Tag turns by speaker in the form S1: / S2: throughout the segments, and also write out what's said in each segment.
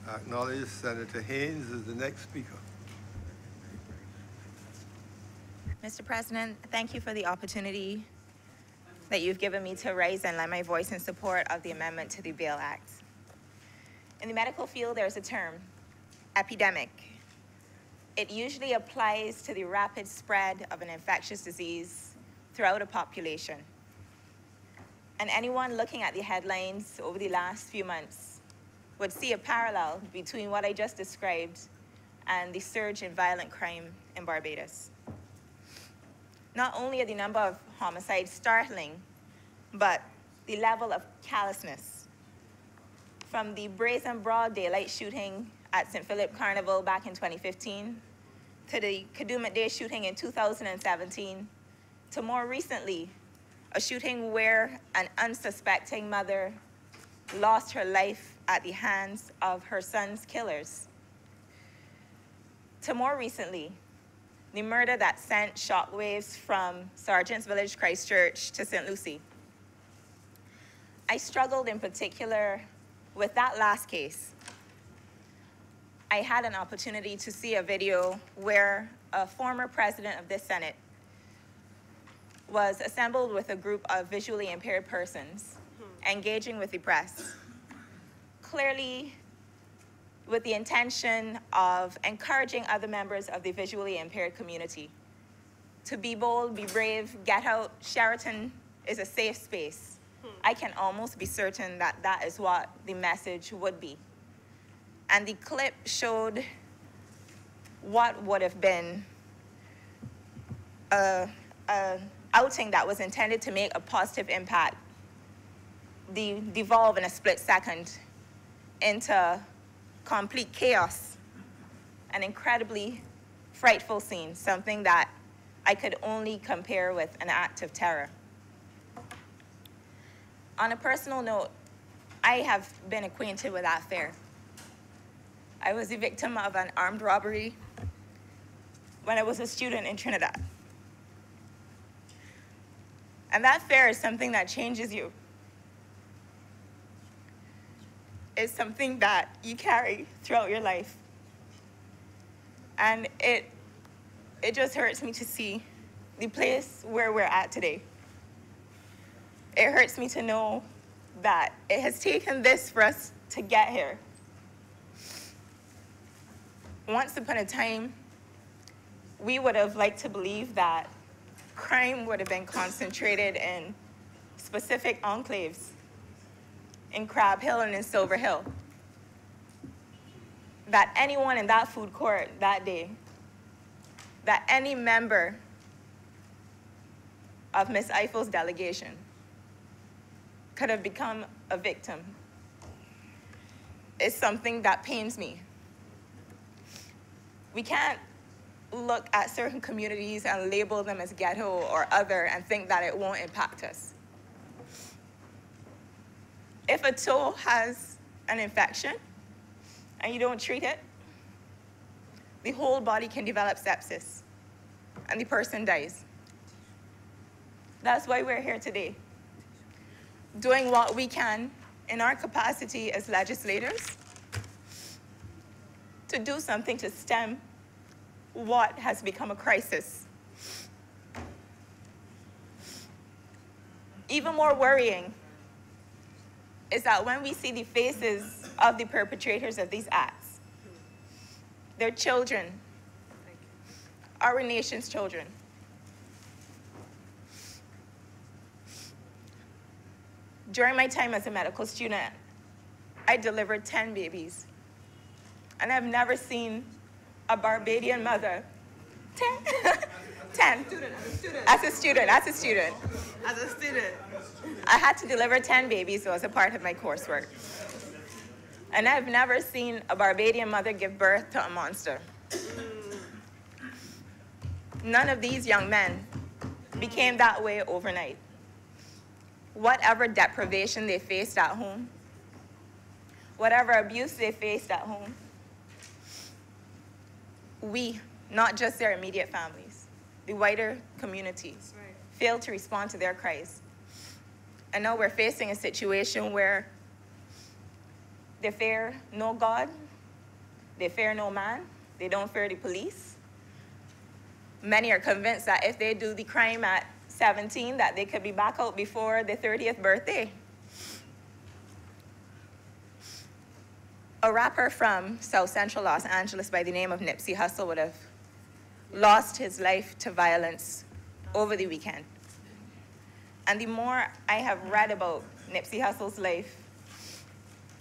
S1: Acknowledge Senator Haynes as the next speaker.
S2: Mr. President, thank you for the opportunity that you've given me to raise and lend my voice in support of the amendment to the Bail Act. In the medical field, there's a term, epidemic. It usually applies to the rapid spread of an infectious disease throughout a population. And anyone looking at the headlines over the last few months would see a parallel between what I just described and the surge in violent crime in Barbados. Not only are the number of homicides startling, but the level of callousness. From the brazen broad daylight shooting at St. Philip Carnival back in 2015, to the Kadooment Day shooting in 2017, to more recently, a shooting where an unsuspecting mother lost her life at the hands of her son's killers. To more recently, the murder that sent shockwaves from Sergeant's Village, Christchurch to St. Lucie. I struggled in particular with that last case. I had an opportunity to see a video where a former president of this Senate was assembled with a group of visually impaired persons, engaging with the press, clearly with the intention of encouraging other members of the visually impaired community to be bold, be brave, get out. Sheraton is a safe space. I can almost be certain that that is what the message would be. And the clip showed what would have been an outing that was intended to make a positive impact, devolve in a split second into complete chaos, an incredibly frightful scene, something that I could only compare with an act of terror. On a personal note, I have been acquainted with that affair. I was the victim of an armed robbery when I was a student in Trinidad. And that fear is something that changes you. It's something that you carry throughout your life. And it just hurts me to see the place where we're at today. It hurts me to know that it has taken this for us to get here. Once upon a time, we would have liked to believe that crime would have been concentrated in specific enclaves, in Crab Hill and in Silver Hill. That anyone in that food court that day, that any member of Ms. Eiffel's delegation could have become a victim is something that pains me. We can't look at certain communities and label them as ghetto or other and think that it won't impact us. If a toe has an infection and you don't treat it, the whole body can develop sepsis and the person dies. That's why we're here today, doing what we can in our capacity as legislators to do something to stem what has become a crisis. Even more worrying is that when we see the faces of the perpetrators of these acts, their children, our nation's children, during my time as a medical student, I delivered 10 babies. And I've never seen a Barbadian mother, 10. As a student. I had to deliver 10 babies, so as a part of my coursework. And I've never seen a Barbadian mother give birth to a monster. None of these young men became that way overnight. Whatever deprivation they faced at home, whatever abuse they faced at home, we, not just their immediate families, the wider community, failed to respond to their cries. And now we're facing a situation where they fear no God, They fear no man. They don't fear the police. Many are convinced that if they do the crime at 17, that they could be back out before their 30th birthday. A rapper from South Central Los Angeles by the name of Nipsey Hussle would have lost his life to violence over the weekend. And the more I have read about Nipsey Hussle's life,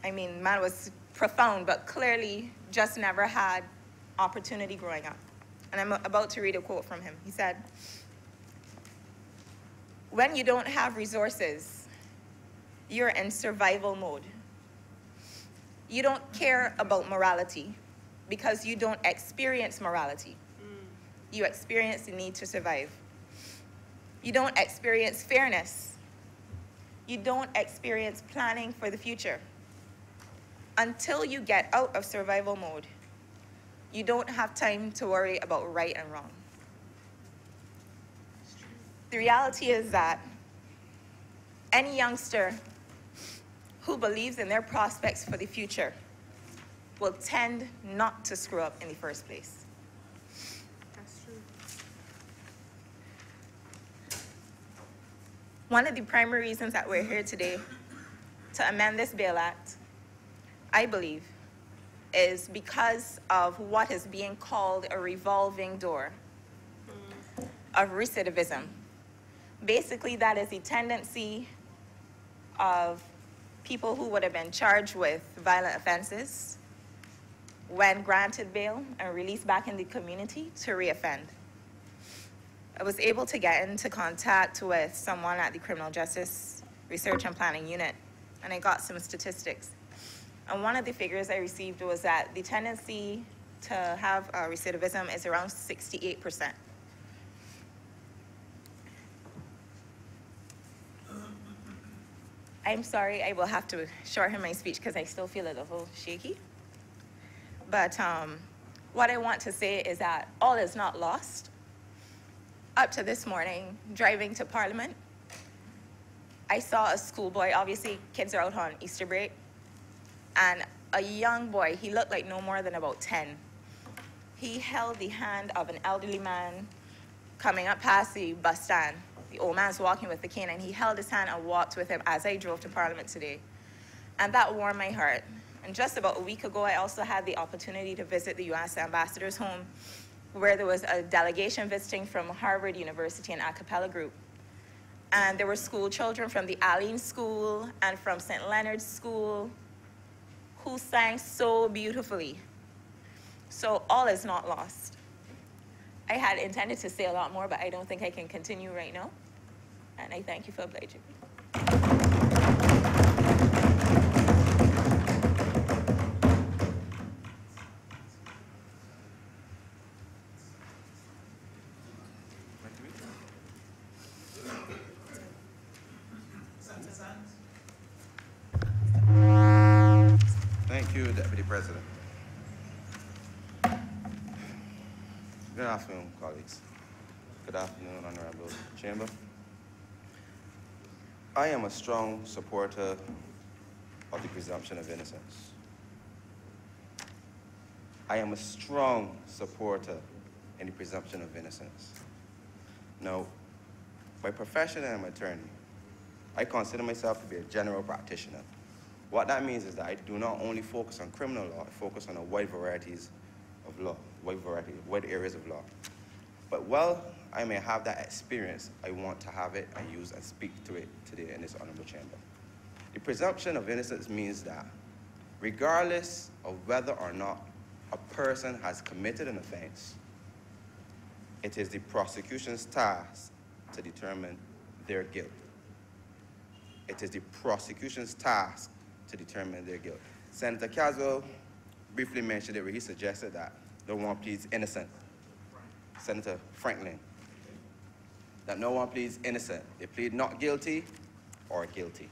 S2: I mean, man was profound, but clearly just never had opportunity growing up. And I'm about to read a quote from him. He said, "When you don't have resources, you're in survival mode. You don't care about morality because you don't experience morality. You experience the need to survive. You don't experience fairness. You don't experience planning for the future. Until you get out of survival mode, you don't have time to worry about right and wrong." The reality is that any youngster who believes in their prospects for the future will tend not to screw up in the first place.
S3: That's true.
S2: One of the primary reasons that we're here today to amend this Bail Act, I believe, is because of what is being called a revolving door of recidivism. Basically, that is the tendency of people who would have been charged with violent offenses when granted bail and released back in the community to reoffend. I was able to get into contact with someone at the Criminal Justice Research and Planning Unit, and I got some statistics. And one of the figures I received was that the tendency to have recidivism is around 68%. I'm sorry, I will have to shorten my speech because I still feel a little shaky. But what I want to say is that all is not lost. Up to this morning, driving to Parliament, I saw a schoolboy. Obviously, kids are out on Easter break. And a young boy, he looked like no more than about 10. He held the hand of an elderly man coming up past the bus stand. The old man's walking with the cane, and he held his hand and walked with him as I drove to Parliament today. And that warmed my heart. And just about a week ago, I also had the opportunity to visit the U.S. Ambassador's home, where there was a delegation visiting from Harvard University and a cappella group. And there were school children from the Alene School and from St. Leonard's School who sang so beautifully. So all is not lost. I had intended to say a lot more, but I don't think I can continue right now. And I thank you for obliging me.
S4: Thank you, Deputy President. Good afternoon, colleagues. Good afternoon, Honourable Chamber. I am a strong supporter of the presumption of innocence. I am a strong supporter in the presumption of innocence. Now, by profession, I'm an attorney. I consider myself to be a general practitioner. What that means is that I do not only focus on criminal law, I focus on a wide varieties of law, wide areas of law. But while I may have that experience, I want to have it and use and speak to it today in this honorable chamber. The presumption of innocence means that regardless of whether or not a person has committed an offense, it is the prosecution's task to determine their guilt. It is the prosecution's task to determine their guilt. Senator Caswell briefly mentioned it where he suggested that no one pleads innocent. Senator Franklin, that no one pleads innocent. They plead not guilty or guilty.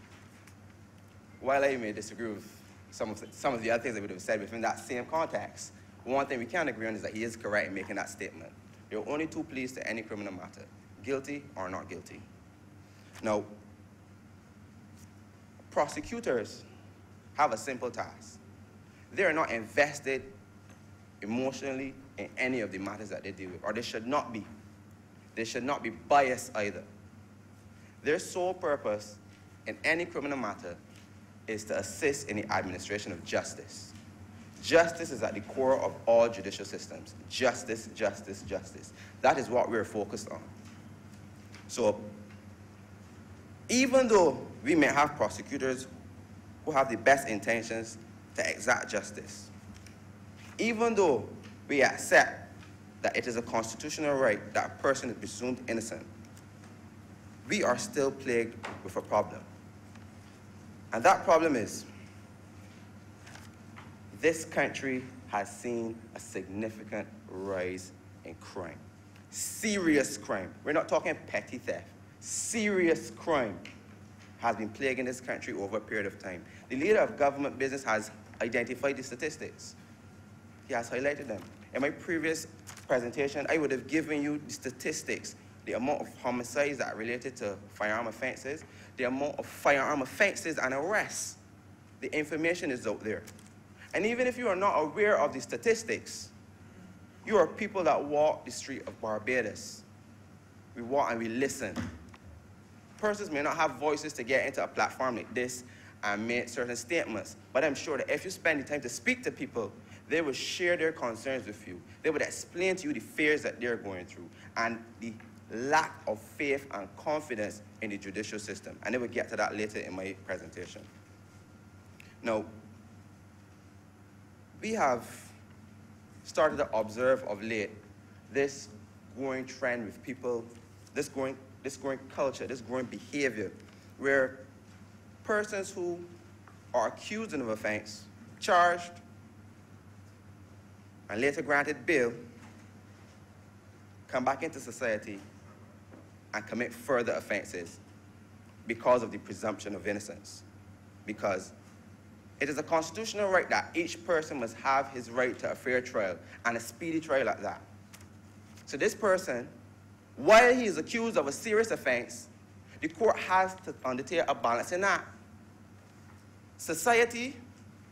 S4: While I may disagree with some of the other things I would have said within that same context, one thing we can agree on is that he is correct in making that statement. There are only two pleas to any criminal matter, guilty or not guilty. Now, prosecutors have a simple task. They are not invested emotionally in any of the matters that they deal with, or they should not be. They should not be biased either. Their sole purpose in any criminal matter is to assist in the administration of justice. Justice is at the core of all judicial systems. Justice, justice, justice. That is what we're focused on. So, even though we may have prosecutors who have the best intentions to exact justice, even though we accept that it is a constitutional right that a person is presumed innocent, we are still plagued with a problem. And that problem is, this country has seen a significant rise in crime. Serious crime. We're not talking petty theft. Serious crime has been plaguing this country over a period of time. The leader of government business has identified the statistics. He has highlighted them. In my previous presentation, I would have given you the statistics, the amount of homicides that are related to firearm offenses, the amount of firearm offenses and arrests. The information is out there. And even if you are not aware of the statistics, you are people that walk the street of Barbados. We walk and we listen. Persons may not have voices to get into a platform like this and make certain statements, but I'm sure that if you spend the time to speak to people, they will share their concerns with you. They would explain to you the fears that they're going through and the lack of faith and confidence in the judicial system. And I will get to that later in my presentation. Now, we have started to observe of late this growing trend with people, this growing culture, this growing behavior, where persons who are accused of an offense, charged, and later granted bail, come back into society and commit further offenses because of the presumption of innocence. Because it is a constitutional right that each person must have his right to a fair trial, and a speedy trial at that. So this person, while he is accused of a serious offense, the court has to undertake a balancing act. Society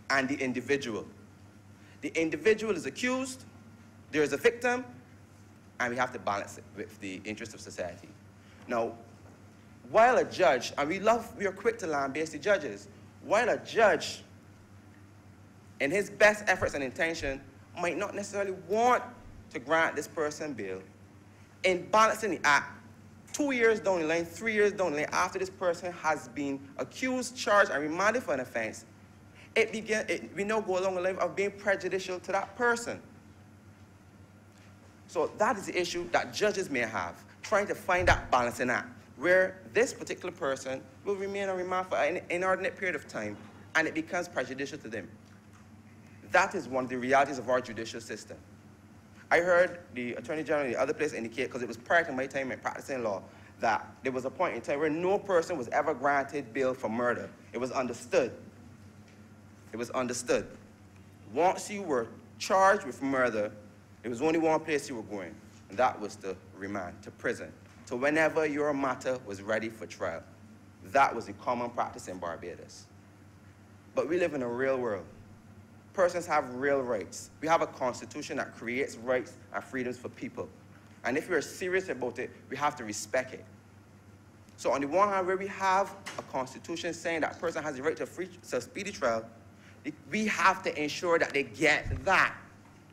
S4: and the individual. The individual is accused, there is a victim, and we have to balance it with the interest of society. Now, while a judge, and we are quick to lambaste the judges, while a judge, in his best efforts and intention, might not necessarily want to grant this person bail, in balancing the act, 2 years down the line, 3 years down the line, after this person has been accused, charged, and remanded for an offense, we now go along the line of being prejudicial to that person. So that is the issue that judges may have, trying to find that balancing act, where this particular person will remain on remand for an inordinate period of time, and it becomes prejudicial to them. That is one of the realities of our judicial system. I heard the Attorney General in the other place indicate, because it was prior to my time in practicing law, that there was a point in time where no person was ever granted bail for murder. It was understood. It was understood. Once you were charged with murder, there was only one place you were going, and that was to remand, to prison. So whenever your matter was ready for trial, that was the common practice in Barbados. But we live in a real world. Persons have real rights. We have a constitution that creates rights and freedoms for people. And if we're serious about it, we have to respect it. So on the one hand, where we have a constitution saying that a person has the right to a speedy trial, we have to ensure that they get that.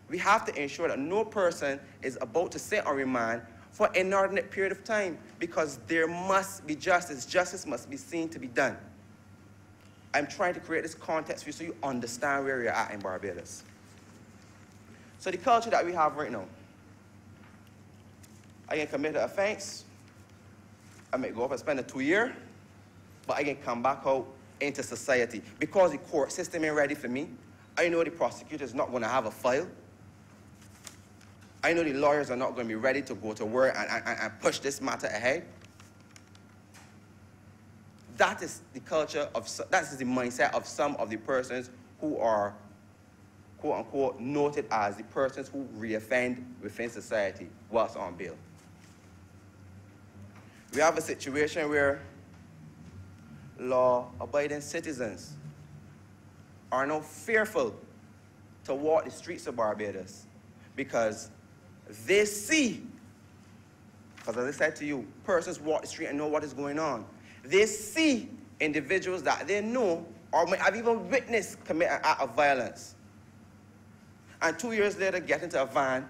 S4: We have to ensure that no person is about to sit on remand for an inordinate period of time, because there must be justice. Justice must be seen to be done. I'm trying to create this context for you so you understand where you're at in Barbados. So the culture that we have right now, I can commit an offense, I may go up and spend a 2 year, but I can come back out into society. Because the court system ain't ready for me, I know the prosecutor is not going to have a file. I know the lawyers are not going to be ready to go to work and push this matter ahead. That is the culture that is the mindset of some of the persons who are, quote unquote, noted as the persons who reoffend within society whilst on bail. We have a situation where law-abiding citizens are now fearful to walk the streets of Barbados because they see, because as I said to you, persons walk the street and know what is going on. They see individuals that they know or may have even witnessed commit an act of violence. And 2 years later, get into a van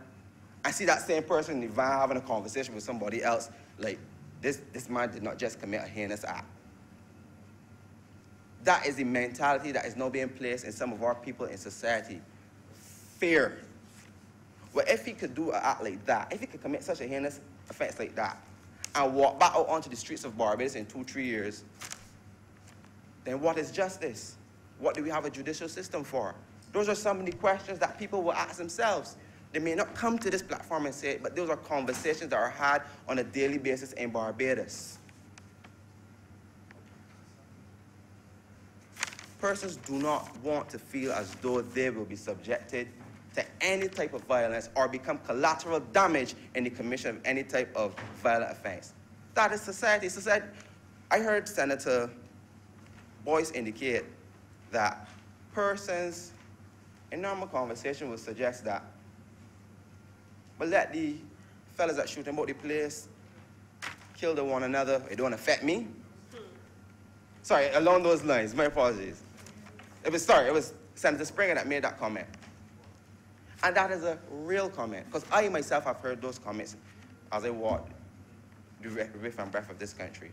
S4: and see that same person in the van having a conversation with somebody else, like, this man did not just commit a heinous act. That is the mentality that is now being placed in some of our people in society. Fear. Well, if he could do an act like that, if he could commit such a heinous offense like that, and walk back out onto the streets of Barbados in 2-3 years, then what is justice? What do we have a judicial system for? Those are some of the questions that people will ask themselves. They may not come to this platform and say it, but those are conversations that are had on a daily basis in Barbados. Persons do not want to feel as though they will be subjected to any type of violence or become collateral damage in the commission of any type of violent offense. That is society. I heard Senator Boyce indicate that persons in normal conversation will suggest that, but let the fellas that shoot about the place kill one another, it don't affect me. Sorry, along those lines, my apologies. It was Senator Springer that made that comment. And that is a real comment, because I myself have heard those comments as I walk the width and breadth of this country.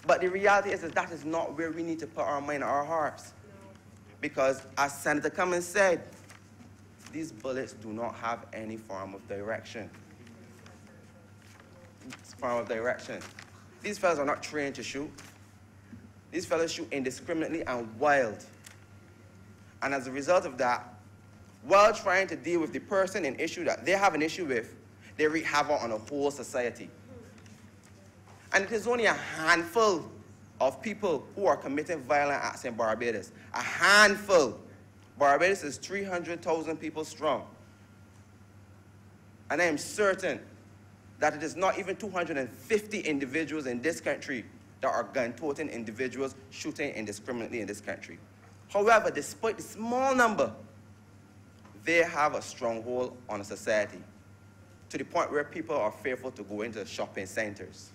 S4: But the reality is that is not where we need to put our mind, our hearts. Because as Senator Cummins said, these bullets do not have any form of direction. These fellas are not trained to shoot. These fellas shoot indiscriminately and wild. And as a result of that, while trying to deal with the person in issue that they have an issue with, they wreak havoc on a whole society. And it is only a handful of people who are committing violent acts in Barbados. A handful. Barbados is 300,000 people strong. And I am certain that it is not even 250 individuals in this country that are gun-toting individuals shooting indiscriminately in this country. However, despite the small number, they have a stronghold on a society to the point where people are fearful to go into shopping centers.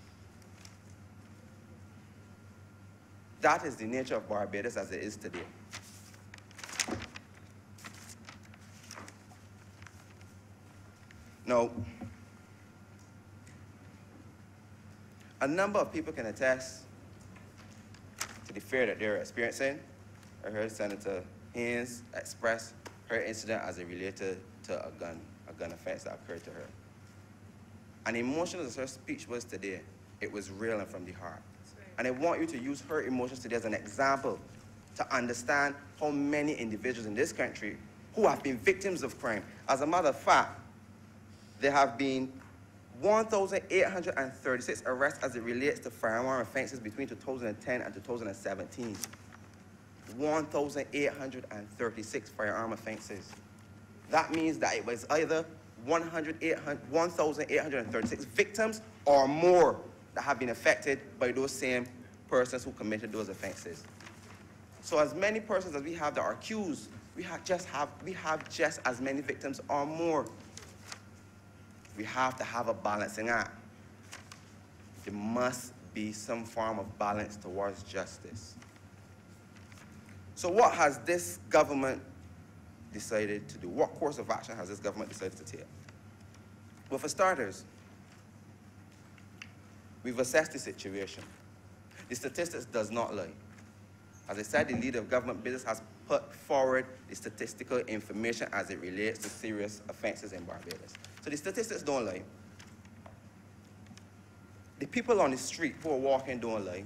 S4: That is the nature of Barbados as it is today. Now, a number of people can attest to the fear that they're experiencing. I heard Senator Haynes express her incident as it related to a gun offense that occurred to her. And emotional as her speech was today, it was real and from the heart. And I want you to use her emotions today as an example to understand how many individuals in this country who have been victims of crime. As a matter of fact, there have been 1,836 arrests as it relates to firearm offenses between 2010 and 2017. 1,836 firearm offenses. That means that it was either 1,836 victims or more that have been affected by those same persons who committed those offenses. So as many persons as we have that are accused, we have just as many victims or more. We have to have a balancing act. There must be some form of balance towards justice. So what has this government decided to do? What course of action has this government decided to take? Well, for starters, we've assessed the situation. The statistics does not lie. As I said, the leader of government business has put forward the statistical information as it relates to serious offenses in Barbados. So the statistics don't lie. The people on the street who are walking don't lie.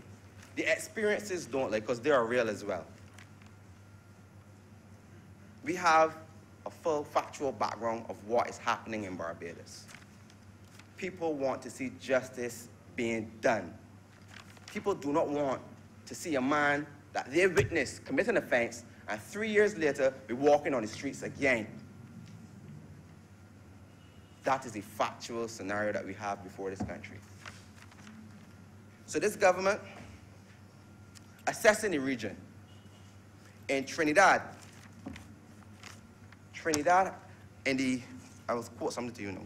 S4: The experiences don't lie because they are real as well. We have a full factual background of what is happening in Barbados. People want to see justice being done. People do not want to see a man that they witnessed commit an offense and 3 years later be walking on the streets again. That is the factual scenario that we have before this country. So this government, assessing the region, in Trinidad, Trinidad, I will quote something to you now.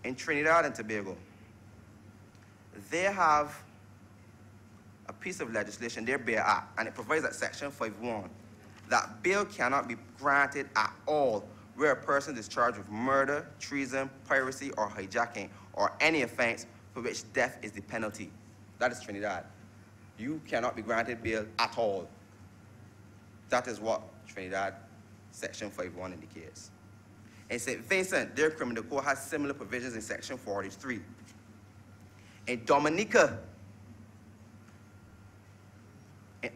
S4: In Trinidad and Tobago, they have a piece of legislation, their Bail Act, and it provides that Section 5(1) that bail cannot be granted at all where a person is charged with murder, treason, piracy, or hijacking, or any offense for which death is the penalty. That is Trinidad. You cannot be granted bail at all. That is what Trinidad Section 5(1) indicates. In St. Vincent, their criminal code has similar provisions in Section 43. In Dominica,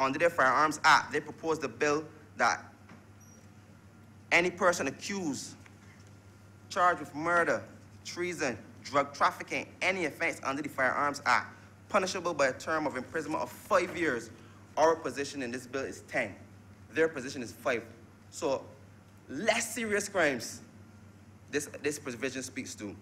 S4: under their Firearms Act, they proposed a bill that any person accused, charged with murder, treason, drug trafficking, any offense under the Firearms Act, punishable by a term of imprisonment of 5 years. Our position in this bill is 10. Their position is 5. So less serious crimes this provision speaks to.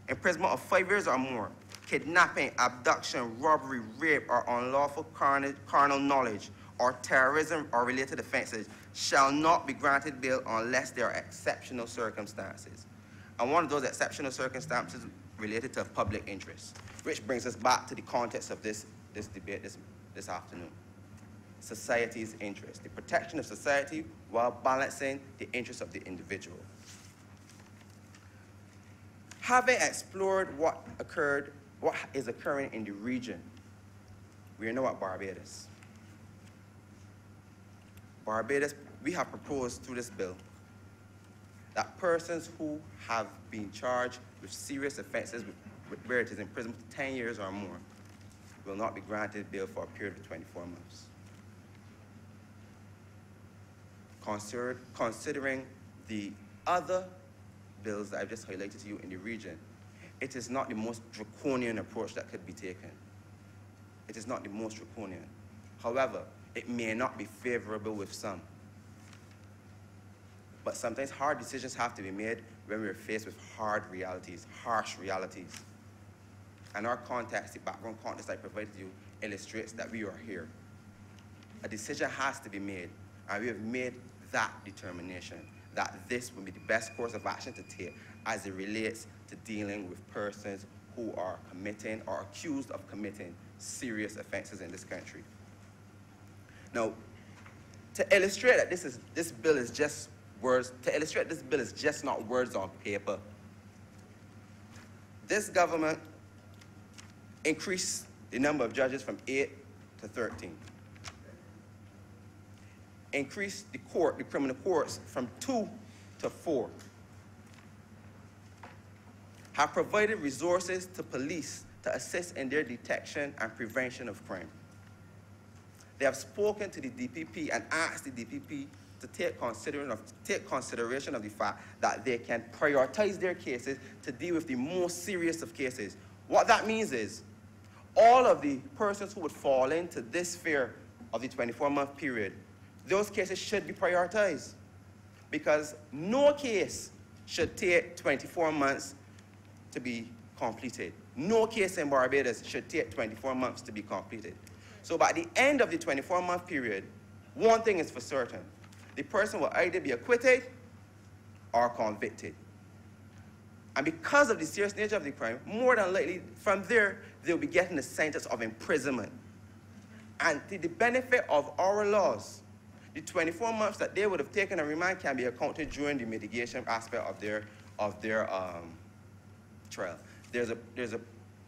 S4: Imprisonment of 5 years or more, kidnapping, abduction, robbery, rape, or unlawful carnal knowledge, or terrorism or related offenses shall not be granted bail unless there are exceptional circumstances. And one of those exceptional circumstances related to public interest, which brings us back to the context of this debate this afternoon. Society's interest, the protection of society while balancing the interests of the individual. Having explored what is occurring in the region, we are now at Barbados. Barbados, we have proposed through this bill that persons who have been charged with serious offenses where it is imprisonment for 10 years or more will not be granted bail for a period of 24 months. Considering the other bills that I've just highlighted to you in the region, it is not the most draconian approach that could be taken. It is not the most draconian. However, it may not be favorable with some. But sometimes hard decisions have to be made when we're faced with hard realities, harsh realities. And our context, the background context I provided you, illustrates that we are here. A decision has to be made, and we have made that determination that this will be the best course of action to take as it relates to dealing with persons who are committing or accused of committing serious offenses in this country. Now, to illustrate that this bill is just words, to illustrate this bill is just not words on paper, this government increased the number of judges from 8 to 13. Increased the criminal courts from 2 to 4. Have provided resources to police to assist in their detection and prevention of crime. They have spoken to the DPP and asked the DPP to take consideration of the fact that they can prioritize their cases to deal with the most serious of cases. What that means is all of the persons who would fall into this sphere of the 24-month period, those cases should be prioritized, because no case should take 24 months to be completed. No case in Barbados should take 24 months to be completed. So by the end of the 24-month period, one thing is for certain: the person will either be acquitted or convicted. And because of the serious nature of the crime, more than likely, from there, they'll be getting a sentence of imprisonment. And to the benefit of our laws, the 24 months that they would have taken a remand can be accounted during the mitigation aspect of their trial. There's a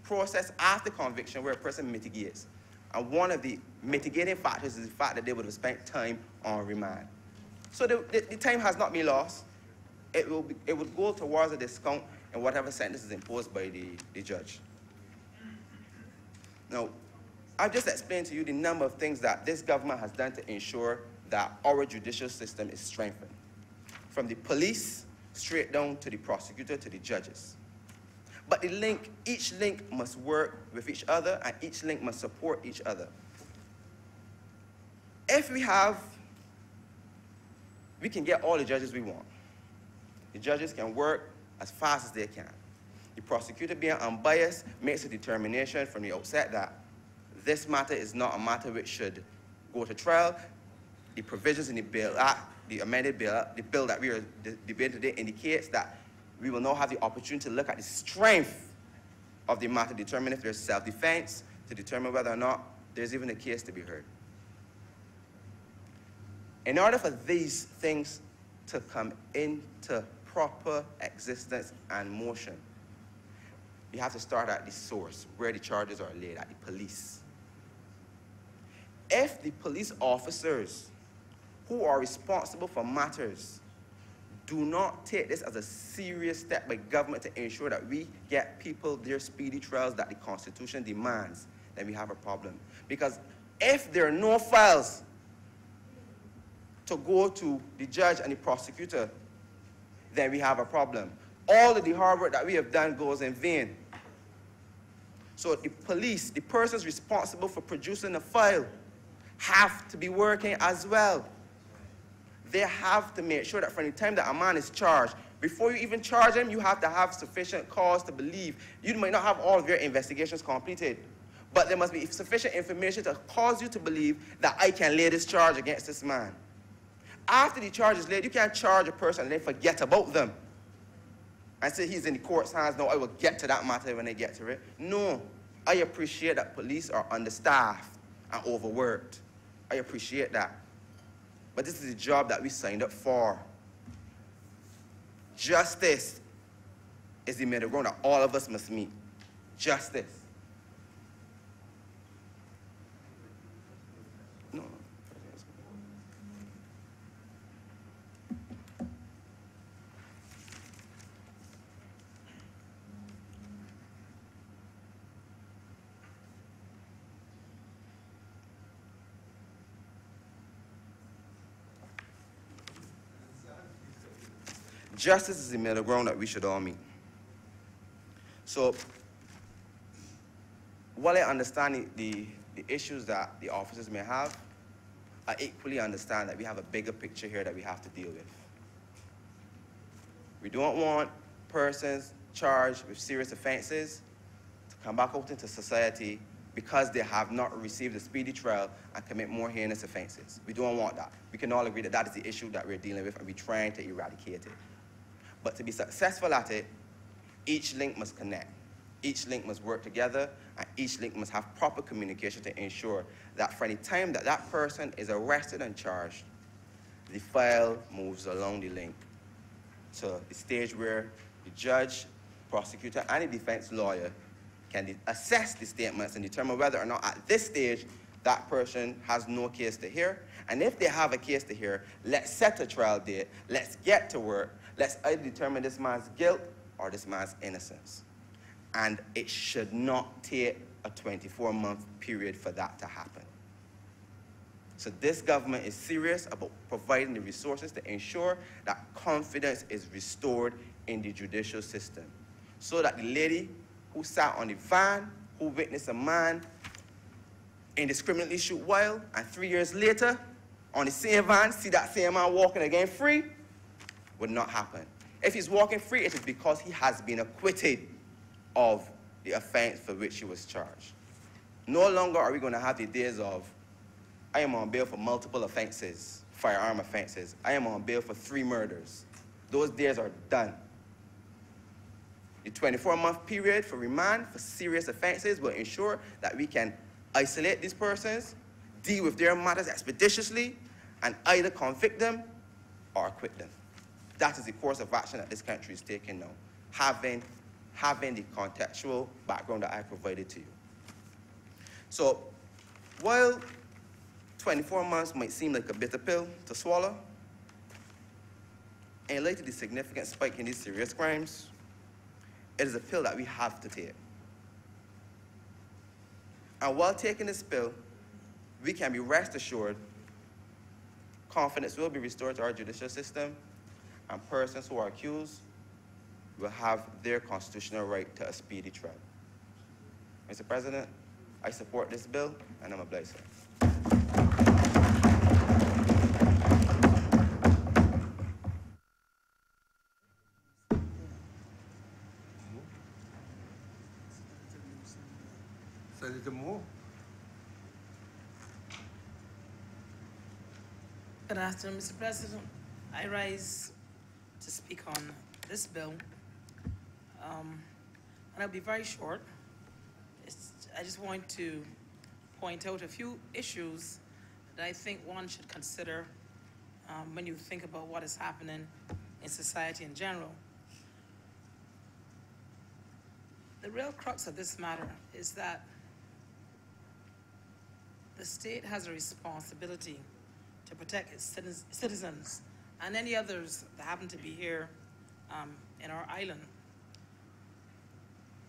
S4: process after conviction where a person mitigates. And one of the mitigating factors is the fact that they would have spent time on remand. So the time has not been lost. It would go towards a discount in whatever sentence is imposed by the judge. Now, I've just explained to you the number of things that this government has done to ensure that our judicial system is strengthened, from the police straight down to the prosecutor to the judges. But each link must work with each other, and each link must support each other. If we can get all the judges we want. The judges can work as fast as they can. The prosecutor, being unbiased, makes a determination from the outset that this matter is not a matter which should go to trial. The provisions in the bill act, the amended bill, the bill that we are debating today indicates that we will now have the opportunity to look at the strength of the matter, determine if there's self-defense, to determine whether or not there's even a case to be heard. In order for these things to come into proper existence and motion, you have to start at the source, where the charges are laid, at the police. If the police officers who are responsible for matters do not take this as a serious step by government to ensure that we get people their speedy trials that the Constitution demands, then we have a problem. Because if there are no files to go to the judge and the prosecutor, then we have a problem. All of the hard work that we have done goes in vain. So the police, the persons responsible for producing a file, have to be working as well. They have to make sure that from the time that a man is charged, before you even charge him, you have to have sufficient cause to believe. You might not have all of your investigations completed, but there must be sufficient information to cause you to believe that I can lay this charge against this man. After the charge is laid, you can't charge a person and then forget about them and say he's in the court's hands. No, I will get to that matter when I get to it. No, I appreciate that police are understaffed and overworked. I appreciate that. But this is the job that we signed up for. Justice is the middle ground that all of us must meet. Justice. No. Justice is the middle ground that we should all meet. So, while I understand the issues that the officers may have, I equally understand that we have a bigger picture here that we have to deal with. We don't want persons charged with serious offenses to come back out into society because they have not received a speedy trial and commit more heinous offenses. We don't want that. We can all agree that that is the issue that we're dealing with and we're trying to eradicate it. But to be successful at it, each link must connect. Each link must work together, and each link must have proper communication to ensure that from the time that that person is arrested and charged, the file moves along the link to the stage where the judge, prosecutor, and the defense lawyer can assess the statements and determine whether or not at this stage that person has no case to hear. And if they have a case to hear, let's set a trial date, let's get to work, let's either determine this man's guilt or this man's innocence. And it should not take a 24-month period for that to happen. So this government is serious about providing the resources to ensure that confidence is restored in the judicial system. So that the lady who sat on the van, who witnessed a man indiscriminately shoot wild, and 3 years later, on the same van, see that same man walking again free, would not happen. If he's walking free, it is because he has been acquitted of the offense for which he was charged. No longer are we going to have the days of, I am on bail for multiple offenses, firearm offenses. I am on bail for 3 murders. Those days are done. The 24-month period for remand for serious offenses will ensure that we can isolate these persons, deal with their matters expeditiously, and either convict them or acquit them. That is the course of action that this country is taking now, having the contextual background that I provided to you. So, while 24 months might seem like a bitter pill to swallow, in light of the significant spike in these serious crimes, it is a pill that we have to take. And while taking this pill, we can be rest assured confidence will be restored to our judicial system, and persons who are accused will have their constitutional right to a speedy trial. Mr. President, I support this bill, and I'm obliged.
S1: Senator Moore.
S5: Good afternoon, Mr. President. I rise to speak on this bill, and I'll be very short. I just want to point out a few issues that I think one should consider when you think about what is happening in society in general. The real crux of this matter is that the state has a responsibility to protect its citizens and any others that happen to be here in our island.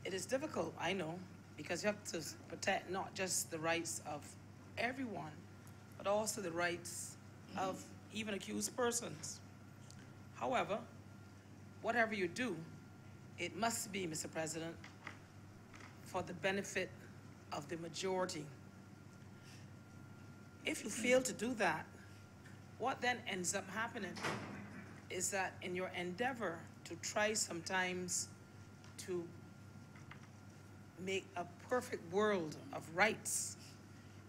S5: It is difficult, I know, because you have to protect not just the rights of everyone, but also the rights of even accused persons. However, whatever you do, it must be, Mr. President, for the benefit of the majority. If you fail to do that, what then ends up happening is that in your endeavor to try sometimes to make a perfect world of rights,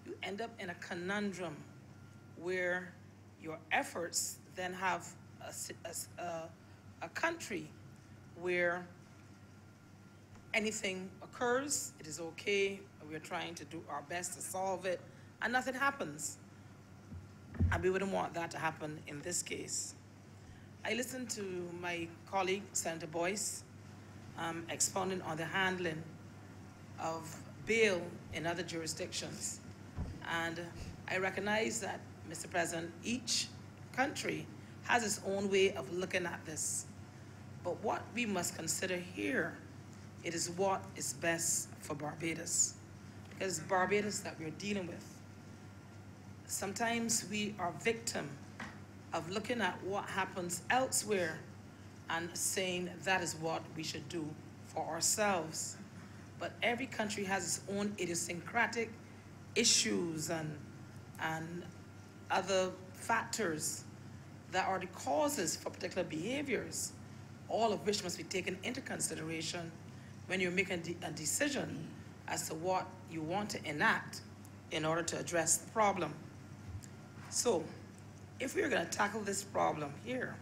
S5: you end up in a conundrum where your efforts then have a country where anything occurs, it is okay, we're trying to do our best to solve it, and nothing happens. And we wouldn't want that to happen in this case. I listened to my colleague, Senator Boyce, expounding on the handling of bail in other jurisdictions. And I recognize that, Mr. President, each country has its own way of looking at this. But what we must consider here, it is what is best for Barbados. Because it's Barbados that we're dealing with. Sometimes we are victim of looking at what happens elsewhere and saying that is what we should do for ourselves. But every country has its own idiosyncratic issues and other factors that are the causes for particular behaviors, all of which must be taken into consideration when you're making a decision as to what you want to enact in order to address the problem. So, if we're going to tackle this problem here,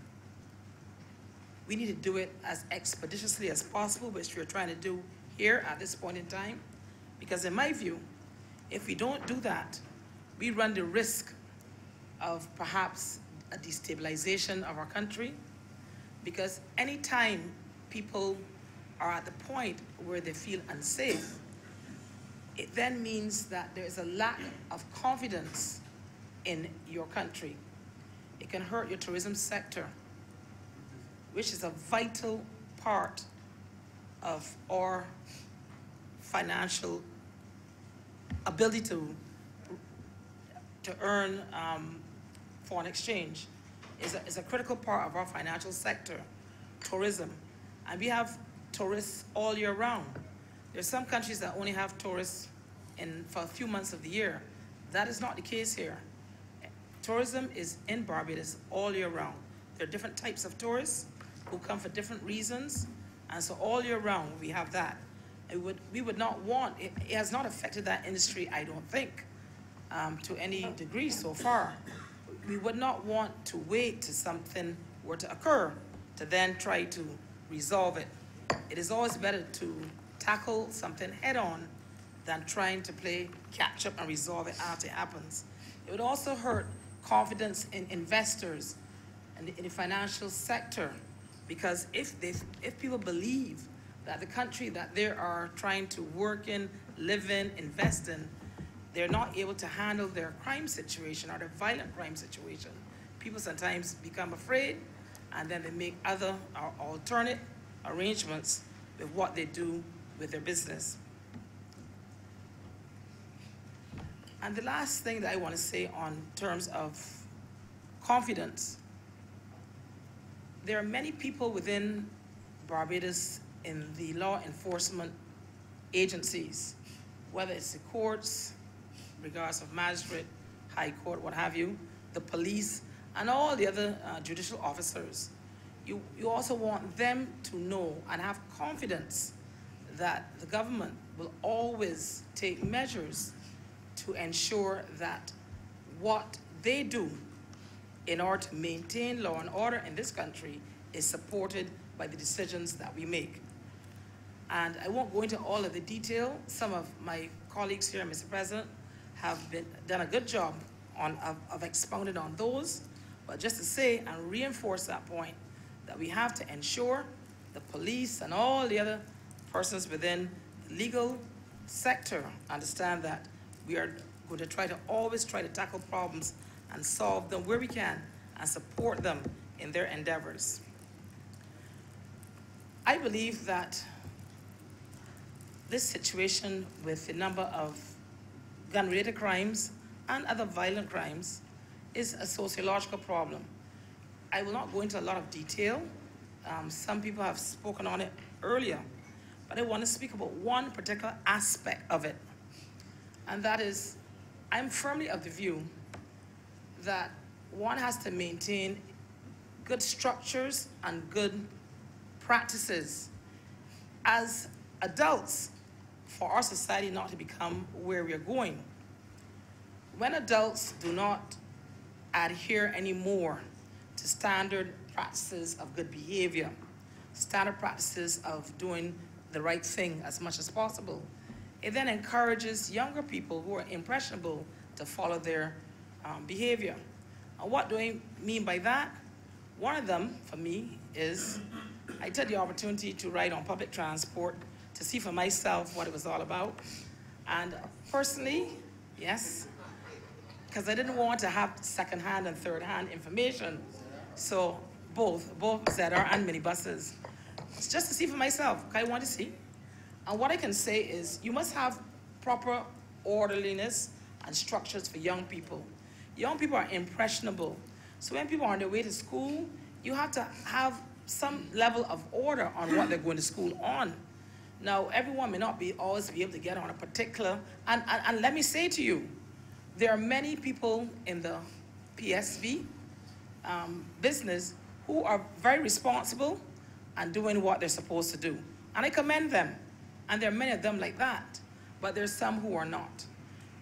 S5: we need to do it as expeditiously as possible, which we're trying to do here at this point in time, because in my view, if we don't do that, we run the risk of perhaps a destabilization of our country, because anytime people are at the point where they feel unsafe, it then means that there is a lack of confidence in your country. It can hurt your tourism sector, which is a vital part of our financial ability to earn foreign exchange. Is a critical part of our financial sector, tourism. And we have tourists all year round. There's some countries that only have tourists for a few months of the year. That is not the case here. Tourism is in Barbados all year round. There are different types of tourists who come for different reasons, and so all year round we have that. We would not want, it has not affected that industry, I don't think, to any degree so far. We would not want to wait till something were to occur to then try to resolve it. It is always better to tackle something head on than trying to play catch up and resolve it after it happens. It would also hurt confidence in investors and in the financial sector, because if people believe that the country that they are trying to work in, live in, invest in, they're not able to handle their crime situation or their violent crime situation, people sometimes become afraid, and then they make other or alternate arrangements with what they do with their business. And the last thing that I want to say on terms of confidence, there are many people within Barbados in the law enforcement agencies, whether it's the courts, regards of magistrate, high court, what have you, the police, and all the other judicial officers. You also want them to know and have confidence that the government will always take measures to ensure that what they do in order to maintain law and order in this country is supported by the decisions that we make. And I won't go into all of the detail. Some of my colleagues here, Mr. President, have done a good job of expounding on those. But just to say and reinforce that point, that we have to ensure the police and all the other persons within the legal sector understand that we are going to always try to tackle problems and solve them where we can and support them in their endeavors. I believe that this situation with the number of gun-related crimes and other violent crimes is a sociological problem. I will not go into a lot of detail. Some people have spoken on it earlier, but I want to speak about one particular aspect of it, and that is, I'm firmly of the view that one has to maintain good structures and good practices as adults for our society not to become where we're going. When adults do not adhere anymore to standard practices of good behavior, standard practices of doing the right thing as much as possible, it then encourages younger people who are impressionable to follow their behavior. And what do I mean by that? One of them, for me, is I took the opportunity to ride on public transport to see for myself what it was all about. And personally, yes, because I didn't want to have second-hand and third-hand information. So both ZR and minibuses. It's just to see for myself, I want to see. And what I can say is you must have proper orderliness and structures for young people. Young people are impressionable. So when people are on their way to school, you have to have some level of order on what they're going to school on. Now, everyone may not always be able to get on a particular, and let me say to you, there are many people in the PSV business who are very responsible and doing what they're supposed to do. And I commend them. And there are many of them like that. But there's some who are not.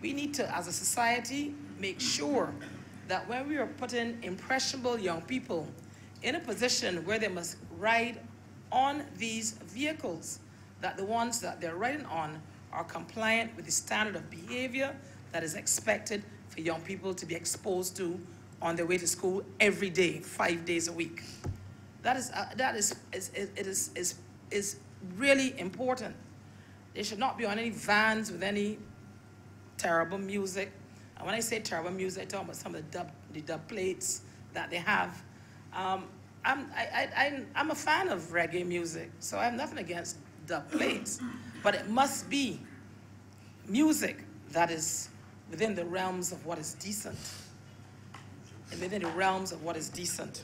S5: We need to, as a society, make sure that when we are putting impressionable young people in a position where they must ride on these vehicles, that the ones that they're riding on are compliant with the standard of behavior that is expected for young people to be exposed to on their way to school every day, 5 days a week. That is really important. They should not be on any vans with any terrible music. And when I say terrible music, I talk about some of the dub plates that they have. I'm a fan of reggae music, so I have nothing against dub plates, but it must be music that is within the realms of what is decent. And within the realms of what is decent.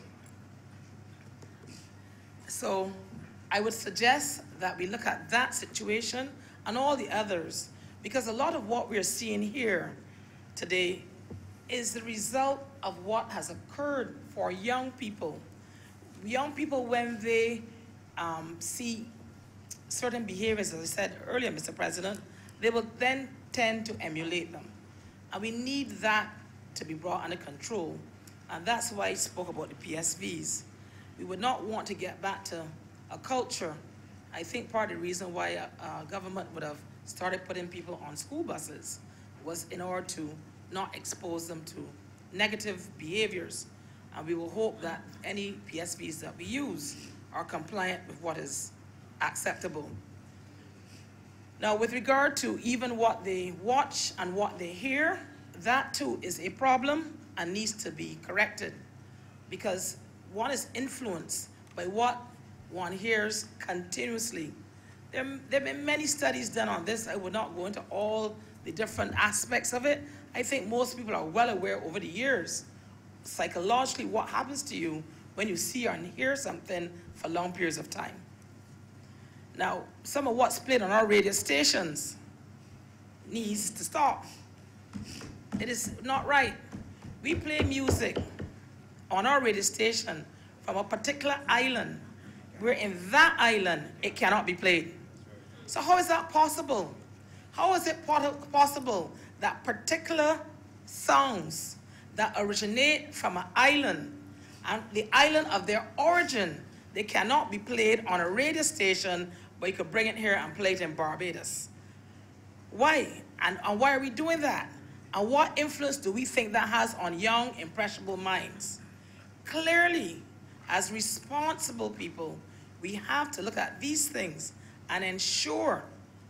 S5: So I would suggest that we look at that situation and all the others, because a lot of what we're seeing here today is the result of what has occurred for young people. Young people, when they see certain behaviors, as I said earlier, Mr. President, they will then tend to emulate them. And we need that to be brought under control. And that's why I spoke about the PSVs. We would not want to get back to a culture. I think part of the reason why government would have started putting people on school buses was in order to not expose them to negative behaviors. And we will hope that any PSVs that we use are compliant with what is acceptable. Now, with regard to even what they watch and what they hear, that too is a problem and needs to be corrected, because one is influenced by what one hears continuously. There have been many studies done on this. I would not go into all the different aspects of it. I think most people are well aware over the years, psychologically, what happens to you when you see or hear something for long periods of time. Now, some of what's played on our radio stations needs to stop. It is not right. We play music on our radio station from a particular island, where in that island it cannot be played. So how is that possible? How is it possible that particular songs that originate from an island, and the island of their origin, they cannot be played on a radio station, but you could bring it here and play it in Barbados. Why? And why are we doing that? And what influence do we think that has on young, impressionable minds? Clearly, as responsible people, we have to look at these things and ensure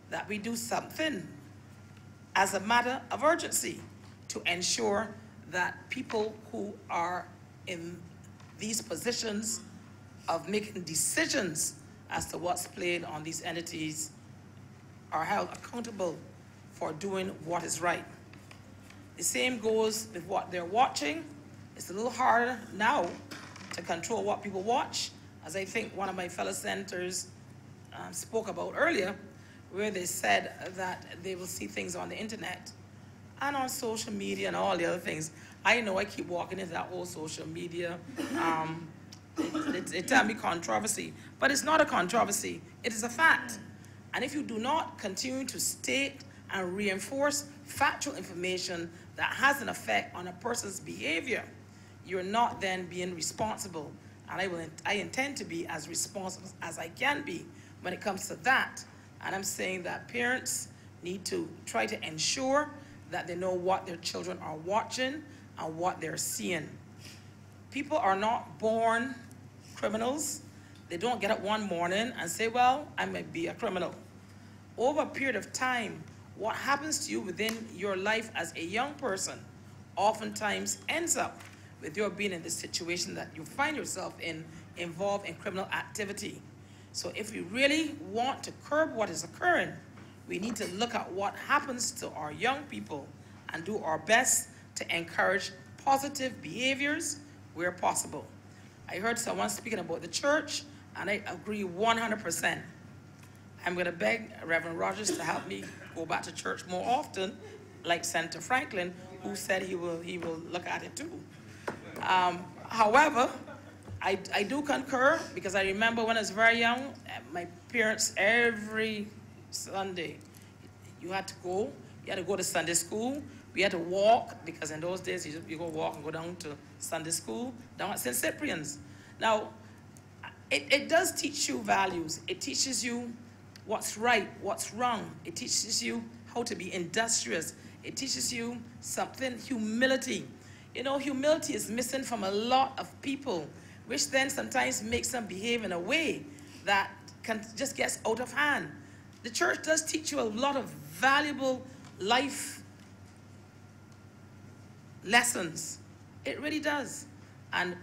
S5: that we do something as a matter of urgency to ensure that people who are in these positions of making decisions as to what's played on these entities are held accountable for doing what is right. The same goes with what they're watching. It's a little harder now to control what people watch, as I think one of my fellow senators spoke about earlier, where they said that they will see things on the internet and on social media and all the other things. I know I keep walking into that whole social media. It tell me controversy, but it's not a controversy. It is a fact. And if you do not continue to state and reinforce factual information that has an effect on a person's behavior, you're not then being responsible. And I intend to be as responsible as I can be when it comes to that. And I'm saying that parents need to try to ensure that they know what their children are watching and what they're seeing. People are not born criminals. They don't get up one morning and say, well, I might be a criminal. Over a period of time, what happens to you within your life as a young person oftentimes ends up with your being in the situation that you find yourself in, involved in criminal activity. So if we really want to curb what is occurring, we need to look at what happens to our young people and do our best to encourage positive behaviors where possible. I heard someone speaking about the church, and I agree 100%. I'm going to beg Reverend Rogers to help me go back to church more often, like Senator Franklin, who said he will look at it too. However, I do concur, because I remember when I was very young, my parents, every Sunday, you had to go to Sunday school. We had to walk, because in those days, you go walk and go down to Sunday school, down at St. Cyprian's. Now, it does teach you values. It teaches you what's right, what's wrong. It teaches you how to be industrious. It teaches you something, humility. You know, humility is missing from a lot of people, which then sometimes makes them behave in a way that just gets out of hand. The church does teach you a lot of valuable life lessons. It really does. And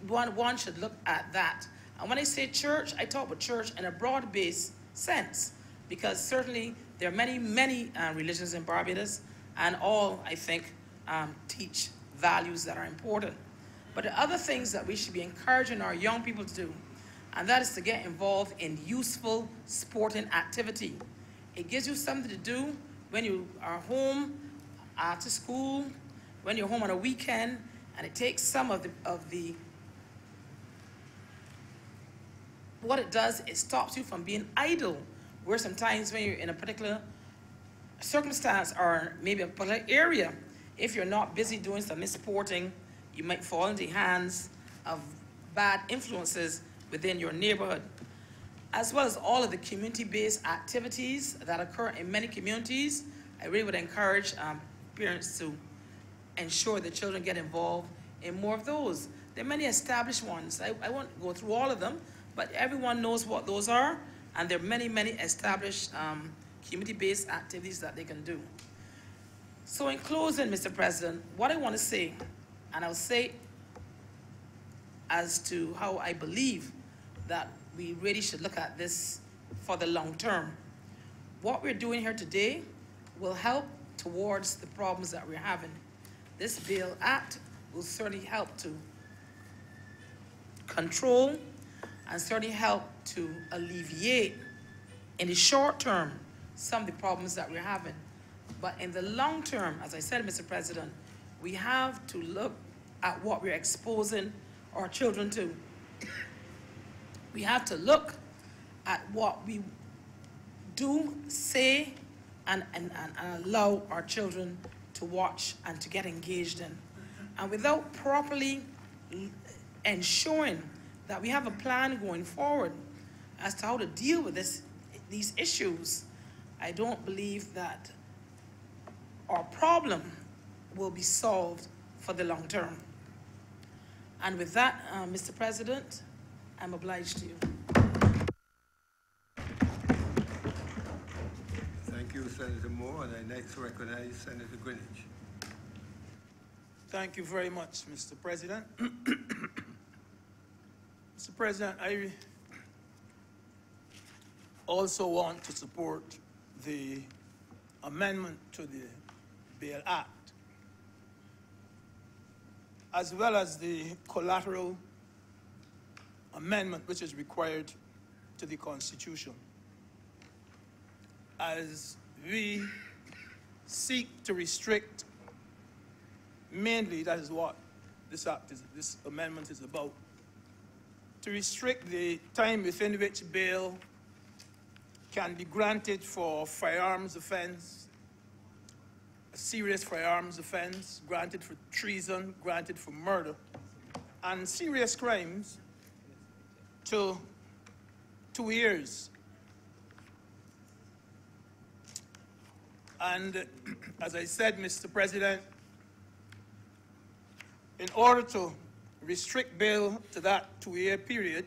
S5: one should look at that. And when I say church, I talk about church in a broad-based sense, because certainly there are many religions in Barbados, and all, I think, teach values that are important. But the other things that we should be encouraging our young people to do, and that is to get involved in useful sporting activity. It gives you something to do when you are home after school, when you're home on a weekend, and it takes some of the what it does, it stops you from being idle, where sometimes when you're in a particular circumstance or maybe a particular area, if you're not busy doing some sporting, you might fall into the hands of bad influences within your neighborhood, as well as all of the community-based activities that occur in many communities. I really would encourage parents to ensure that children get involved in more of those. There are many established ones. I won't go through all of them, but everyone knows what those are, and there are many established community-based activities that they can do. So in closing, Mr. President, what I want to say, and I'll say as to how I believe that we really should look at this for the long term. What we're doing here today will help towards the problems that we're having. This Bail Act will certainly help to control and certainly help to alleviate, in the short term, some of the problems that we're having. But in the long term, as I said, Mr. President, we have to look at what we're exposing our children to. We have to look at what we do, say, and allow our children to watch and to get engaged in. and without properly ensuring that we have a plan going forward as to how to deal with these issues, I don't believe that our problem will be solved for the long term. And with that, Mr. President, I'm obliged to you.
S1: Thank you, Senator Moore, and I next recognize Senator Greenwich.
S6: Thank you very much, Mr. President. Mr. President, I also want to support the amendment to the Bail Act, as well as the collateral amendment which is required to the Constitution, as we seek to restrict, mainly that is what this amendment is about, to restrict the time within which bail can be granted for firearms offense, a serious firearms offense, granted for treason, granted for murder, and serious crimes to 2 years. And as I said, Mr. President, in order to restrict bail to that 2-year period,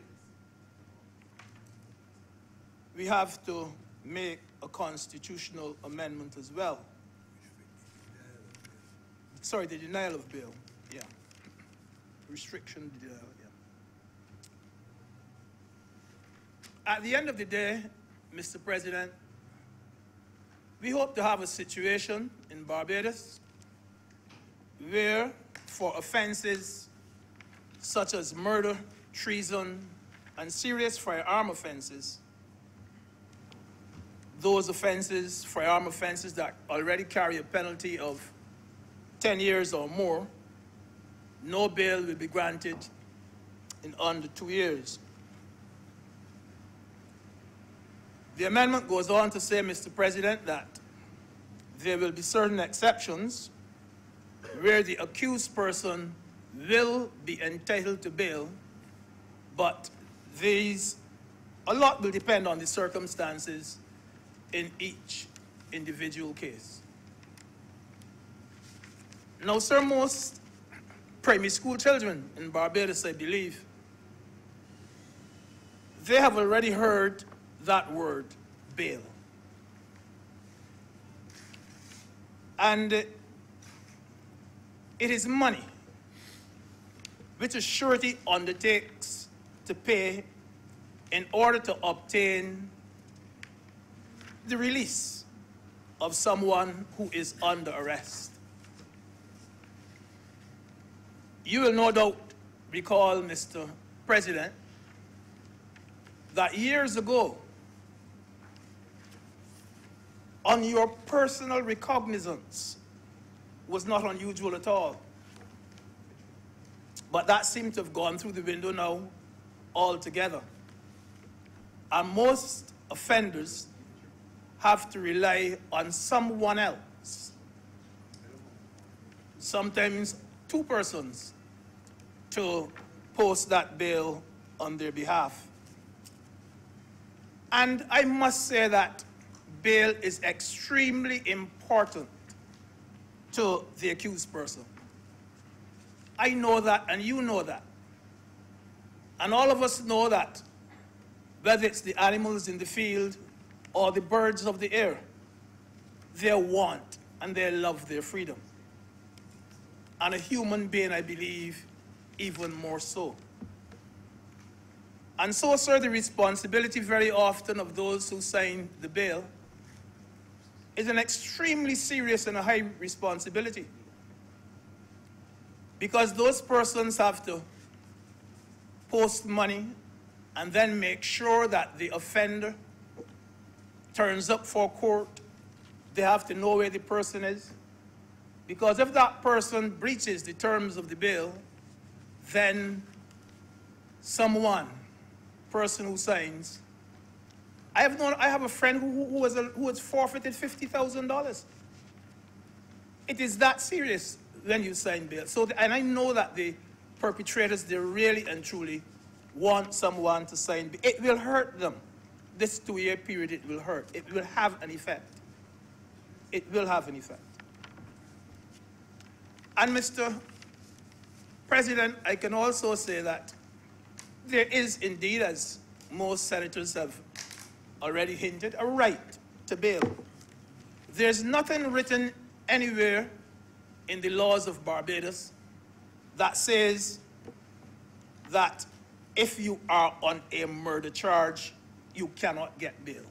S6: we have to make a constitutional amendment as well. Sorry, the denial of bail, yeah. Restriction, yeah. At the end of the day, Mr. President, we hope to have a situation in Barbados where for offenses such as murder, treason, and serious firearm offenses, those offenses, firearm offenses that already carry a penalty of 10 years or more, no bail will be granted in under 2 years. The amendment goes on to say, Mr. President, that there will be certain exceptions where the accused person will be entitled to bail, but a lot will depend on the circumstances in each individual case. Now, sir, most primary school children in Barbados, I believe, they have already heard that word, bail. And it is money which a surety undertakes to pay in order to obtain the release of someone who is under arrest. You will no doubt recall, Mr. President, that years ago, on your personal recognizance was not unusual at all. But that seemed to have gone through the window now altogether. And most offenders have to rely on someone else, sometimes 2 persons, to post that bail on their behalf. And I must say that bail is extremely important to the accused person. I know that, and you know that. And all of us know that, whether it's the animals in the field or the birds of the air, they want and they love their freedom. And a human being, I believe, even more so. And so, sir, the responsibility very often of those who sign the bail is an extremely serious and a high responsibility. Because those persons have to post money and then make sure that the offender turns up for court. They have to know where the person is. Because if that person breaches the terms of the bail, then person who signs, I have a friend who has forfeited $50,000. It is that serious, when you sign bail. So, and I know that the perpetrators, they really and truly want someone to sign bail. It will hurt them. This 2-year period, it will hurt. It will have an effect. It will have an effect. And Mr. President, I can also say that there is indeed, as most senators have already hinted, a right to bail. There's nothing written anywhere in the laws of Barbados that says that if you are on a murder charge, you cannot get bail.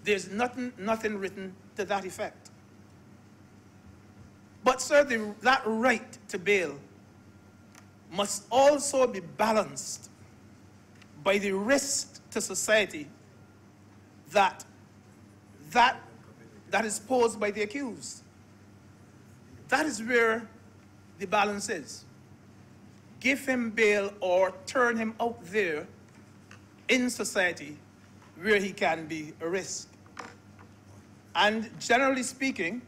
S6: There's nothing written to that effect. But, sir, that right to bail must also be balanced by the risk to society that is posed by the accused. That is where the balance is. Give him bail or turn him out there in society where he can be a risk. And generally speaking,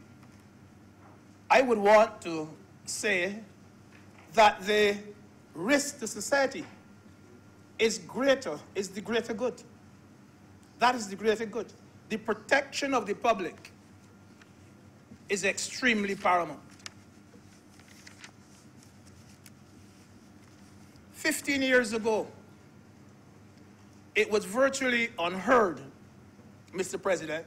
S6: I would want to say that the risk to society is the greater good. That is the greater good. The protection of the public is extremely paramount. 15 years ago, it was virtually unheard, Mr. President,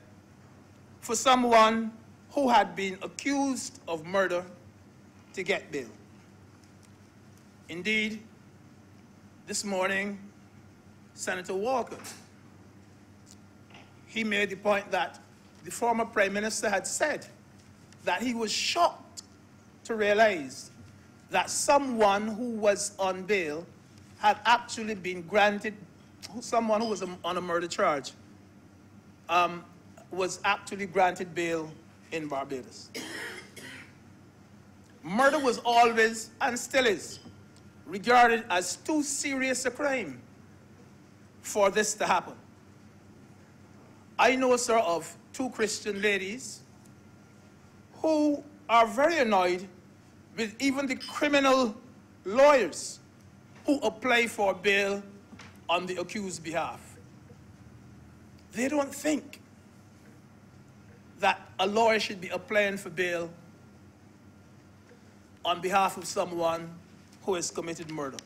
S6: for someone who had been accused of murder to get bail. Indeed, this morning, Senator Walker, he made the point that the former Prime Minister had said that he was shocked to realize that someone who was on bail had actually been granted, someone who was on a murder charge, was actually granted bail in Barbados. Murder was always, and still is, regarded as too serious a crime for this to happen. I know, sir, of 2 Christian ladies who are very annoyed with even the criminal lawyers who apply for bail on the accused's behalf. They don't think that a lawyer should be applying for bail on behalf of someone who has committed murder.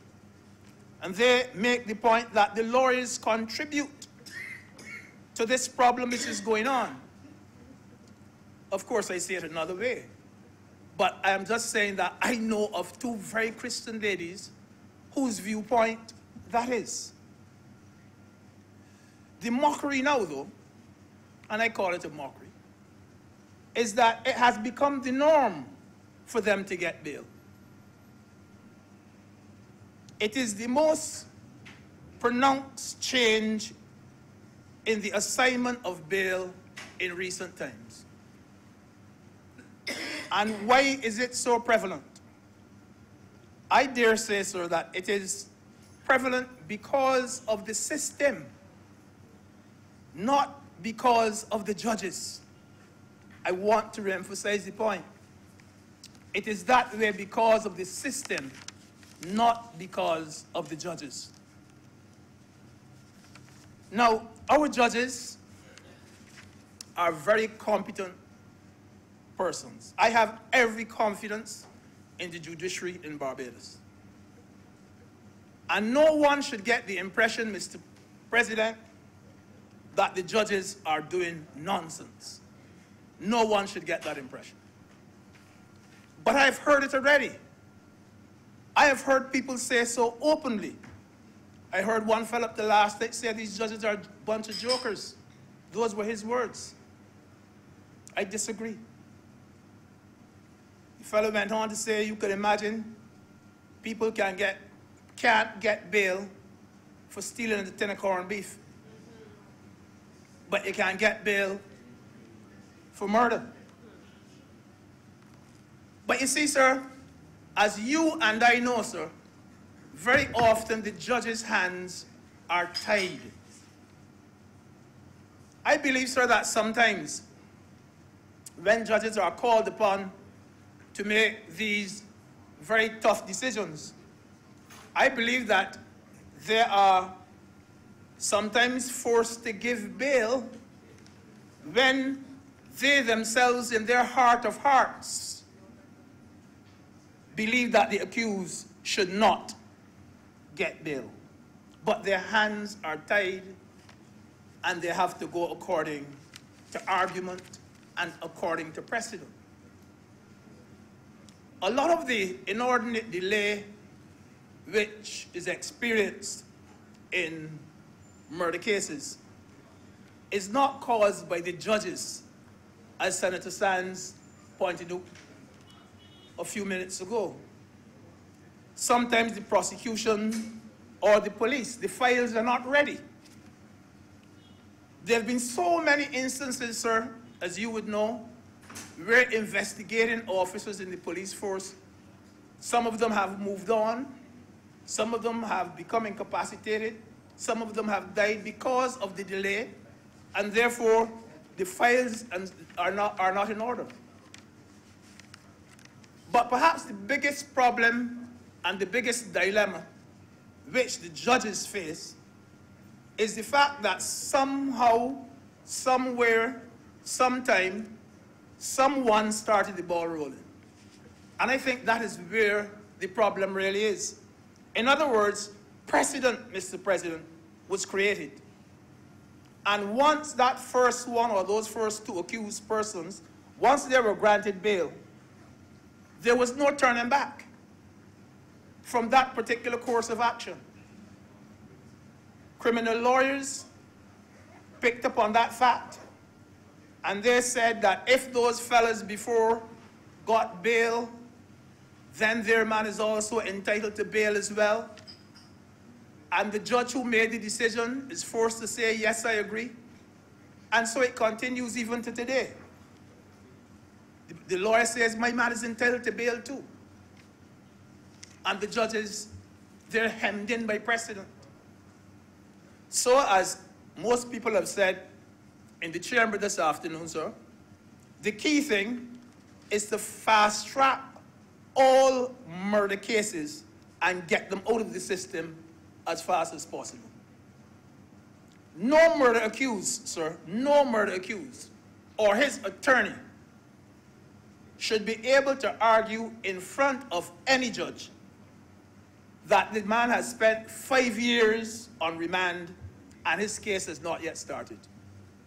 S6: And they make the point that the lawyers contribute to this problem which is going on. Of course, I say it another way. But I am just saying that I know of 2 very Christian ladies whose viewpoint that is. The mockery now, though, and I call it a mockery, is that it has become the norm for them to get bail. It is the most pronounced change in the assignment of bail in recent times. And why is it so prevalent? I dare say, sir, that it is prevalent because of the system, not because of the judges. I want to reemphasize the point. It is that way because of the system, not because of the judges. Now, our judges are very competent persons. I have every confidence in the judiciary in Barbados. And no one should get the impression, Mr. President, that the judges are doing nonsense. No one should get that impression. But I've heard it already. I have heard people say so openly. I heard one fellow up the last night say these judges are a bunch of jokers. Those were his words. I disagree. The fellow went on to say, you could imagine people can't get bail for stealing a tin of corned beef. But you can't get bail for murder. But you see, sir, as you and I know, sir, very often the judges' hands are tied. I believe, sir, that sometimes when judges are called upon to make these very tough decisions. I believe that they are sometimes forced to give bail when they themselves, in their heart of hearts, believe that the accused should not get bail. But their hands are tied and they have to go according to argument and according to precedent. A lot of the inordinate delay which is experienced in murder cases is not caused by the judges, as Senator Sands pointed out a few minutes ago. Sometimes the prosecution or the police, the files are not ready. There have been so many instances, sir, as you would know, where investigating officers in the police force, some of them have moved on, some of them have become incapacitated, some of them have died because of the delay, and therefore the files are not in order. But perhaps the biggest problem and the biggest dilemma which the judges face is the fact that somehow, somewhere, sometime, someone started the ball rolling. And I think that is where the problem really is. In other words, precedent, Mr. President, was created. And once that first one or those first two accused persons, once they were granted bail, there was no turning back from that particular course of action. Criminal lawyers picked up on that fact, and they said that if those fellas before got bail, then their man is also entitled to bail as well. And the judge who made the decision is forced to say, yes, I agree. And so it continues even to today. The lawyer says, my man is entitled to bail too. And the judges, they're hemmed in by precedent. So as most people have said in the chamber this afternoon, sir, the key thing is to fast track all murder cases and get them out of the system as fast as possible. No murder accused, sir, no murder accused or his attorney should be able to argue in front of any judge that the man has spent 5 years on remand and his case has not yet started.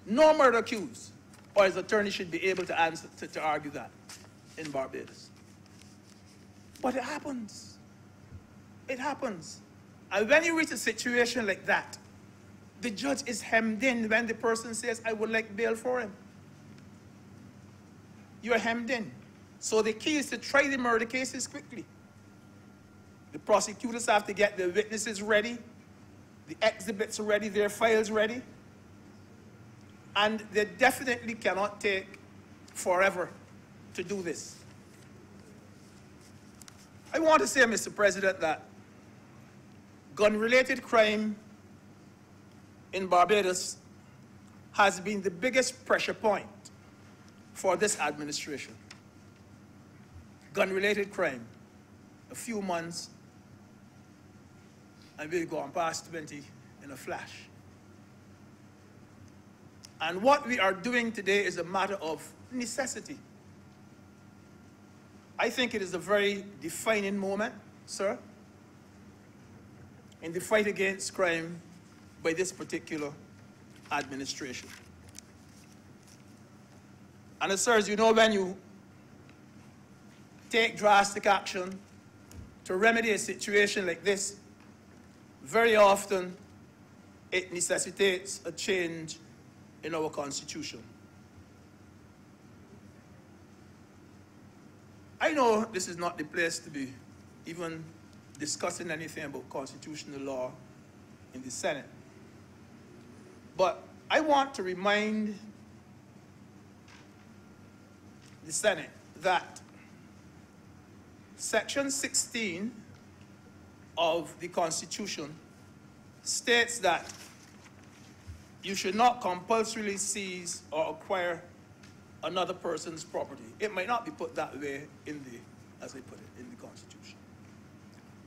S6: No murder accused or his attorney should be able to argue that in Barbados. But it happens. It happens. And when you reach a situation like that, the judge is hemmed in when the person says, I would like bail for him. You're hemmed in. So the key is to try the murder cases quickly. The prosecutors have to get the witnesses ready, the exhibits ready, their files ready. And they definitely cannot take forever to do this. I want to say, Mr. President, that gun-related crime in Barbados has been the biggest pressure point for this administration. Gun-related crime, a few months, and we'll go on past 20 in a flash. And what we are doing today is a matter of necessity. I think it is a very defining moment, sir, in the fight against crime by this particular administration. And sir, as you know, when you take drastic action to remedy a situation like this, very often it necessitates a change in our Constitution. I know this is not the place to be even discussing anything about constitutional law in the Senate. But I want to remind the Senate that Section 16 of the Constitution states that you should not compulsorily seize or acquire another person's property. It might not be put that way in the, as I put it, in the Constitution.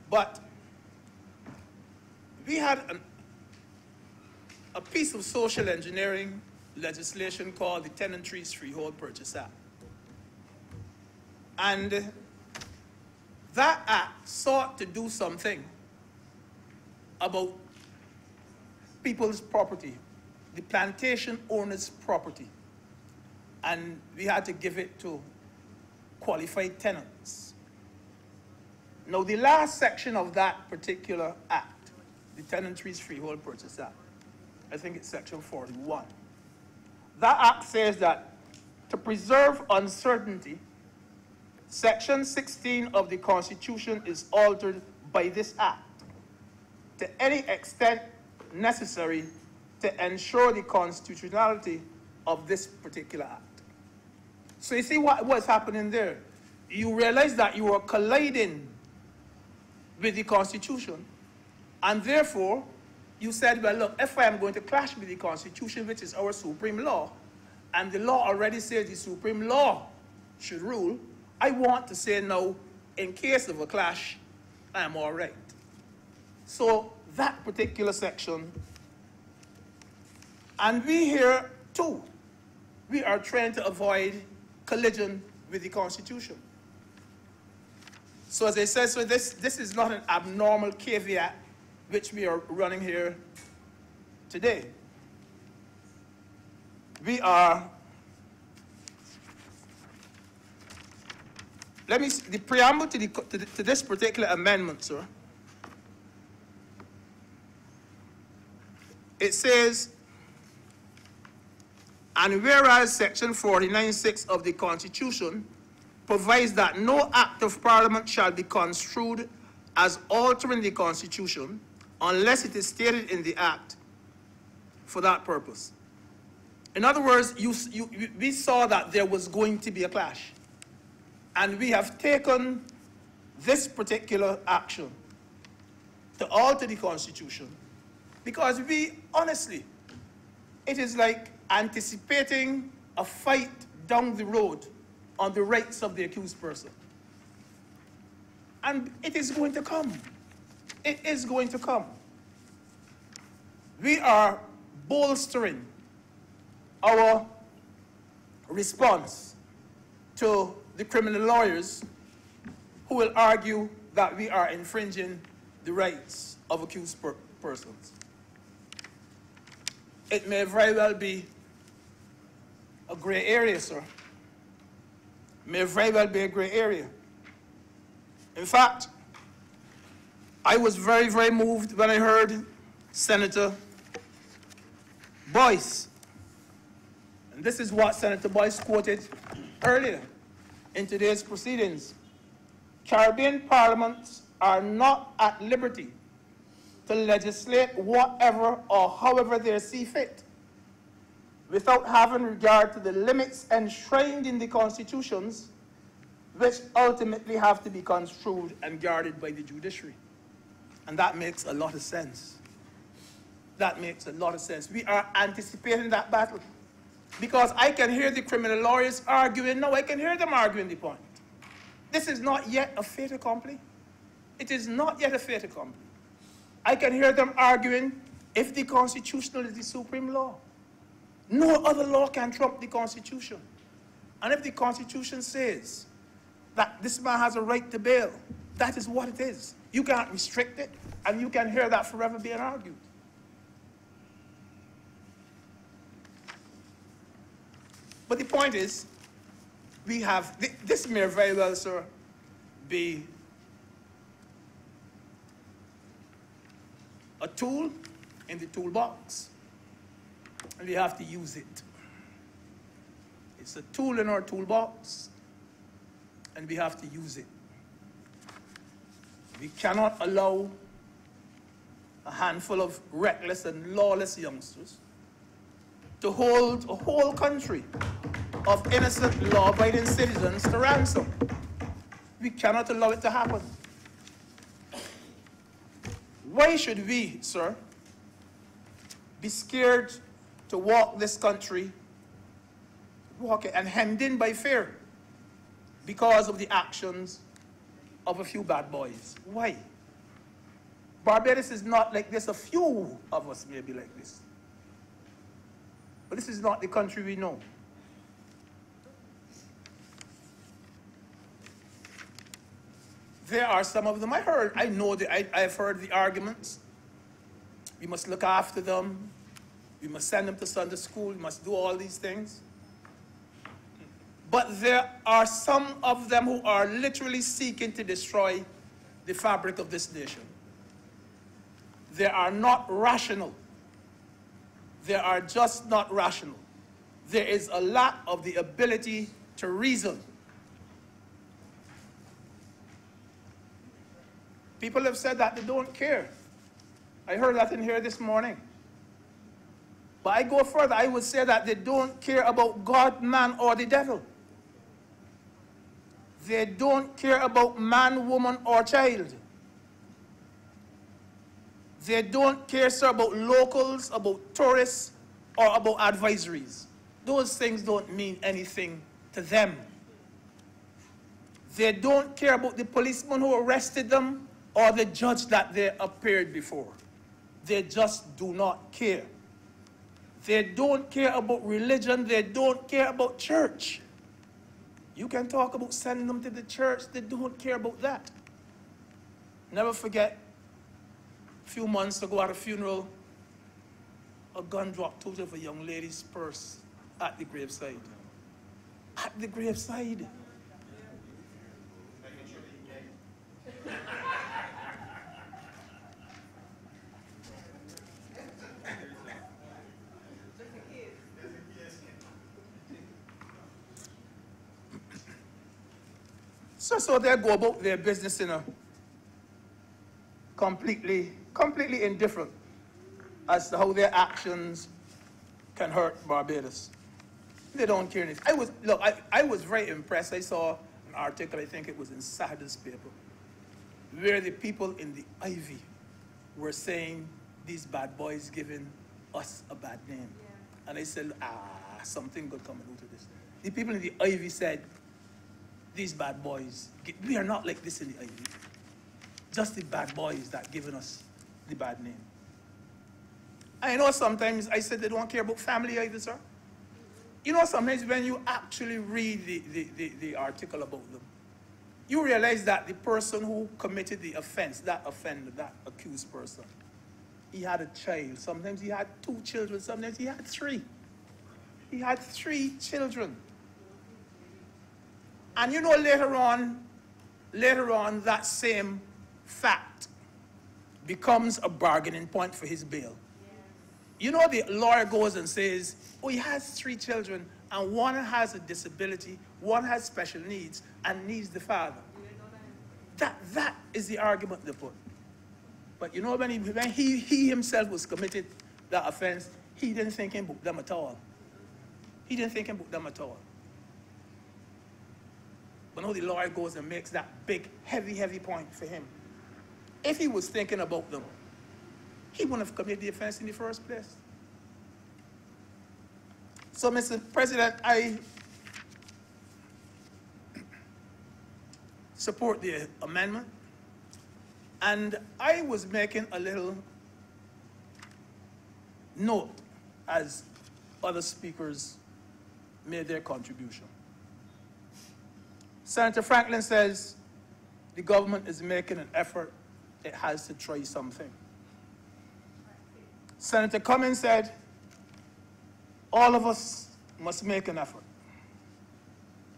S6: But we had a piece of social engineering legislation called the Tenantries Freehold Purchase Act. And that act sought to do something about people's property, the plantation owner's property. And we had to give it to qualified tenants. Now, the last section of that particular act, the Tenantries Freehold Purchase Act, I think it's section 41. That act says that to preserve uncertainty, section 16 of the Constitution is altered by this act to any extent necessary to ensure the constitutionality of this particular act. So you see what was happening there? You realize that you are colliding with the Constitution, and therefore you said, well, look, if I am going to clash with the Constitution, which is our supreme law, and the law already says the supreme law should rule, I want to say no, in case of a clash, I am all right. So that particular section, and we here too, we are trying to avoid collision with the Constitution. So as I said, so this is not an abnormal caveat which we are running here today. We are, let me see, the preamble to this particular amendment, sir. It says, and whereas section 49(6) of the Constitution provides that no act of Parliament shall be construed as altering the Constitution unless it is stated in the act for that purpose. In other words, we saw that there was going to be a clash. And we have taken this particular action to alter the Constitution because we, honestly, it is like anticipating a fight down the road on the rights of the accused person. And it is going to come. It is going to come. We are bolstering our response to the criminal lawyers who will argue that we are infringing the rights of accused persons. It may very well be a gray area, sir. May very well be a gray area. In fact, I was very, very moved when I heard Senator Boyce, and this is what Senator Boyce quoted earlier in today's proceedings. Caribbean parliaments are not at liberty to legislate whatever or however they see fit, without having regard to the limits enshrined in the constitutions, which ultimately have to be construed and guarded by the judiciary. And that makes a lot of sense. That makes a lot of sense. We are anticipating that battle. Because I can hear the criminal lawyers arguing, no, I can hear them arguing the point. This is not yet a fait accompli. It is not yet a fait accompli. I can hear them arguing if the Constitution is the supreme law. No other law can trump the Constitution. And if the Constitution says that this man has a right to bail, that is what it is. You can't restrict it, and you can hear that forever being argued. But the point is, we have, this may very well, sir, be a tool in the toolbox, and we have to use it. It's a tool in our toolbox, and we have to use it. We cannot allow a handful of reckless and lawless youngsters to hold a whole country of innocent, law-abiding citizens to ransom. We cannot allow it to happen. Why should we, sir, be scared to walk this country walking and hemmed in by fear because of the actions of a few bad boys. Why? Barbados is not like this. A few of us may be like this. But this is not the country we know. There are some of them. I've heard the arguments. We must look after them. We must send them to Sunday school. We must do all these things. But there are some of them who are literally seeking to destroy the fabric of this nation. They are not rational. They are just not rational. There is a lack of the ability to reason. People have said that they don't care. I heard that in here this morning. But I go further. I would say that they don't care about God, man, or the devil. They don't care about man, woman, or child. They don't care, sir, about locals, about tourists, or about advisories. Those things don't mean anything to them. They don't care about the policeman who arrested them or the judge that they appeared before. They just do not care. They don't care about religion. They don't care about church. You can talk about sending them to the church. They don't care about that. Never forget, a few months ago at a funeral, a gun dropped out of a young lady's purse at the graveside. At the graveside. So they go about their business in a completely indifferent as to how their actions can hurt Barbados. They don't care anything. I was very impressed. I saw an article, I think it was in Saturday's paper, where the people in the Ivy were saying these bad boys giving us a bad name. Yeah. And I said, something good coming out of this. The people in the Ivy said, these bad boys, we are not like this in the Ivy. Just the bad boys that given us the bad name. I know sometimes I said they don't care about family either, sir. You know, sometimes when you actually read the article about them, you realize that the person who committed the offense, that offender, that accused person, he had a child. Sometimes he had 2 children. Sometimes he had 3. He had 3 children. And you know, later on, that same fact becomes a bargaining point for his bail. You know, the lawyer goes and says, oh, he has 3 children, and one has a disability, one has special needs, and needs the father. That is the argument they put. But you know, when he himself was committed that offense, he didn't think about them at all. He didn't think about them at all. But now the lawyer goes and makes that big, heavy point for him. If he was thinking about them, he wouldn't have committed the offense in the first place. So, Mr. President, I support the amendment. And I was making a little note as other speakers made their contribution. Senator Franklin says the government is making an effort. It has to try something. Senator Cummins said all of us must make an effort.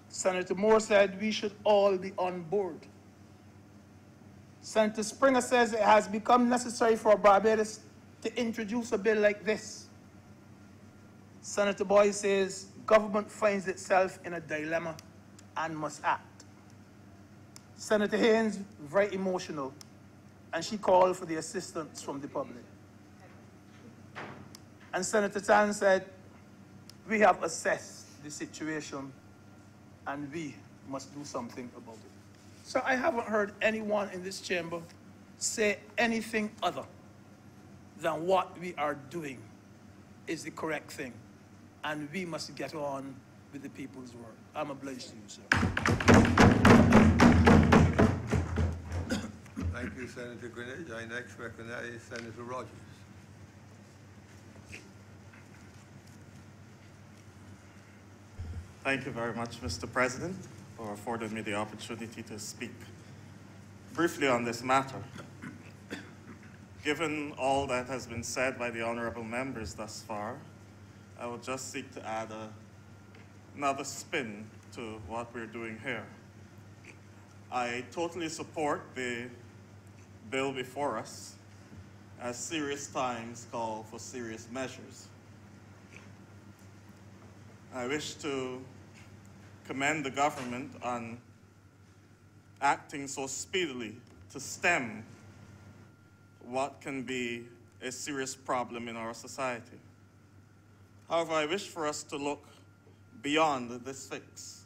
S6: Senator Moore said we should all be on board. Senator Springer says it has become necessary for Barbados to introduce a bill like this. Senator Boyd says government finds itself in a dilemma and must act. Senator Haynes, very emotional, and she called for the assistance from the public. And Senator Tan said, we have assessed the situation and we must do something about it. So I haven't heard anyone in this chamber say anything other than what we are doing is the correct thing. And we must get on with the people's work. I'm obliged to you, sir.
S1: Thank you, Senator Greenidge. I next recognize Senator Rogers.
S7: Thank you very much, Mr. President, for affording me the opportunity to speak briefly on this matter. Given all that has been said by the honourable members thus far, I will just seek to add another spin to what we're doing here. I totally support the bill before us, as serious times call for serious measures. I wish to commend the government on acting so speedily to stem what can be a serious problem in our society. However, I wish for us to look beyond this fix,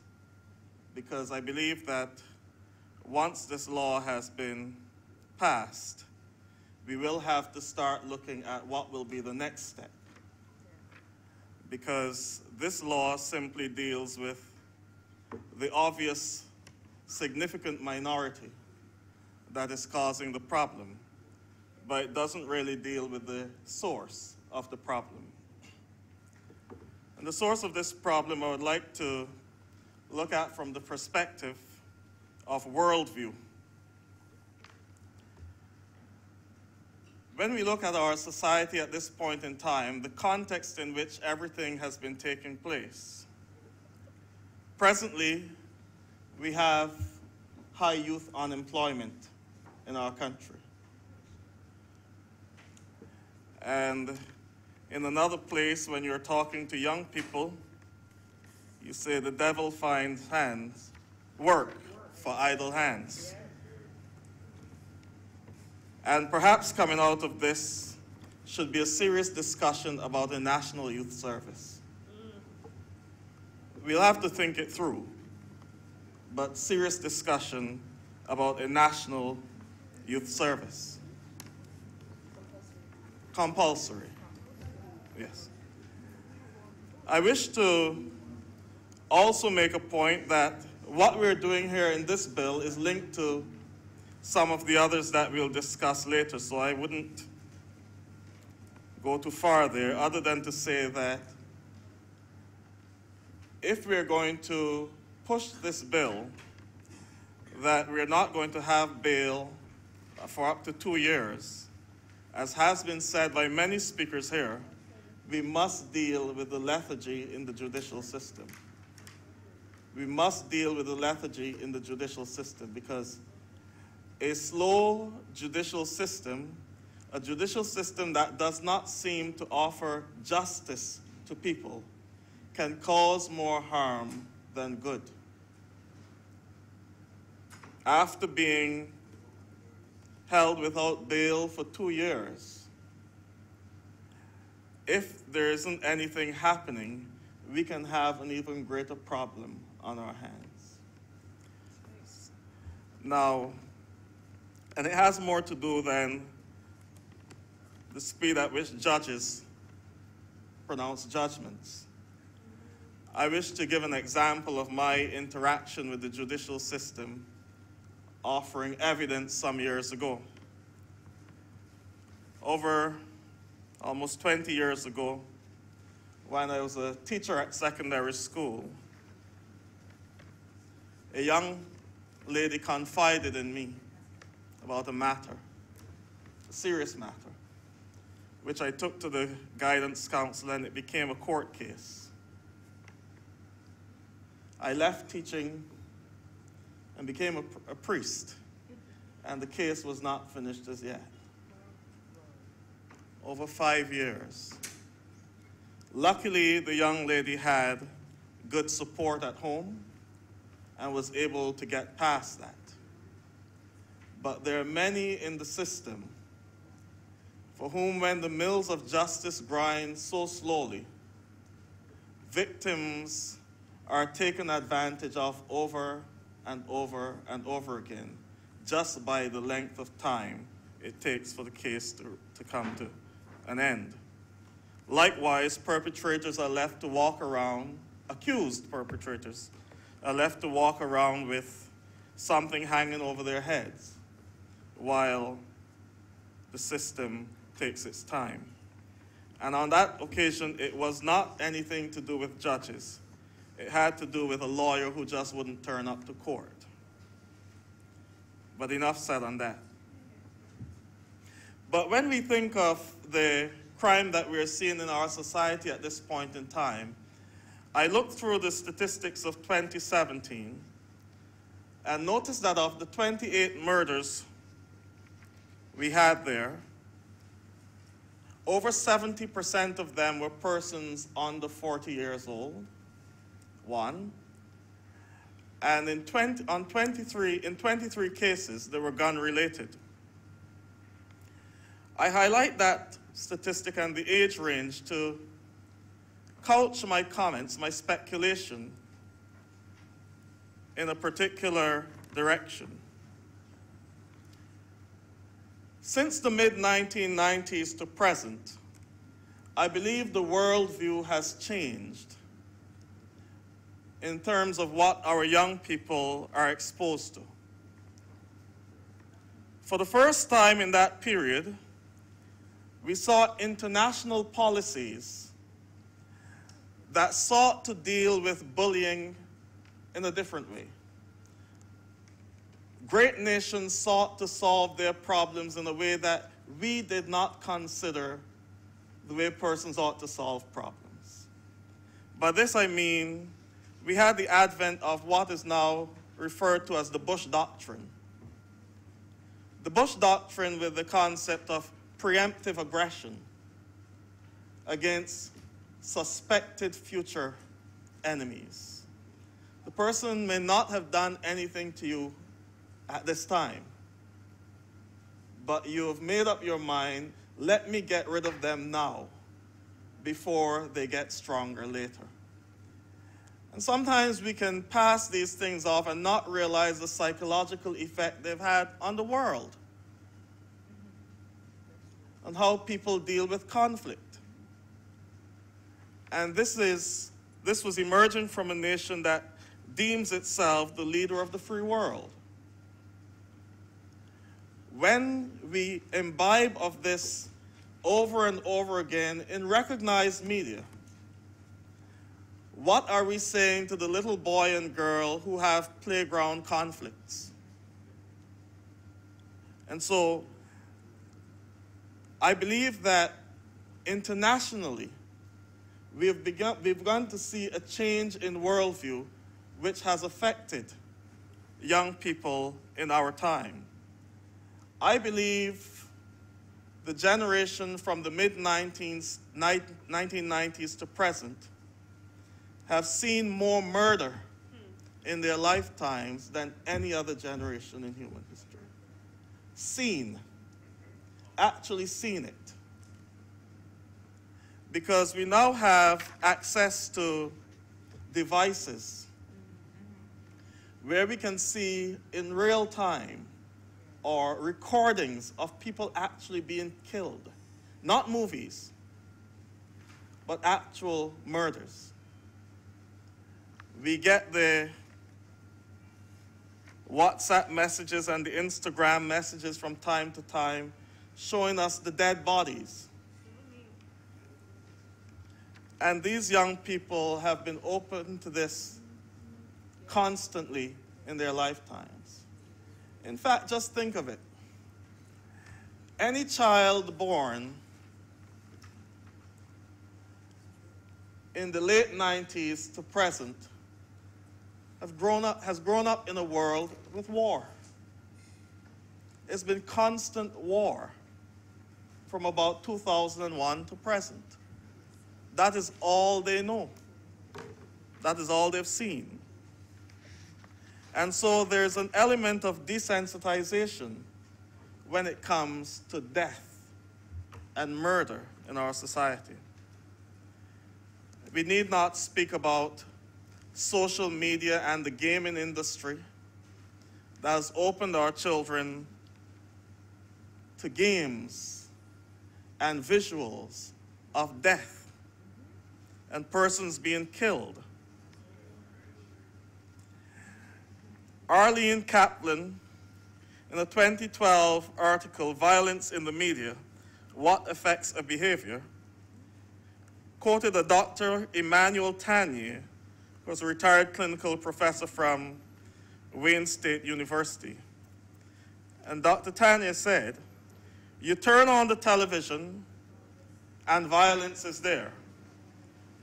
S7: because I believe that once this law has been passed, we will have to start looking at what will be the next step. Because this law simply deals with the obvious significant minority that is causing the problem, but it doesn't really deal with the source of the problem. And the source of this problem I would like to look at from the perspective of worldview. When we look at our society at this point in time, the context in which everything has been taking place, presently, we have high youth unemployment in our country. And in another place, when you're talking to young people, you say the devil finds work for idle hands. And perhaps coming out of this should be a serious discussion about a national youth service. We'll have to think it through, but serious discussion about a national youth service. Compulsory, yes. I wish to also make a point that what we're doing here in this bill is linked to some of the others that we'll discuss later, so I wouldn't go too far there, other than to say that if we're going to push this bill, that we're not going to have bail for up to 2 years, as has been said by many speakers here, we must deal with the lethargy in the judicial system. We must deal with the lethargy in the judicial system, because a slow judicial system, a judicial system that does not seem to offer justice to people, can cause more harm than good. After being held without bail for 2 years, if there isn't anything happening, we can have an even greater problem on our hands. Now, and it has more to do than the speed at which judges pronounce judgments. I wish to give an example of my interaction with the judicial system, offering evidence some years ago. Over almost 20 years ago, when I was a teacher at secondary school, a young lady confided in me about a matter, a serious matter, which I took to the guidance council, and it became a court case. I left teaching and became a priest, and the case was not finished as yet. Over 5 years. Luckily, the young lady had good support at home and was able to get past that. But there are many in the system for whom, when the mills of justice grind so slowly, victims are taken advantage of over and over and over again, just by the length of time it takes for the case to come to an end. Likewise, perpetrators are left to walk around accused perpetrators are left to walk around with something hanging over their heads while the system takes its time. And on that occasion, it was not anything to do with judges. It had to do with a lawyer who just wouldn't turn up to court. But enough said on that. But when we think of the crime that we're seeing in our society at this point in time, I looked through the statistics of 2017 and noticed that of the 28 murders we had there, over 70% of them were persons under 40 years old, one. And in 23 cases, they were gun-related. I highlight that statistic and the age range to couch my comments, my speculation, in a particular direction. Since the mid-1990s to present, I believe the worldview has changed in terms of what our young people are exposed to. For the first time in that period, we saw international policies that sought to deal with bullying in a different way. Great nations sought to solve their problems in a way that we did not consider the way persons ought to solve problems. By this I mean, we had the advent of what is now referred to as the Bush Doctrine. The Bush Doctrine with the concept of preemptive aggression against suspected future enemies. The person may not have done anything to you at this time, but you have made up your mind, let me get rid of them now before they get stronger later. And sometimes we can pass these things off and not realize the psychological effect they've had on the world and how people deal with conflict. And this was emerging from a nation that deems itself the leader of the free world. When we imbibe of this over and over again in recognized media, what are we saying to the little boy and girl who have playground conflicts? And so I believe that internationally, we've begun to see a change in worldview which has affected young people in our time. I believe the generation from the mid-1990s to present have seen more murder in their lifetimes than any other generation in human history. Seen, actually seen it. Because we now have access to devices where we can see in real time or recordings of people actually being killed. Not movies, but actual murders. We get the WhatsApp messages and the Instagram messages from time to time showing us the dead bodies. And these young people have been open to this constantly in their lifetimes. In fact, just think of it. Any child born in the late 90s to present has grown up in a world with war. It's been constant war from about 2001 to present. That is all they know. That is all they've seen. And so there's an element of desensitization when it comes to death and murder in our society. We need not speak about social media and the gaming industry that has opened our children to games and visuals of death and persons being killed Arlene Kaplan, in a 2012 article, Violence in the Media, What Affects a Behavior, quoted a Dr. Emmanuel Tanier, who was a retired clinical professor from Wayne State University. And Dr. Tanier said, "You turn on the television and violence is there.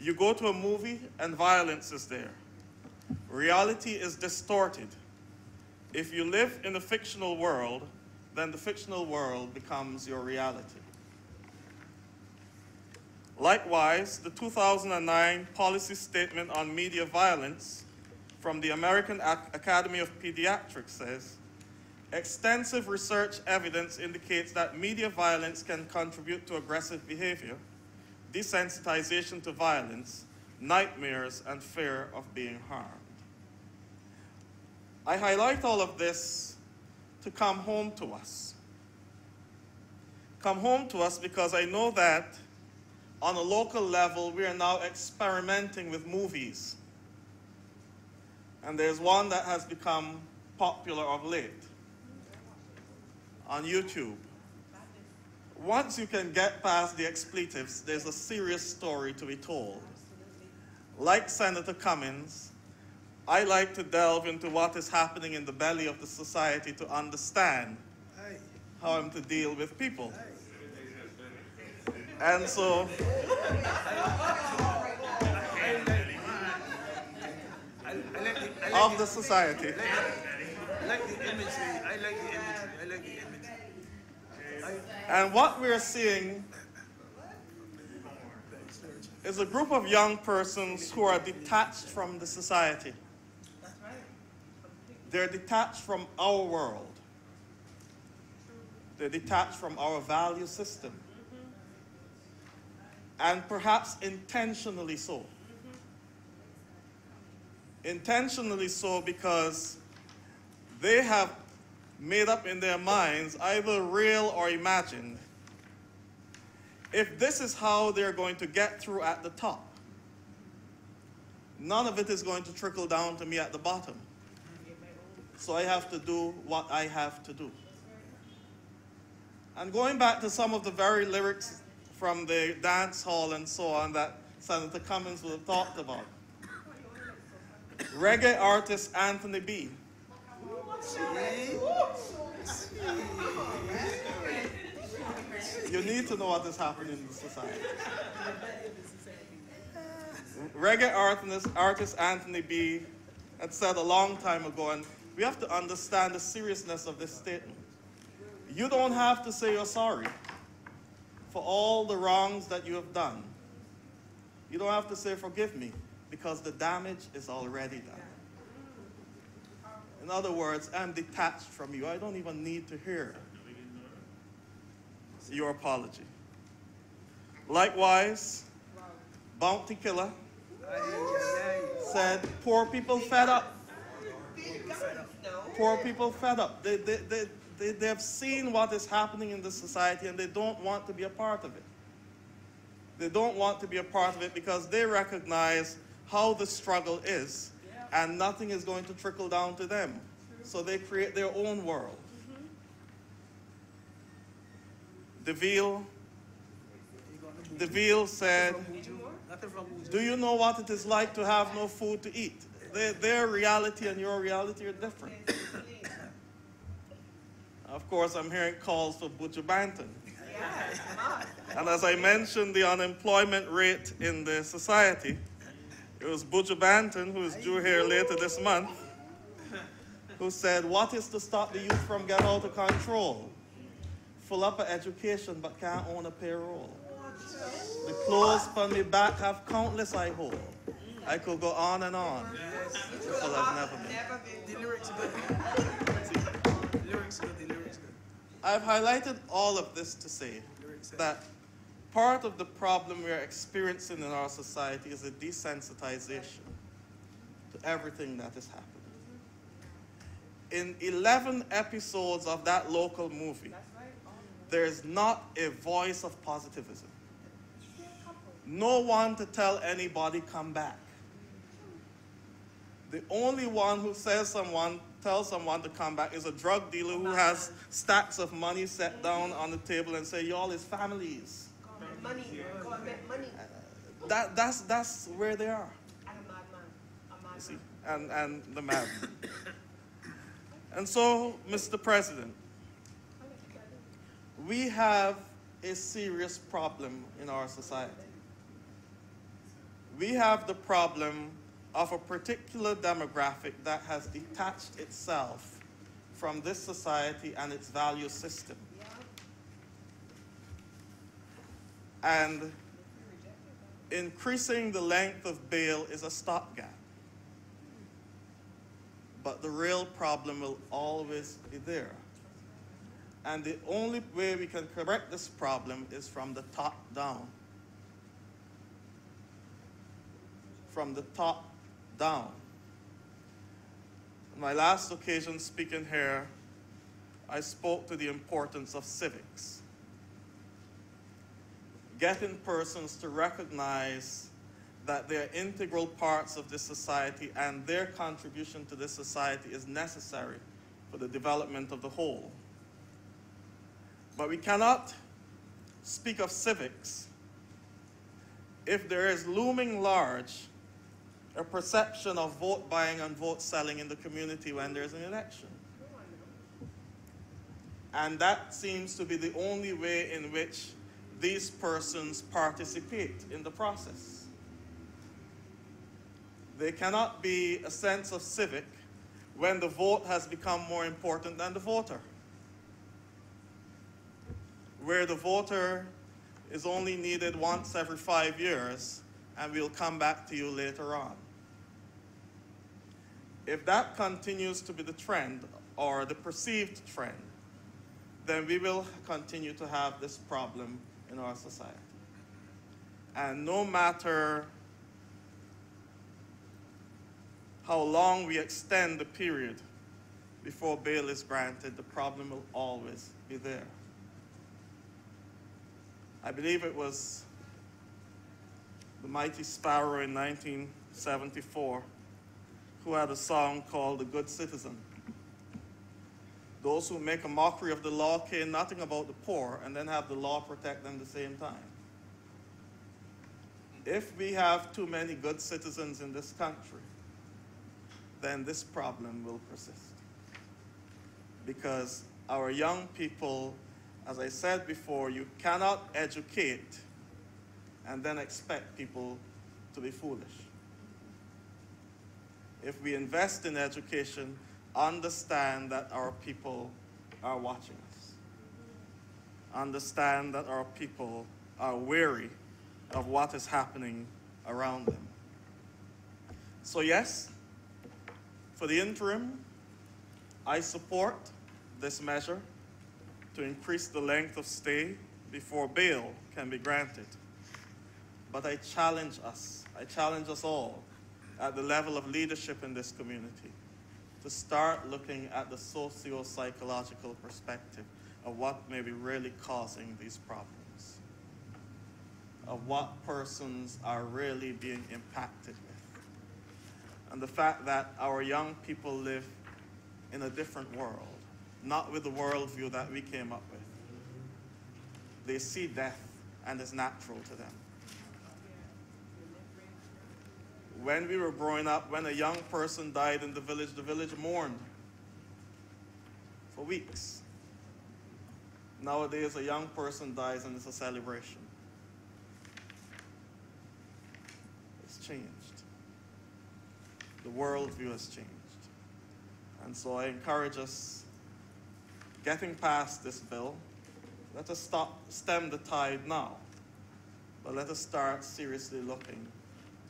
S7: You go to a movie and violence is there. Reality is distorted. If you live in a fictional world, then the fictional world becomes your reality." Likewise, the 2009 policy statement on media violence from the American Academy of Pediatrics says, "Extensive research evidence indicates that media violence can contribute to aggressive behavior, desensitization to violence, nightmares, and fear of being harmed." I highlight all of this to come home to us. Come home to us because I know that on a local level, we are now experimenting with movies. And there's one that has become popular of late on YouTube. Once you can get past the expletives, there's a serious story to be told. Like Senator Cummins, I like to delve into what is happening in the belly of the society to understand how I'm to deal with people. And so, of the society.
S6: I like the imagery.
S7: And what we're seeing is a group of young persons who are detached from the society. They're detached from our world. They're detached from our value system. And perhaps intentionally so. Intentionally so because they have made up in their minds, either real or imagined, if this is how they're going to get through at the top, none of it is going to trickle down to me at the bottom. So I have to do what I have to do. And going back to some of the very lyrics from the dance hall and so on that Senator Cummins would have talked about. Reggae artist Anthony B. You need to know what is happening in the society. Reggae artist Anthony B. had said a long time ago, and we have to understand the seriousness of this statement. You don't have to say you're sorry for all the wrongs that you have done. You don't have to say forgive me because the damage is already done. In other words, I'm detached from you. I don't even need to hear your apology. Likewise, Bounty Killer said, poor people fed up. Poor people fed up. They have seen what is happening in the society and they don't want to be a part of it. They don't want to be a part of it because they recognize how the struggle is and nothing is going to trickle down to them. So they create their own world. DeVille said, do you know what it is like to have no food to eat? Their reality and your reality are different. Of course, I'm hearing calls for Butcher Banton. And as I mentioned the unemployment rate in the society, it was Butcher Banton, who is due here later this month, who said, what is to stop the youth from getting out of control? Full up of education, but can't own a payroll. The clothes on my back have countless I hold. I could go on and on. Until I've never been.
S6: The lyrics are good. The lyrics are good.
S7: I've highlighted all of this to say that part of the problem we are experiencing in our society is a desensitization to everything that is happening. In 11 episodes of that local movie, there is not a voice of positivism. No one to tell anybody come back. The only one who says tell someone to come back is a drug dealer who has stacks of money set down on the table and say, y'all is families.
S3: Money, government money.
S7: That's where they are.
S3: And a madman. A madman.
S7: You see, and the madman. And so, Mr. President, we have a serious problem in our society. We have the problem of a particular demographic that has detached itself from this society and its value system. And increasing the length of bail is a stopgap. But the real problem will always be there. And the only way we can correct this problem is from the top down. From the top down. On my last occasion speaking here, I spoke to the importance of civics. Getting persons to recognize that they are integral parts of this society and their contribution to this society is necessary for the development of the whole. But we cannot speak of civics if there is looming large a perception of vote buying and vote selling in the community when there's an election. And that seems to be the only way in which these persons participate in the process. There cannot be a sense of civic when the vote has become more important than the voter, where the voter is only needed once every 5 years, and we'll come back to you later on. If that continues to be the trend, or the perceived trend, then we will continue to have this problem in our society. And no matter how long we extend the period before bail is granted, the problem will always be there. I believe it was the Mighty Sparrow in 1974 who had a song called The Good Citizen. Those who make a mockery of the law care nothing about the poor and then have the law protect them at the same time. If we have too many good citizens in this country, then this problem will persist. Because our young people, as I said before, you cannot educate and then expect people to be foolish. If we invest in education, understand that our people are watching us. Understand that our people are wary of what is happening around them. So yes, for the interim, I support this measure to increase the length of stay before bail can be granted. But I challenge us all at the level of leadership in this community to start looking at the socio-psychological perspective of what may be really causing these problems, of what persons are really being impacted with, and the fact that our young people live in a different world, not with the worldview that we came up with. They see death and it's natural to them. When we were growing up, when a young person died in the village mourned for weeks. Nowadays, a young person dies and it's a celebration. It's changed. The worldview has changed. And so I encourage us, getting past this bill, let us stem the tide now, but let us start seriously looking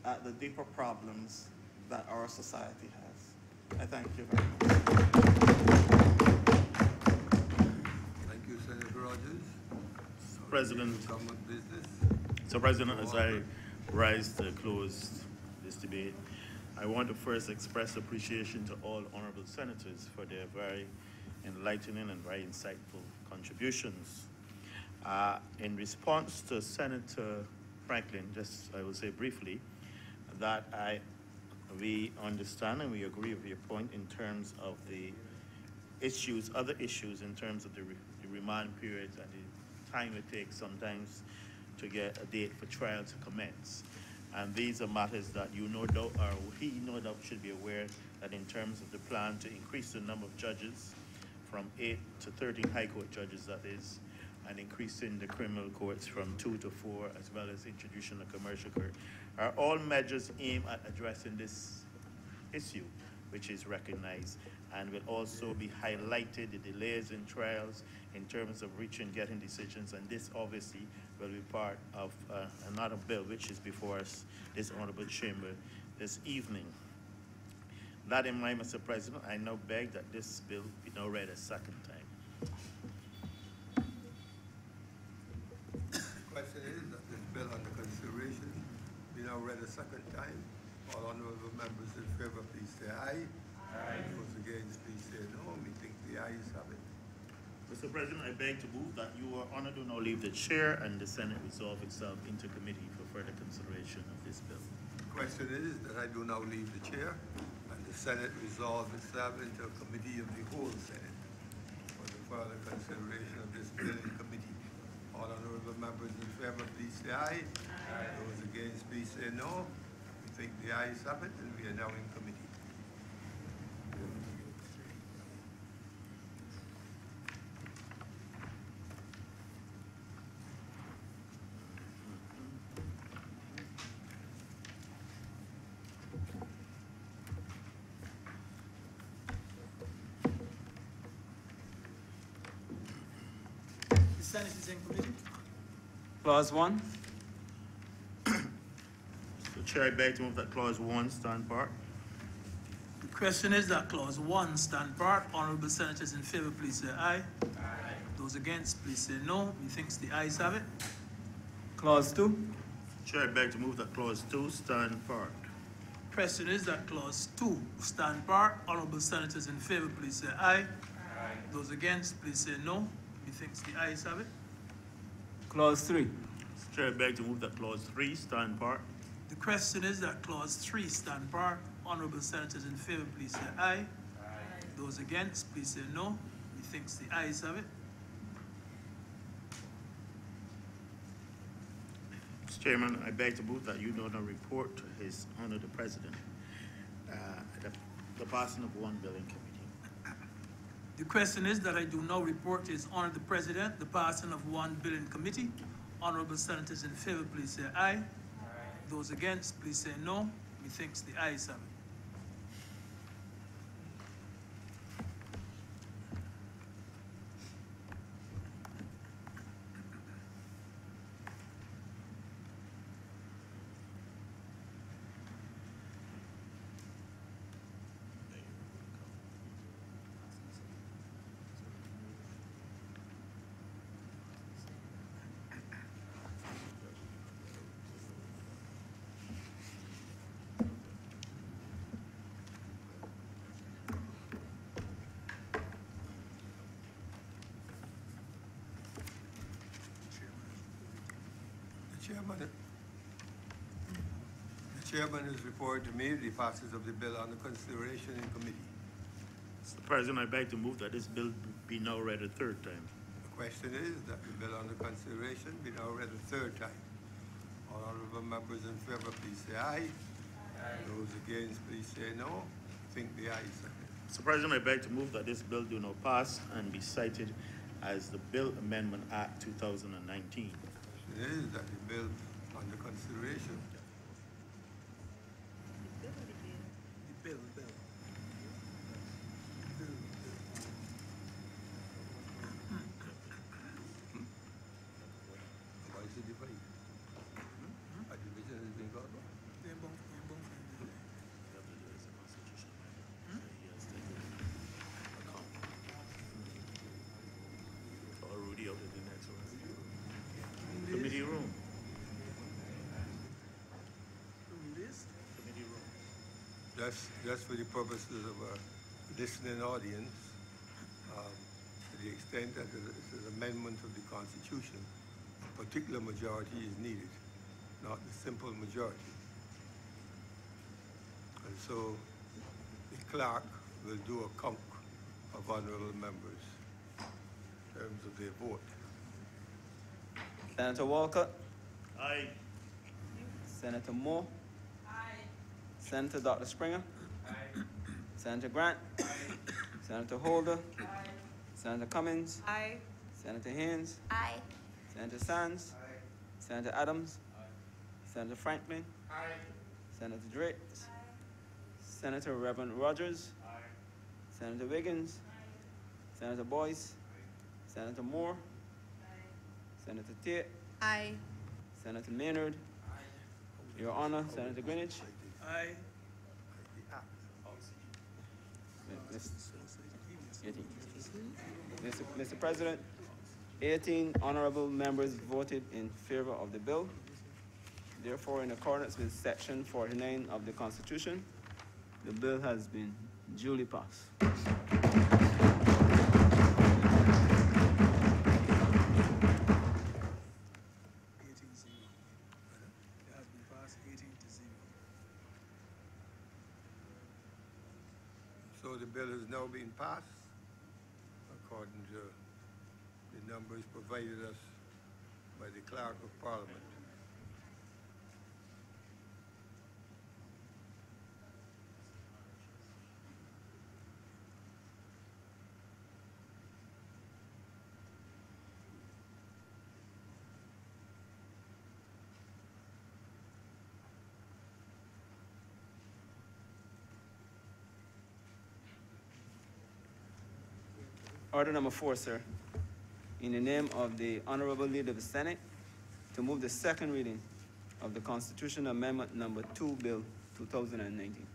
S7: at the deeper problems that our society has. I thank you very much.
S1: Thank you, Senator Rogers.
S8: President.
S1: Government business.
S8: So, President, as I rise to close this debate, I want to first express appreciation to all honorable senators for their very enlightening and very insightful contributions. In response to Senator Franklin, just I will say briefly that I We understand and we agree with your point in terms of the issues, other issues in terms of the remand periods and the time it takes sometimes to get a date for trial to commence. And these are matters that you no doubt, or he no doubt should be aware that in terms of the plan to increase the number of judges from 8 to 13 high court judges, that is, and increasing the criminal courts from 2 to 4, as well as introducing a commercial court, are all measures aimed at addressing this issue, which is recognized, and will also be highlighted the delays in trials in terms of getting decisions, and this obviously will be part of another bill which is before us, this honorable chamber, this evening. That in mind, Mr. President, I now beg that this bill be now read a second time.
S1: Question is that this bill under consideration be now read a second time. All honorable members in favor, please say aye. Aye. Those against, please say no. We think the ayes have it.
S8: Mr. President, I beg to move that Your Honor do now leave the chair and the Senate resolve itself into committee for further consideration of this bill.
S1: The question is that I do now leave the chair and the Senate resolve itself into a committee of the whole Senate for the further consideration of this bill in committee. All honorable members in favor, please say aye. Aye. Those against, please say no. We think the ayes have it and we are now in committee.
S6: The Senate is in committee. Clause 1.
S8: The chair, I beg to move that clause 1 stand part.
S6: The question is that clause 1 stand part. Honorable senators in favor, please say aye. Aye. Those against, please say no. Methinks the ayes have it. Clause 2.
S8: Chair, I beg to move that clause 2 stand part.
S6: Question is that clause 2 stand part. Honorable senators in favor, please say aye. Aye. Those against, please say no. Methinks the ayes have it. Clause 3.
S8: Chair, I beg to move that clause 3 stand part.
S6: The question is that clause 3 stand part. Honorable senators in favor, please say aye. Aye. Those against, please say no. Methinks the ayes have it.
S8: Mr. Chairman, I beg to move that you do not report to His Honor the President the passing of one bill in committee.
S6: The question is that I do now report to His Honor the President the passing of one bill in committee. Honorable senators in favor, please say aye. Aye. Those against, please say no. Methinks the ayes have it.
S1: The chairman has reported to me the passage of the bill under consideration in committee.
S8: Mr. President, I beg to move that this bill be now read a third time.
S1: The question is that the bill under consideration be now read a third time. All honorable members in favor, please say aye. Aye. Those against, please say no. Think the ayes have it.
S8: Mr. President, I beg to move that this bill do not pass and be cited as the Bill Amendment Act 2019.
S1: The question is that the bill under consideration.
S6: The bill.
S1: Why is it divided? A division is being called for?
S8: Or Rudy out in the next one. Committee room. Committee room.
S1: Just for the purposes of a listening audience, to the extent that it's an amendment of the Constitution, a particular majority is needed, not the simple majority. And And so the clerk will do a count of honorable members in terms of their vote.
S9: Senator Walker,
S8: Aye.
S9: Senator Moore, Senator Dr. Springer, Senator Grant, Senator Holder, Senator Cummins,
S3: Aye.
S9: Senator Haynes,
S2: Aye.
S9: Senator Sands, Senator Adams, Senator Franklin, Senator Drake, Senator Reverend Rogers, Senator Wiggins, Senator Boyce, Senator Moore, Senator Tate,
S3: Aye.
S9: Senator Maynard, Your Honor, Senator Greenwich.
S6: Aye.
S9: Mr. President, 18 honorable members voted in favor of the bill. Therefore, in accordance with Section 49 of the Constitution, the bill has been duly passed.
S1: So the bill has now been passed according to the numbers provided us by the Clerk of Parliament.
S9: Order number 4, sir. In the name of the Honorable Leader of the Senate, to move the second reading of the Constitution Amendment number 2, Bill 2019.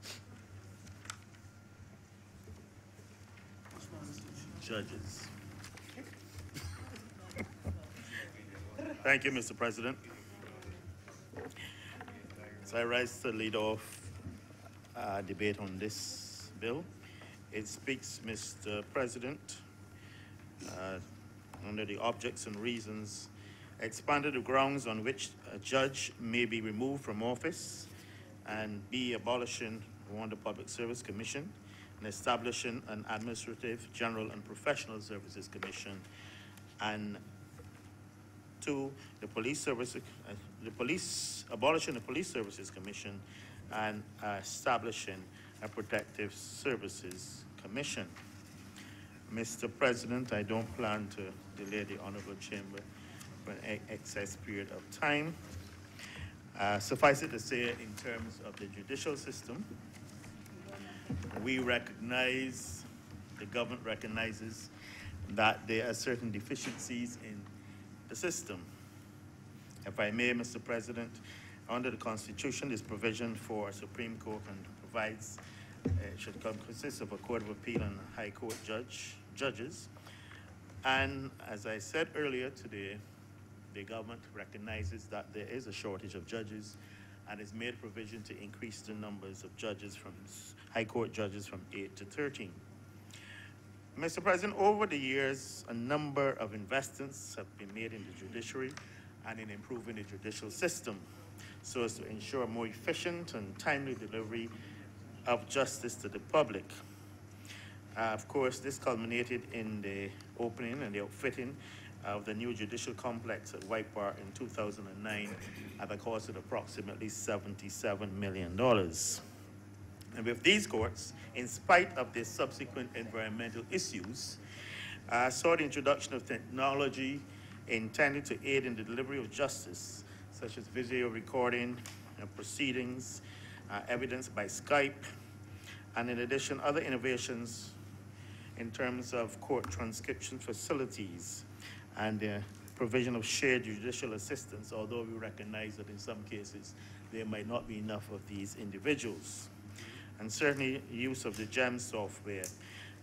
S8: Judges. Thank you, Mr. President. So I rise to lead off debate on this bill. It speaks, Mr. President, under the objects and reasons, expanded the grounds on which a judge may be removed from office, and B, abolishing the Public Service Commission and establishing an Administrative, General, and Professional Services Commission, and 2, abolishing the Police Services Commission and establishing a Protective Services Commission. Mr. President, I don't plan to delay the Honourable Chamber for an excess period of time. Suffice it to say, in terms of the judicial system, we recognize, the government recognizes that there are certain deficiencies in the system. If I may, Mr. President, under the Constitution, there's provision for a Supreme Court and provides it should consist of a Court of Appeal and a High Court judges. And as I said earlier today, the government recognizes that there is a shortage of judges and has made provision to increase the numbers of judges from High Court judges from 8 to 13. Mr. President, over the years, a number of investments have been made in the judiciary and in improving the judicial system so as to ensure a more efficient and timely delivery of justice to the public. Of course, this culminated in the opening and the outfitting of the new judicial complex at White Park in 2009 at the cost of approximately $77 million. And with these courts, in spite of the subsequent environmental issues, saw the introduction of technology intended to aid in the delivery of justice, such as video recording proceedings, evidence by Skype, and in addition, other innovations in terms of court transcription facilities and the provision of shared judicial assistance, although we recognize that in some cases there might not be enough of these individuals. And certainly use of the GEM software.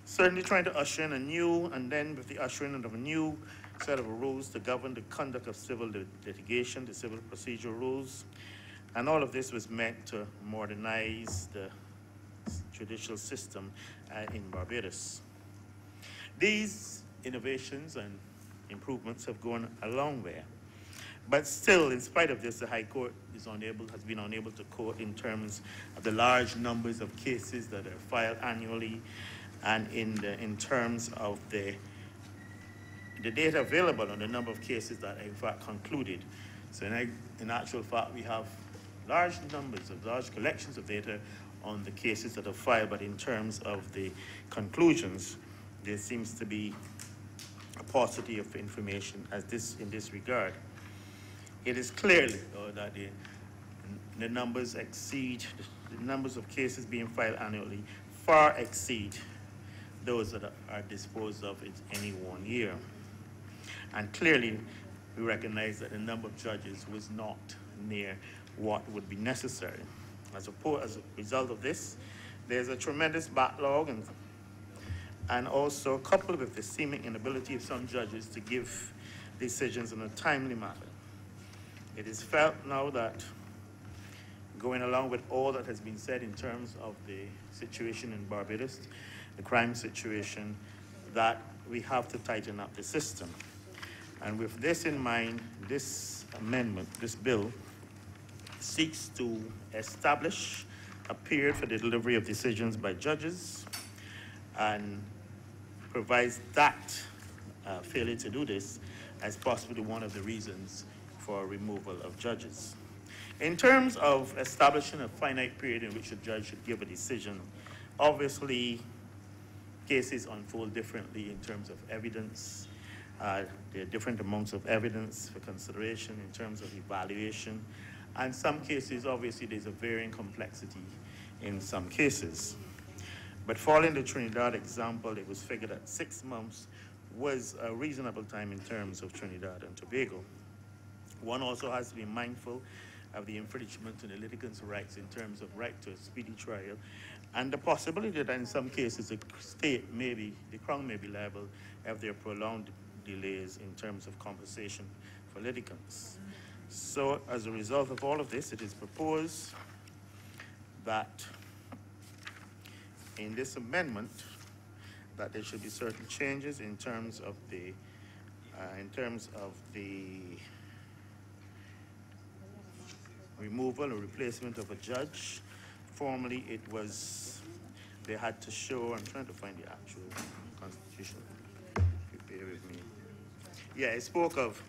S8: Certainly trying to usher in a new, and then with the ushering of a new set of rules to govern the conduct of civil litigation, the civil procedural rules. And all of this was meant to modernize the judicial system in Barbados. These innovations and improvements have gone a long way. But still, in spite of this, the High Court has been unable to court in terms of the large numbers of cases that are filed annually, and in terms of the data available on the number of cases that are in fact concluded. So in actual fact, we have large collections of data on the cases that are filed, but in terms of the conclusions, there seems to be a paucity of information in this regard. It is clearly that the numbers of cases being filed annually far exceed those that are disposed of in any one year. And clearly, we recognize that the number of judges was not near what would be necessary. As a result of this, there's a tremendous backlog, and also coupled with the seeming inability of some judges to give decisions in a timely manner. It is felt now that, going along with all that has been said in terms of the situation in Barbados, the crime situation, that we have to tighten up the system. And with this in mind, this amendment, this bill, seeks to establish a period for the delivery of decisions by judges, and provides that failure to do this as possibly one of the reasons for removal of judges. In terms of establishing a finite period in which a judge should give a decision, obviously cases unfold differently in terms of evidence. There are different amounts of evidence for consideration in terms of evaluation. And some cases, obviously, there's a varying complexity in some cases. But following the Trinidad example, it was figured that 6 months was a reasonable time in terms of Trinidad and Tobago. One also has to be mindful of the infringement of the litigants' rights in terms of right to a speedy trial, and the possibility that in some cases the Crown may be liable if there are prolonged delays in terms of compensation for litigants. So as a result of all of this, it is proposed that in this amendment that there should be certain changes in terms of the removal or replacement of a judge. Formerly, it was, they had to show, I'm trying to find the actual constitution. Bear with me. Yeah, it spoke of,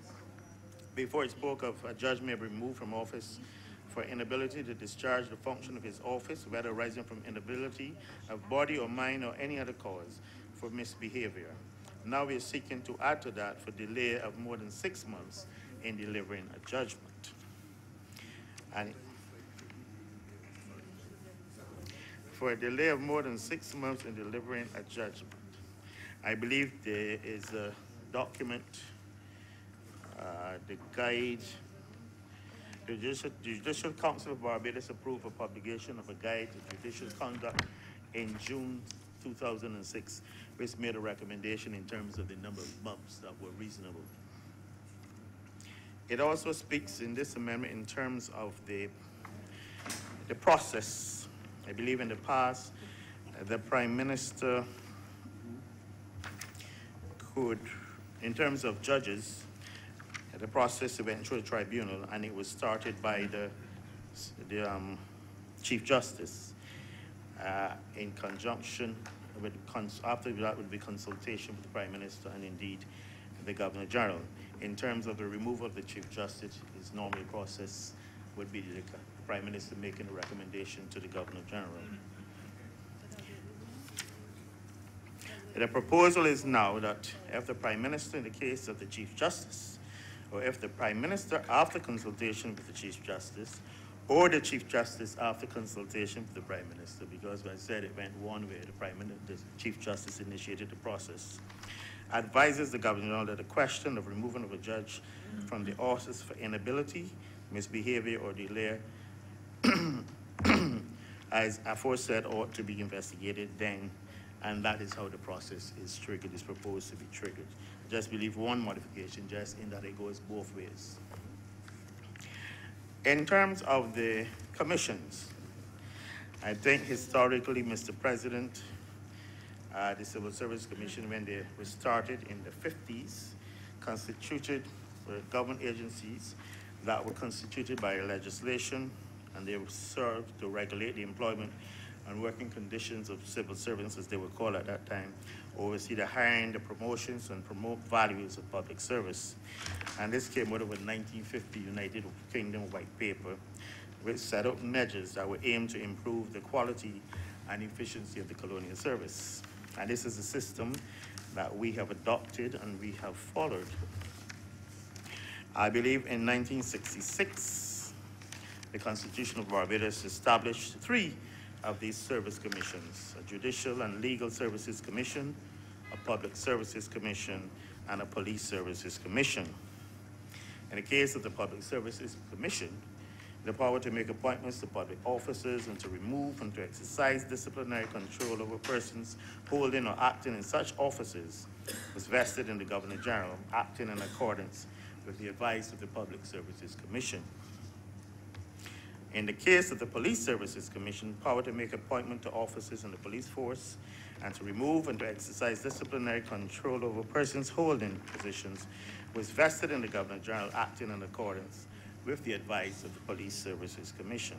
S8: before it spoke of a judge may be removed from office for inability to discharge the function of his office, whether arising from inability of body or mind or any other cause for misbehavior. Now we are seeking to add to that for delay of more than 6 months in delivering a judgment. And for a delay of more than 6 months in delivering a judgment, I believe there is a document, the guide. The Judicial Council of Barbados approved a publication of a guide to judicial conduct in June 2006, which made a recommendation in terms of the number of months that were reasonable. It also speaks in this amendment in terms of the process. I believe in the past, the Prime Minister could, in terms of judges, the process went through the tribunal, and it was started by the Chief Justice in conjunction with, after that would be consultation with the Prime Minister and indeed the Governor General. In terms of the removal of the Chief Justice, his normal process would be the Prime Minister making a recommendation to the Governor General. The proposal is now that if the Prime Minister, in the case of the Chief Justice, or if the Prime Minister, after consultation with the Chief Justice, or the Chief Justice after consultation with the Prime Minister, because as I said, it went one way, the Chief Justice initiated the process, advises the Governor General that the question of removal of a judge from the office for inability, misbehavior, or delay, as aforesaid, ought to be investigated then, and that is how the process is triggered, is proposed to be triggered. I just believe one modification, just in that it goes both ways. In terms of the commissions, I think historically, Mr. President, the Civil Service Commission, when they were started in the 50s, constituted were government agencies that were constituted by legislation, and they would serve to regulate the employment and working conditions of civil servants, as they were called at that time, oversee the hiring, the promotions, and promote values of public service. And this came out of a 1950 United Kingdom white paper, which set out measures that were aimed to improve the quality and efficiency of the colonial service. And this is a system that we have adopted and we have followed. I believe in 1966, the Constitution of Barbados established 3 of these service commissions: a Judicial and Legal Services Commission, a Public Services Commission, and a Police Services Commission. In the case of the Public Services Commission, the power to make appointments to public officers and to remove and to exercise disciplinary control over persons holding or acting in such offices was vested in the Governor General, acting in accordance with the advice of the Public Services Commission. In the case of the Police Services Commission, power to make appointment to officers in the police force and to remove and to exercise disciplinary control over persons holding positions was vested in the Governor General, acting in accordance with the advice of the Police Services Commission.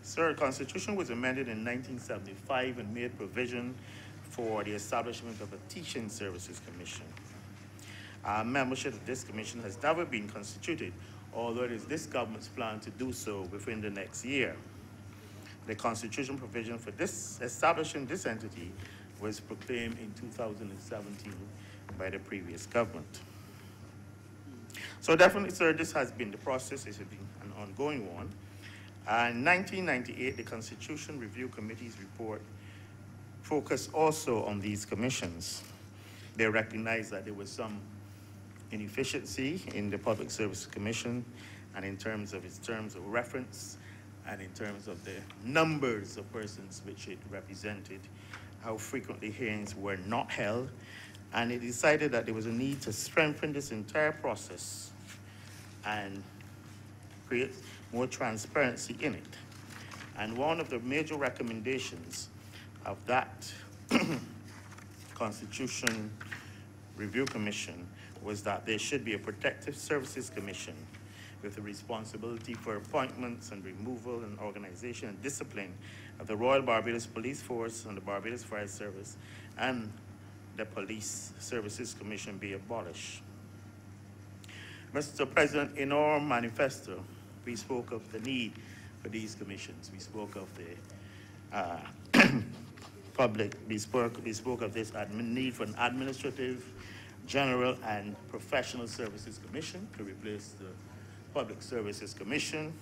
S8: Sir, the Constitution was amended in 1975 and made provision for the establishment of a Teaching Services Commission. Our membership of this commission has never been constituted, although it is this government's plan to do so within the next year. The Constitution provision for this establishing this entity was proclaimed in 2017 by the previous government. So definitely, sir, this has been the process. It has been an ongoing one. In 1998, the Constitution Review Committee's report focused also on these commissions. They recognized that there was some inefficiency in the Public Service Commission, and in terms of its terms of reference, and in terms of the numbers of persons which it represented, how frequently hearings were not held, and it decided that there was a need to strengthen this entire process and create more transparency in it. And one of the major recommendations of that Constitution Review Commission was that there should be a Protective Services Commission with the responsibility for appointments and removal and organization and discipline of the Royal Barbados Police Force and the Barbados Fire Service, and the Police Services Commission be abolished. Mr. President, in our manifesto, we spoke of the need for these commissions. We spoke of the we spoke of this need for an administrative, general, and professional services commission to replace the Public Services Commission.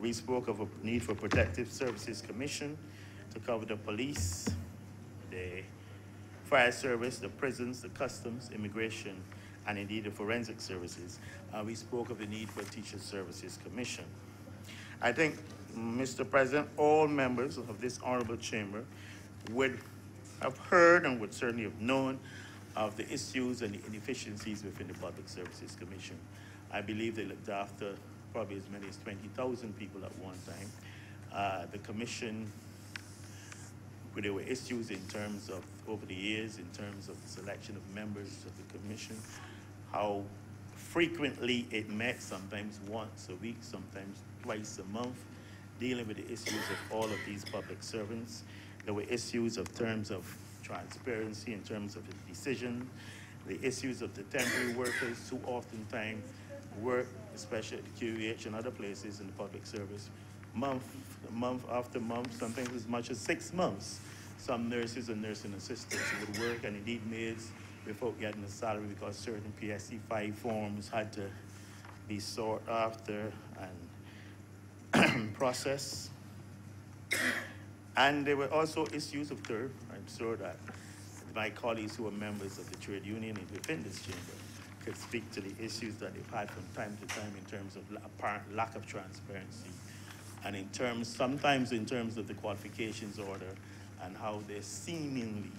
S8: We spoke of a need for Protective Services Commission to cover the police, the fire service, the prisons, the customs, immigration, and indeed the forensic services. We spoke of the need for a Teacher Services Commission. I think, Mr. President, all members of this honorable chamber would have heard and would certainly have known of the issues and the inefficiencies within the Public Services Commission. I believe they looked after probably as many as 20,000 people at one time. The commission, there were issues in terms of, over the years, in terms of the selection of members of the commission, how frequently it met, sometimes once a week, sometimes twice a month, dealing with the issues of all of these public servants. There were issues of terms of transparency, in terms of the decision, the issues of the temporary workers who oftentimes work, especially at the QEH and other places in the public service, month after month, sometimes as much as 6 months. Some nurses and nursing assistants would work, and indeed maids, without getting a salary because certain PSC 5 forms had to be sought after and processed. And there were also issues of term. I'm sure that my colleagues who are members of the trade union within this chamber could speak to the issues that they've had from time to time in terms of apparent lack of transparency, and in terms, sometimes in terms of the qualifications order, and how they seemingly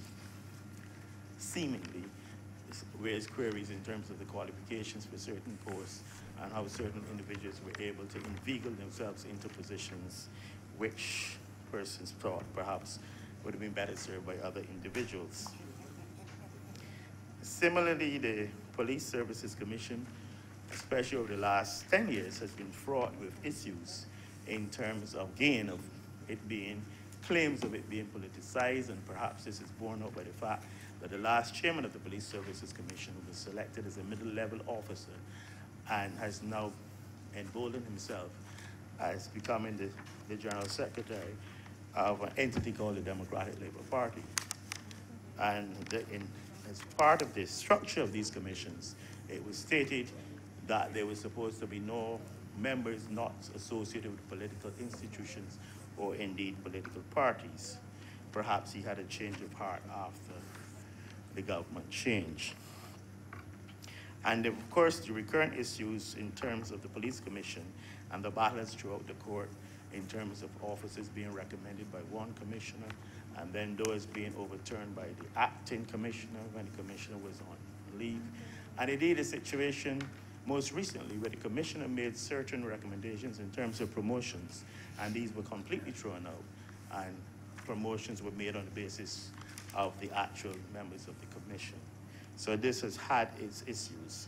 S8: raise queries in terms of the qualifications for certain posts, and how certain individuals were able to inveigle themselves into positions which persons thought perhaps would have been better served by other individuals. Similarly, the Police Services Commission especially over the last 10 years, has been fraught with issues in terms of gain of it being, claims of it being politicized, and perhaps this is borne out by the fact that the last chairman of the Police Services Commission was selected as a middle-level officer and has now emboldened himself as becoming the general secretary of an entity called the Democratic Labour Party. And as part of the structure of these commissions, it was stated that there was supposed to be no members not associated with political institutions or indeed political parties. Perhaps he had a change of heart after the government change. And of course, the recurrent issues in terms of the police commission and the battles throughout the court in terms of officers being recommended by one commissioner and then those being overturned by the acting commissioner when the commissioner was on leave. And indeed a situation most recently where the commissioner made certain recommendations in terms of promotions, and these were completely thrown out, and promotions were made on the basis of the actual members of the commission. So this has had its issues,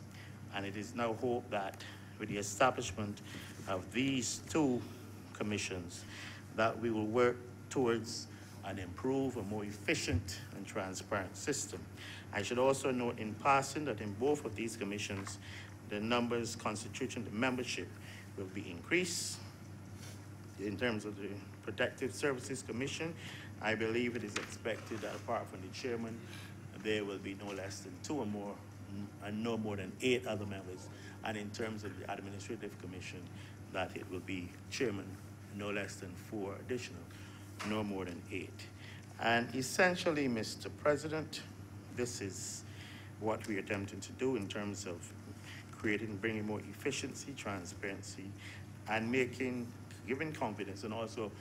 S8: and it is now hoped that with the establishment of these two commissions, that we will work towards an improved, a more efficient and transparent system. I should also note in passing that in both of these commissions, the numbers constituting the membership will be increased. In terms of the Protective Services Commission, I believe it is expected that apart from the chairman, there will be no less than 2 or more, and no more than 8 other members. And in terms of the Administrative Commission, that it will be chairman, no less than 4 additional, no more than 8. And essentially, Mr. President, this is what we're attempting to do in terms of bringing more efficiency, transparency, and giving confidence, and also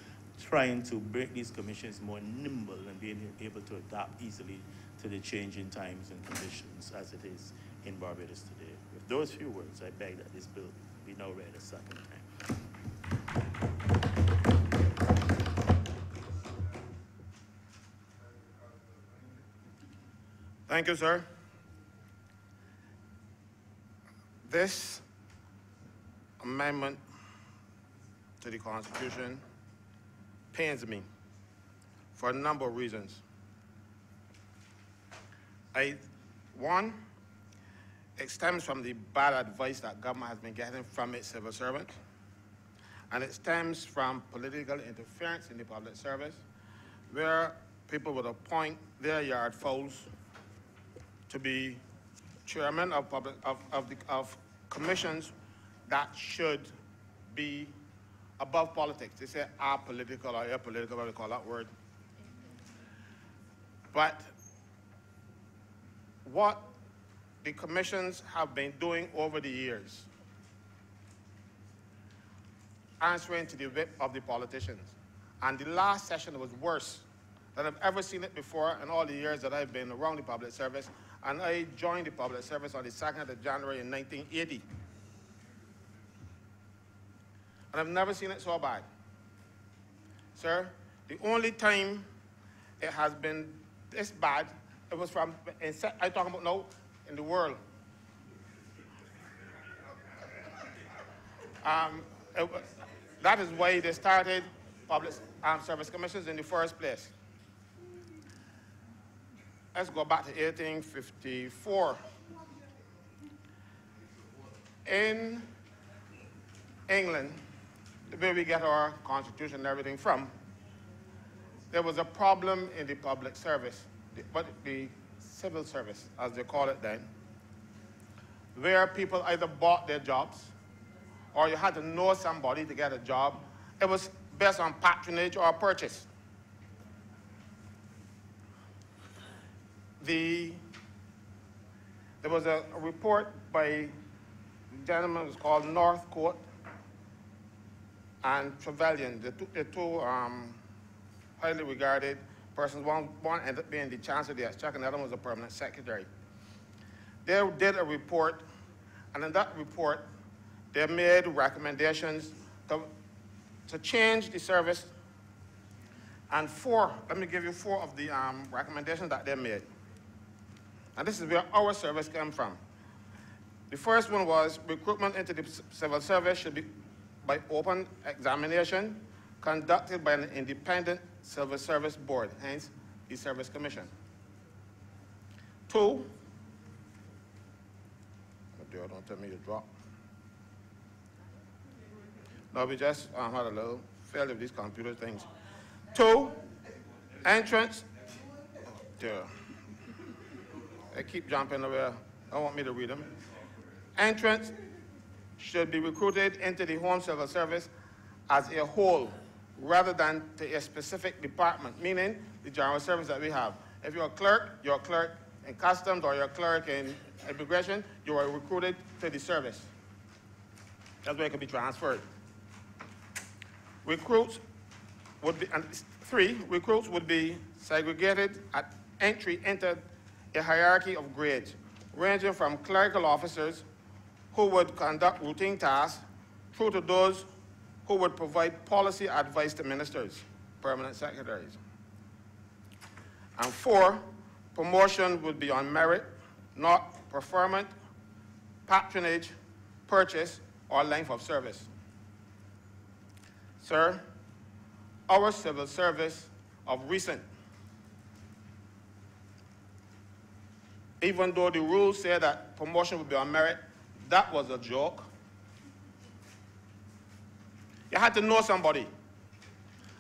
S8: trying to make these commissions more nimble and being able to adapt easily to the changing times and conditions as it is in Barbados today. With those few words, I beg that this bill be now read a second time.
S10: Thank you, sir. This amendment to the Constitution pains me for a number of reasons. One, it stems from the bad advice that government has been getting from its civil servants, and it stems from political interference in the public service, where people would appoint their yard fowls to be chairman of commissions that should be above politics. They say apolitical or apolitical, what we call that word. But what the commissions have been doing over the years, answering to the whip of the politicians. And the last session was worse than I've ever seen it before in all the years that I've been around the public service. And I joined the public service on the 2nd of January in 1980. And I've never seen it so bad. Sir, the only time it has been this bad, it was from, I'm talking about now, in the world. That is why they started public service commissions in the first place. Let's go back to 1854. In England, where we get our Constitution and everything from, there was a problem in the public service, the civil service, as they call it then, where people either bought their jobs or you had to know somebody to get a job. It was based on patronage or purchase. There was a report by a gentleman who was called Northcote and Trevelyan, the two highly regarded persons. One ended up being the Chancellor of the Exchequer, and the other one was a permanent secretary. They did a report, and in that report, they made recommendations to change the service. And let me give you 4 of the recommendations that they made. And this is where our service came from. The first one was recruitment into the civil service should be by open examination conducted by an independent civil service board, hence the Service Commission. 2, oh dear, don't tell me you drop. No, we just had a little failure with these computer things. 2, entrance. Oh dear. They keep jumping over. Don't want me to read them. Entrants should be recruited into the Home Civil Service as a whole rather than to a specific department, meaning the general service that we have. If you're a clerk in customs or you're a clerk in immigration, you are recruited to the service. That's where it can be transferred. Recruits would be, and 3, recruits would be segregated at entry into a hierarchy of grades, ranging from clerical officers who would conduct routine tasks through to those who would provide policy advice to ministers, permanent secretaries. And 4, promotion would be on merit, not preferment, patronage, purchase, or length of service. Sir, our civil service of recent, even though the rules say that promotion would be on merit, that was a joke. You had to know somebody.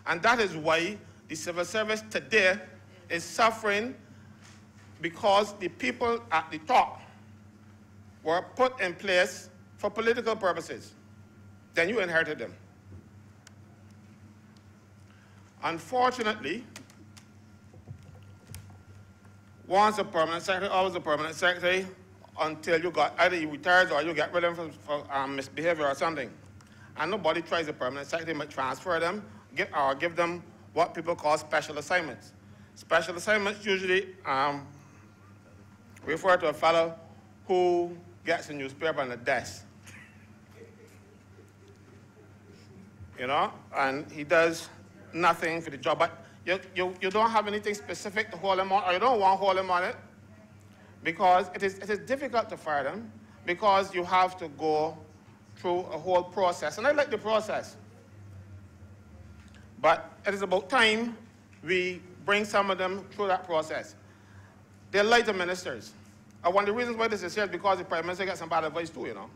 S10: And that is why the civil service today is suffering, because the people at the top were put in place for political purposes. Then you inherited them. Unfortunately, once a permanent secretary, always a permanent secretary, until you got either you retired or you get rid of them for misbehavior or something. And nobody tries a permanent secretary, might transfer them or give them what people call special assignments. Special assignments usually refer to a fellow who gets a newspaper on the desk. You know, and he does nothing for the job, but you don't have anything specific to hold him on, or you don't want to hold him on it, because it is difficult to fire them, because you have to go through a whole process. And I like the process. But it is about time we bring some of them through that process. They're lighter ministers. And one of the reasons why this is here is because the Prime Minister gets some bad advice too, you know.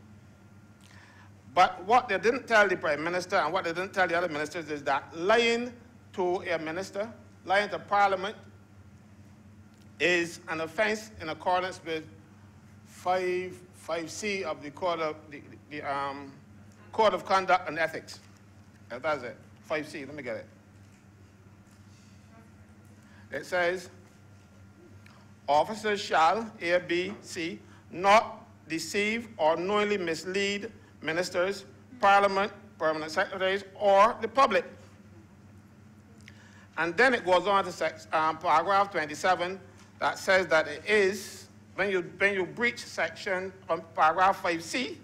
S10: But what they didn't tell the Prime Minister and what they didn't tell the other ministers is that lying to a minister, lying to Parliament, is an offense in accordance with 5C of the Code of Conduct and Ethics. That's it. 5C, let me get it. It says, officers shall, A, B, C, not deceive or knowingly mislead ministers, Parliament, permanent secretaries, or the public. And then it goes on to paragraph 27 that says that it is, when you breach section paragraph 5C,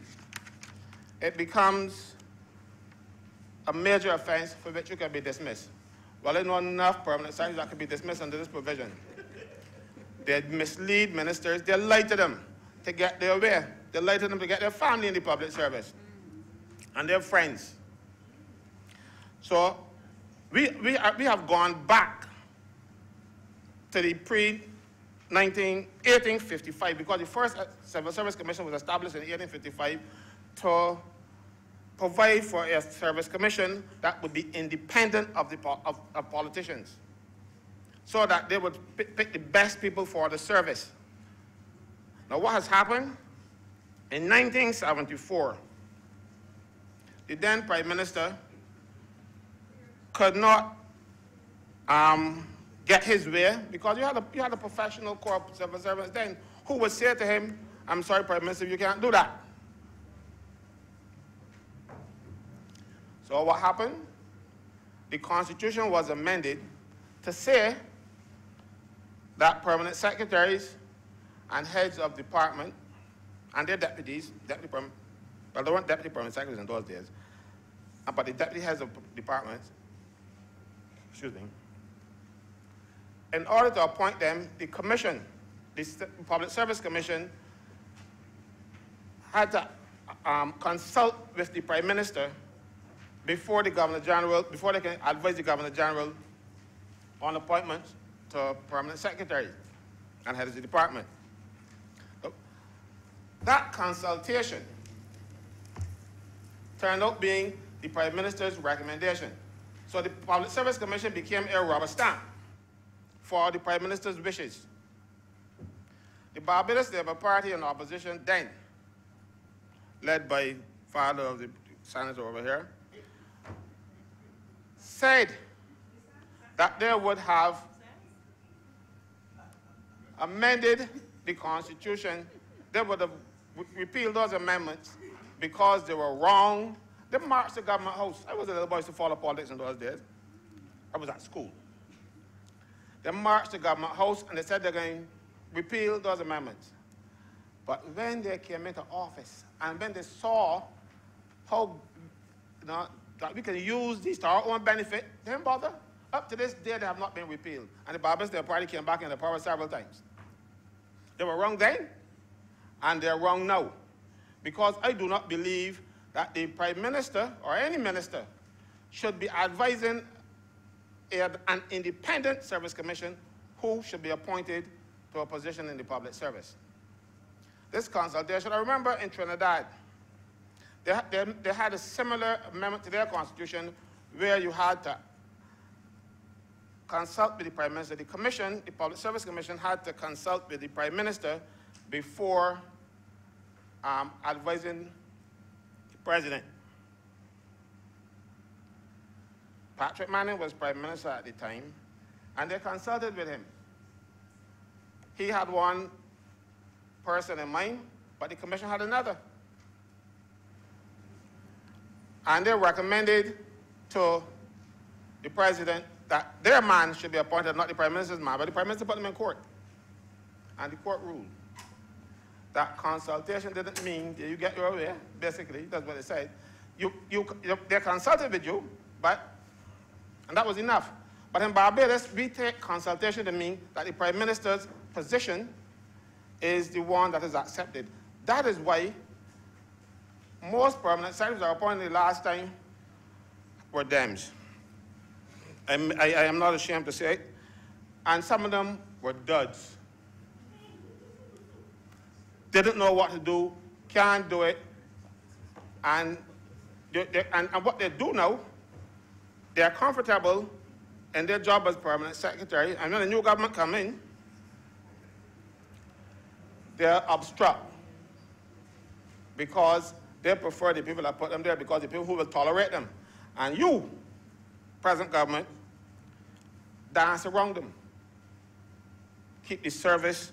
S10: it becomes a major offense for which you can be dismissed. Well, there's not enough permanent secretaries that can be dismissed under this provision. They mislead ministers, they lie to them to get their way. They lie to them to get their family in the public service and their friends. So we have gone back to the pre-1855, because the first Civil Service Commission was established in 1855 to provide for a service commission that would be independent of politicians, so that they would pick the best people for the service. Now, what has happened? In 1974, the then Prime Minister could not get his way, because you had a professional corps of civil servants then who would say to him, I'm sorry, Prime Minister, you can't do that. So what happened? The Constitution was amended to say that permanent secretaries and heads of department and their deputies, well, they weren't deputy permanent secretaries in those days, but the deputy heads of departments, in order to appoint them, the commission, the Public Service Commission, had to consult with the Prime Minister before the Governor General, before they can advise the Governor General on appointments to permanent secretaries and heads of the department. That consultation turned out being the Prime Minister's recommendation. So the Public Service Commission became a rubber stamp for the Prime Minister's wishes. The Barbados Labour Party and opposition then, led by father of the senator over here, said that they would have amended the Constitution. They would have repealed those amendments because they were wrong. They marched the government house. I was a little boy to follow politics in those days. I was at school. They marched the government house and they said they're going to repeal those amendments. But when they came into office and when they saw how that we can use these to our own benefit, they didn't bother. Up to this day, they have not been repealed. And the Barbados Labour Party came back into power several times. They were wrong then, and they're wrong now. Because I do not believe that the Prime Minister or any minister should be advising an independent service commission who should be appointed to a position in the public service. This consultation, I remember in Trinidad, they had a similar amendment to their constitution where you had to consult with the Prime Minister. The commission, the Public Service Commission, had to consult with the Prime Minister before advising the President. Patrick Manning was Prime Minister at the time, and they consulted with him. He had one person in mind, but the commission had another. And they recommended to the President that their man should be appointed, not the Prime Minister's man, but the Prime Minister put them in court. And the court ruled that consultation didn't mean that you get your way, basically, that's what they said. They consulted with you, and that was enough. But in Barbados, we take consultation to mean that the Prime Minister's position is the one that is accepted. That is why most permanent secretaries that were appointed the last time were Dems. I am not ashamed to say it. And some of them were duds. Didn't know what to do, can't do it. And what they do now, they're comfortable in their job as permanent secretary. And when the new government come in, they're obstruct because they prefer the people that put them there because the people who will tolerate them. And you, present government, dance around them. Keep the service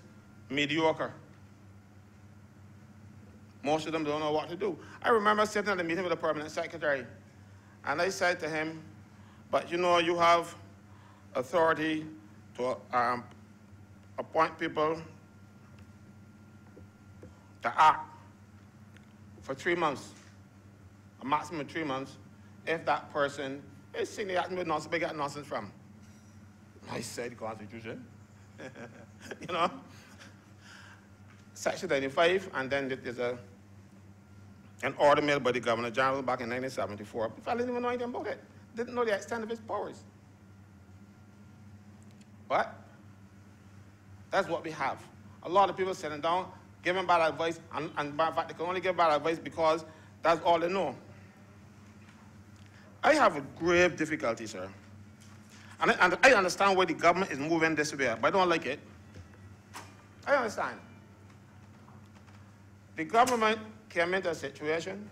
S10: mediocre. Most of them don't know what to do. I remember sitting at a meeting with a permanent secretary, and I said to him, but you know, you have authority to appoint people to act for 3 months, a maximum of 3 months, if that person is seen acting with nonsense, where they get nonsense from. I said the Constitution, you know, Section 95, and then there's an order made by the Governor General back in 1974. The fellow didn't even know anything about it. Didn't know the extent of his powers. But that's what we have. A lot of people sitting down, giving bad advice, and in fact, they can only give bad advice because that's all they know. I have a grave difficulty, sir. And I understand why the government is moving this way, but I don't like it. I understand. The government came into a situation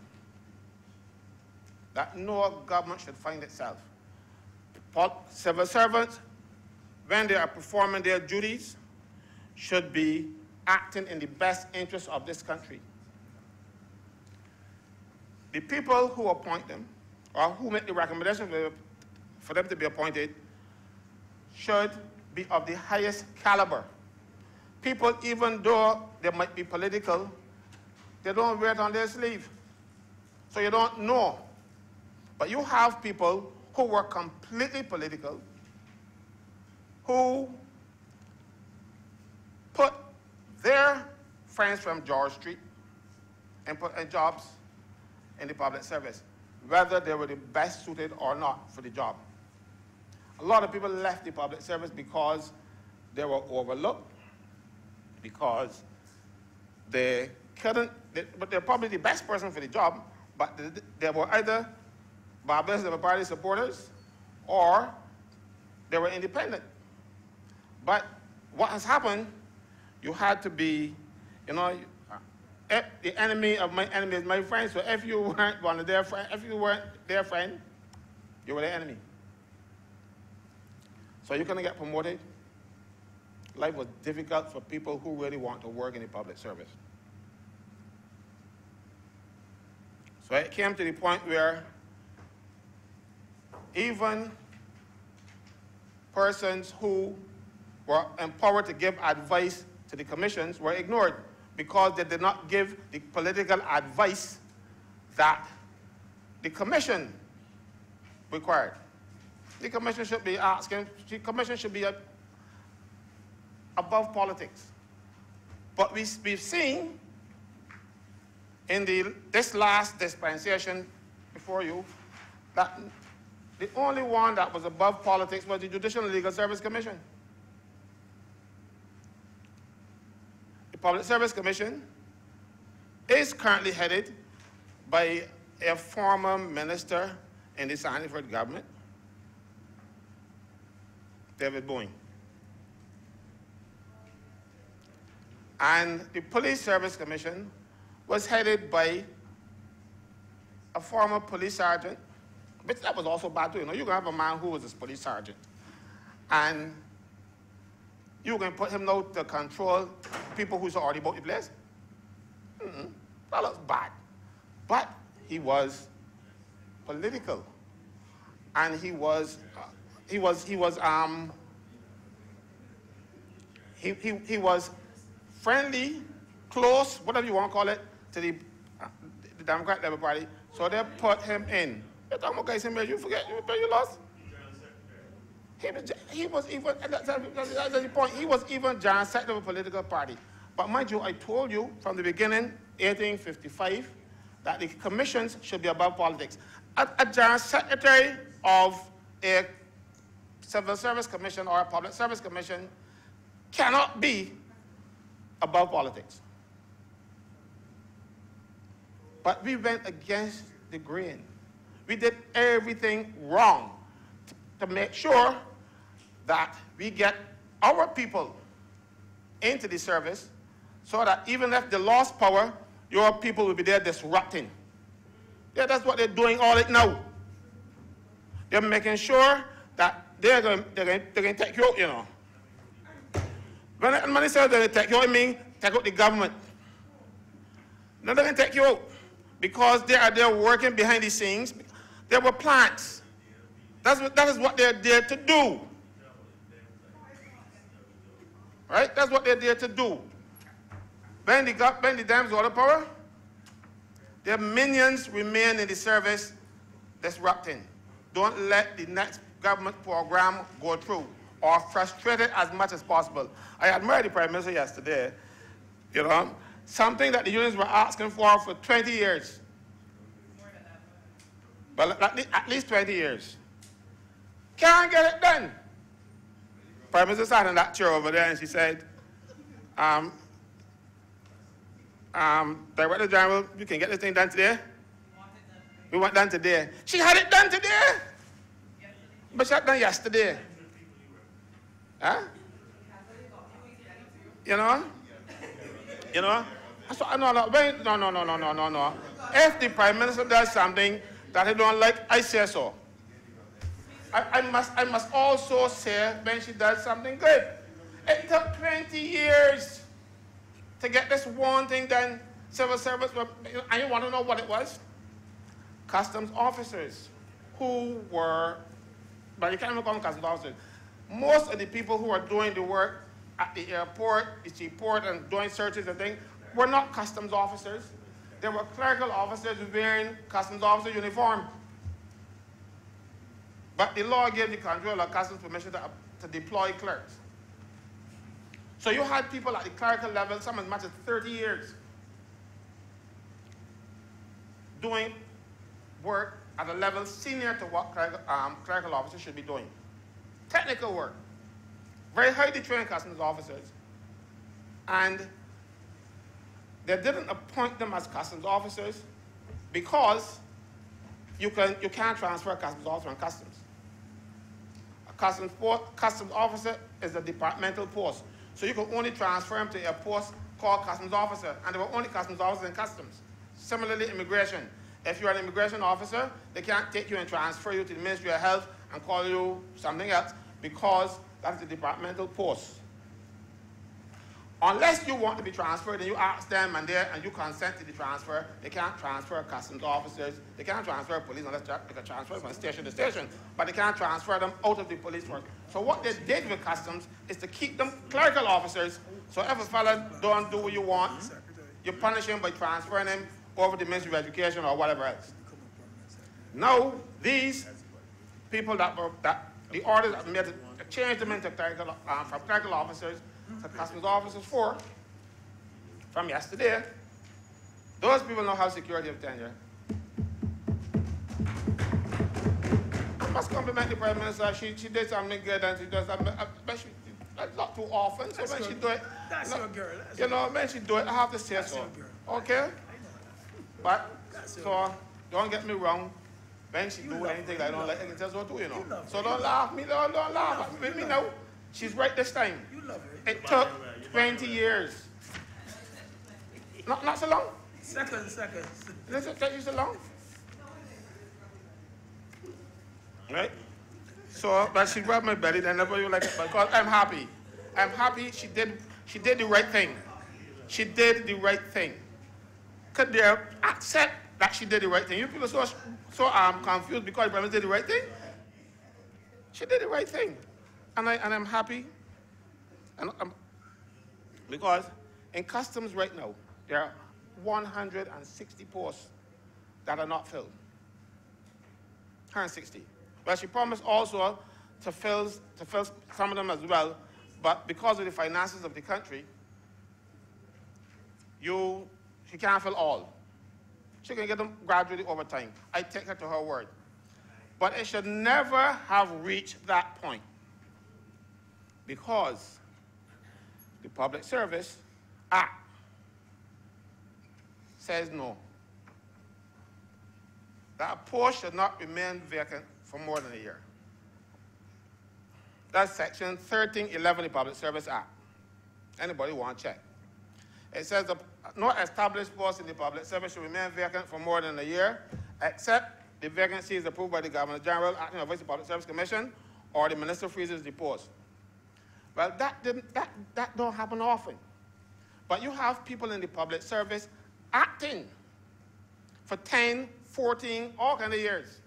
S10: that no government should find itself. Civil servants, when they are performing their duties, should be acting in the best interest of this country. The people who appoint them, or who make the recommendation for them to be appointed, should be of the highest caliber. People, even though they might be political, they don't wear it on their sleeve. So you don't know. But you have people who were completely political, who put their friends from George Street in jobs in the public service, whether they were the best suited or not for the job. A lot of people left the public service because they were overlooked, because they couldn't, but they're probably the best person for the job, but they were either Barbados Labour Party supporters or they were independent. But what has happened, you had to be, you know, the enemy of my enemy is my friend. So if you weren't one of their friend, if you weren't their friend, you were their enemy. So you couldn't get promoted. Life was difficult for people who really want to work in the public service. So it came to the point where even persons who were empowered to give advice to the commissions were ignored because they did not give the political advice that the commission required. The commission should be asking, the commission should be above politics. But we've seen in this last dispensation before you that the only one that was above politics was the Judicial and Legal Service Commission. The Public Service Commission is currently headed by a former minister in the Sanford government, David Boeing. And the Police Service Commission was headed by a former police sergeant, but that was also bad too. You know, you can have a man who was a police sergeant, and you can put him now to control people who's already bought the place. That looks bad. But he was political, and he was friendly, close, whatever you want to call it, to the Democrat Labour Party. So they put him in. You're talking about guys, you forget, you lost. He was even, that's the point, he was even General Secretary of a political party. But mind you, I told you from the beginning, 1855, that the commissions should be above politics. A General Secretary of a Civil Service Commission or a Public Service Commission cannot be above politics. But we went against the grain. We did everything wrong to make sure that we get our people into the service so that even if they lost power, your people will be there disrupting. Yeah, that's what they're doing all it now. They're making sure that they're going to take you out, you know. When they say they're going to take you out, I mean take out the government. No, they're going to take you out because they are there working behind the scenes. There were plans. That is what they're there to do. Right? That's what they're there to do. When the dams got the power, their minions remain in the service disrupting. Don't let the next government program go through or frustrate it as much as possible. I admired the Prime Minister yesterday, you know, something that the unions were asking for 20 years. Well, at least 20 years. Can't get it done. Prime Minister sat in that chair over there and she said, Director General, you can get this thing done today? We want it done today. She had it done today. But she had it done yesterday. Huh? You know? You know? So, no. If the Prime Minister does something that I don't like, I say so. I must also say when she does something good. It took 20 years to get this one thing done. Civil service, and you want to know what it was? Customs officers who were, but you can't even call them customs officers. Most of the people who are doing the work at the airport, the seaport, and doing searches and things were not customs officers. They were clerical officers wearing customs officer uniform. But the law gave the controller of customs permission to deploy clerks. So you had people at the clerical level, some as much as 30 years. doing work at a level senior to what clerical officers should be doing. Technical work. Very highly trained customs officers. And they didn't appoint them as customs officers because you can't transfer a customs officer on customs. A customs officer is a departmental post. So you can only transfer him to a post called customs officer, and there were only customs officers in customs. Similarly, immigration. If you're an immigration officer, they can't take you and transfer you to the Ministry of Health and call you something else because that's a departmental post. Unless you want to be transferred and you ask them and you consent to the transfer, they can't transfer customs officers, they can't transfer police unless they can transfer from station to station, but they can't transfer them out of the police force. So what they did with customs is to keep them clerical officers, so if a fella don't do what you want, you punish him by transferring him over the Ministry of Education or whatever else. Now, these people that the orders that made to change them into clerical, from clerical officers to customs officers from yesterday, those people know how security of tenure. I must compliment the Prime Minister. She did something good and she does something, but not too often. So when she do it,
S6: That's your girl.
S10: you know, when she do it, I have to say so. Okay? But, so, don't get me wrong. When she do anything I don't like, I can tell so too, you know. So don't laugh me, don't laugh at me now. She's right this time.
S6: You love her.
S10: It took 20 years. Not so long.
S6: Seconds.
S10: Does it take you so long? Right? So, but she rubbed my belly, then never you like it, because I'm happy. I'm happy she did the right thing. She did the right thing. Could they accept that she did the right thing? You people are so confused because Prime Minister did the right thing? She did the right thing. And I'm happy. And because in customs right now, there are 160 posts that are not filled. 160. Well, she promised also to fill some of them as well, but because of the finances of the country, she can't fill all. She can get them gradually over time. I take her to her word. But it should never have reached that point because the Public Service Act says no. That post should not remain vacant for more than a year. That's section 1311 of the Public Service Act. Anybody want to check? It says no established post in the public service should remain vacant for more than a year, except the vacancy is approved by the Governor General, acting on the Public Service Commission, or the Minister freezes the post. Well, that don't happen often. But you have people in the public service acting for 10, 14, all kinds of years,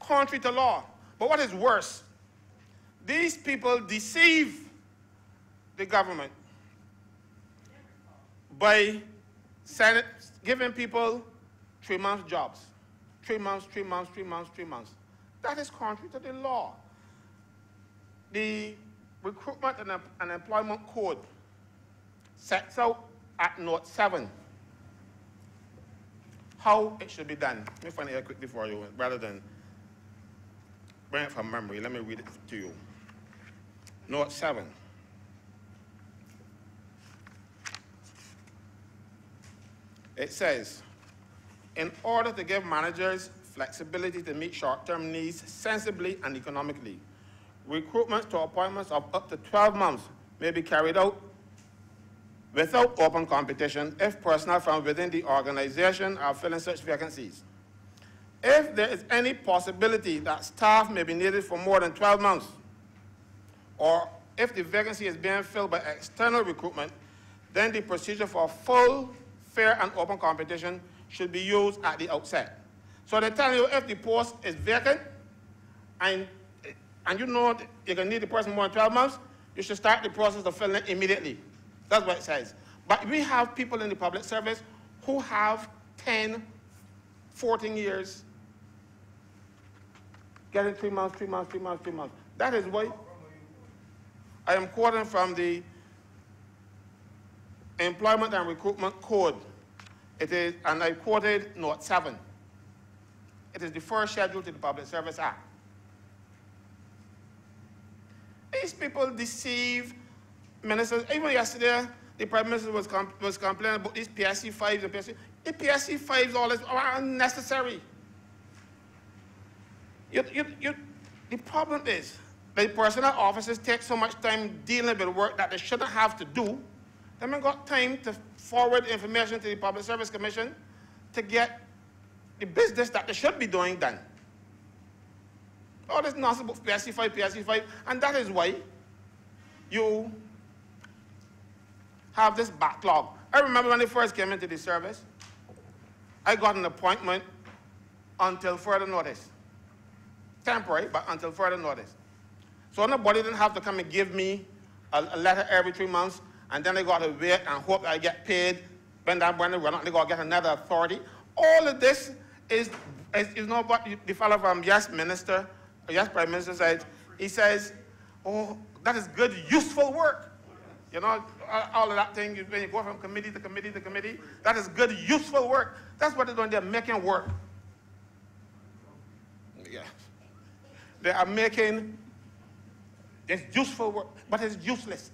S10: contrary to law. But what is worse, these people deceive the government by giving people 3 months jobs. 3 months, 3 months, 3 months, 3 months. That is contrary to the law. The Recruitment and Employment Code sets out at Note 7 how it should be done. Let me find it here quickly for you, rather than bring it from memory. Let me read it to you. Note 7. It says, in order to give managers flexibility to meet short-term needs sensibly and economically, recruitments to appointments of up to 12 months may be carried out without open competition if personnel from within the organization are filling such vacancies. If there is any possibility that staff may be needed for more than 12 months, or if the vacancy is being filled by external recruitment, then the procedure for full, fair, and open competition should be used at the outset. So they tell you if the post is vacant and you know you're going to need the person more than 12 months, you should start the process of filling it immediately. That's what it says. But we have people in the public service who have 10, 14 years getting 3 months, 3 months, 3 months, 3 months. That is why I am quoting from the Employment and Recruitment Code. It is, and I quoted Note 7. It is the first schedule to the Public Service Act. These people deceive ministers. Even yesterday, the Prime Minister was complaining about these PSC 5s and PSC. The PSC 5s all are unnecessary. The problem is the personnel officers take so much time dealing with work that they shouldn't have to do. They haven't got time to forward information to the Public Service Commission to get the business that they should be doing done. All this nonsense about PSC 5, and that is why you have this backlog. I remember when I first came into the service, I got an appointment until further notice. Temporary, but until further notice. So nobody didn't have to come and give me a letter every 3 months, and then they got to wait and hope that I get paid. When that when they run out, they got to get another authority. All of this is not what the fellow from Yes Prime Minister said. He says, oh, that is good, useful work. You know, all of that thing, when you go from committee to committee to committee, that is good, useful work. That's what they're doing. They're making work. Yeah. They are making, it's useful work, but it's useless.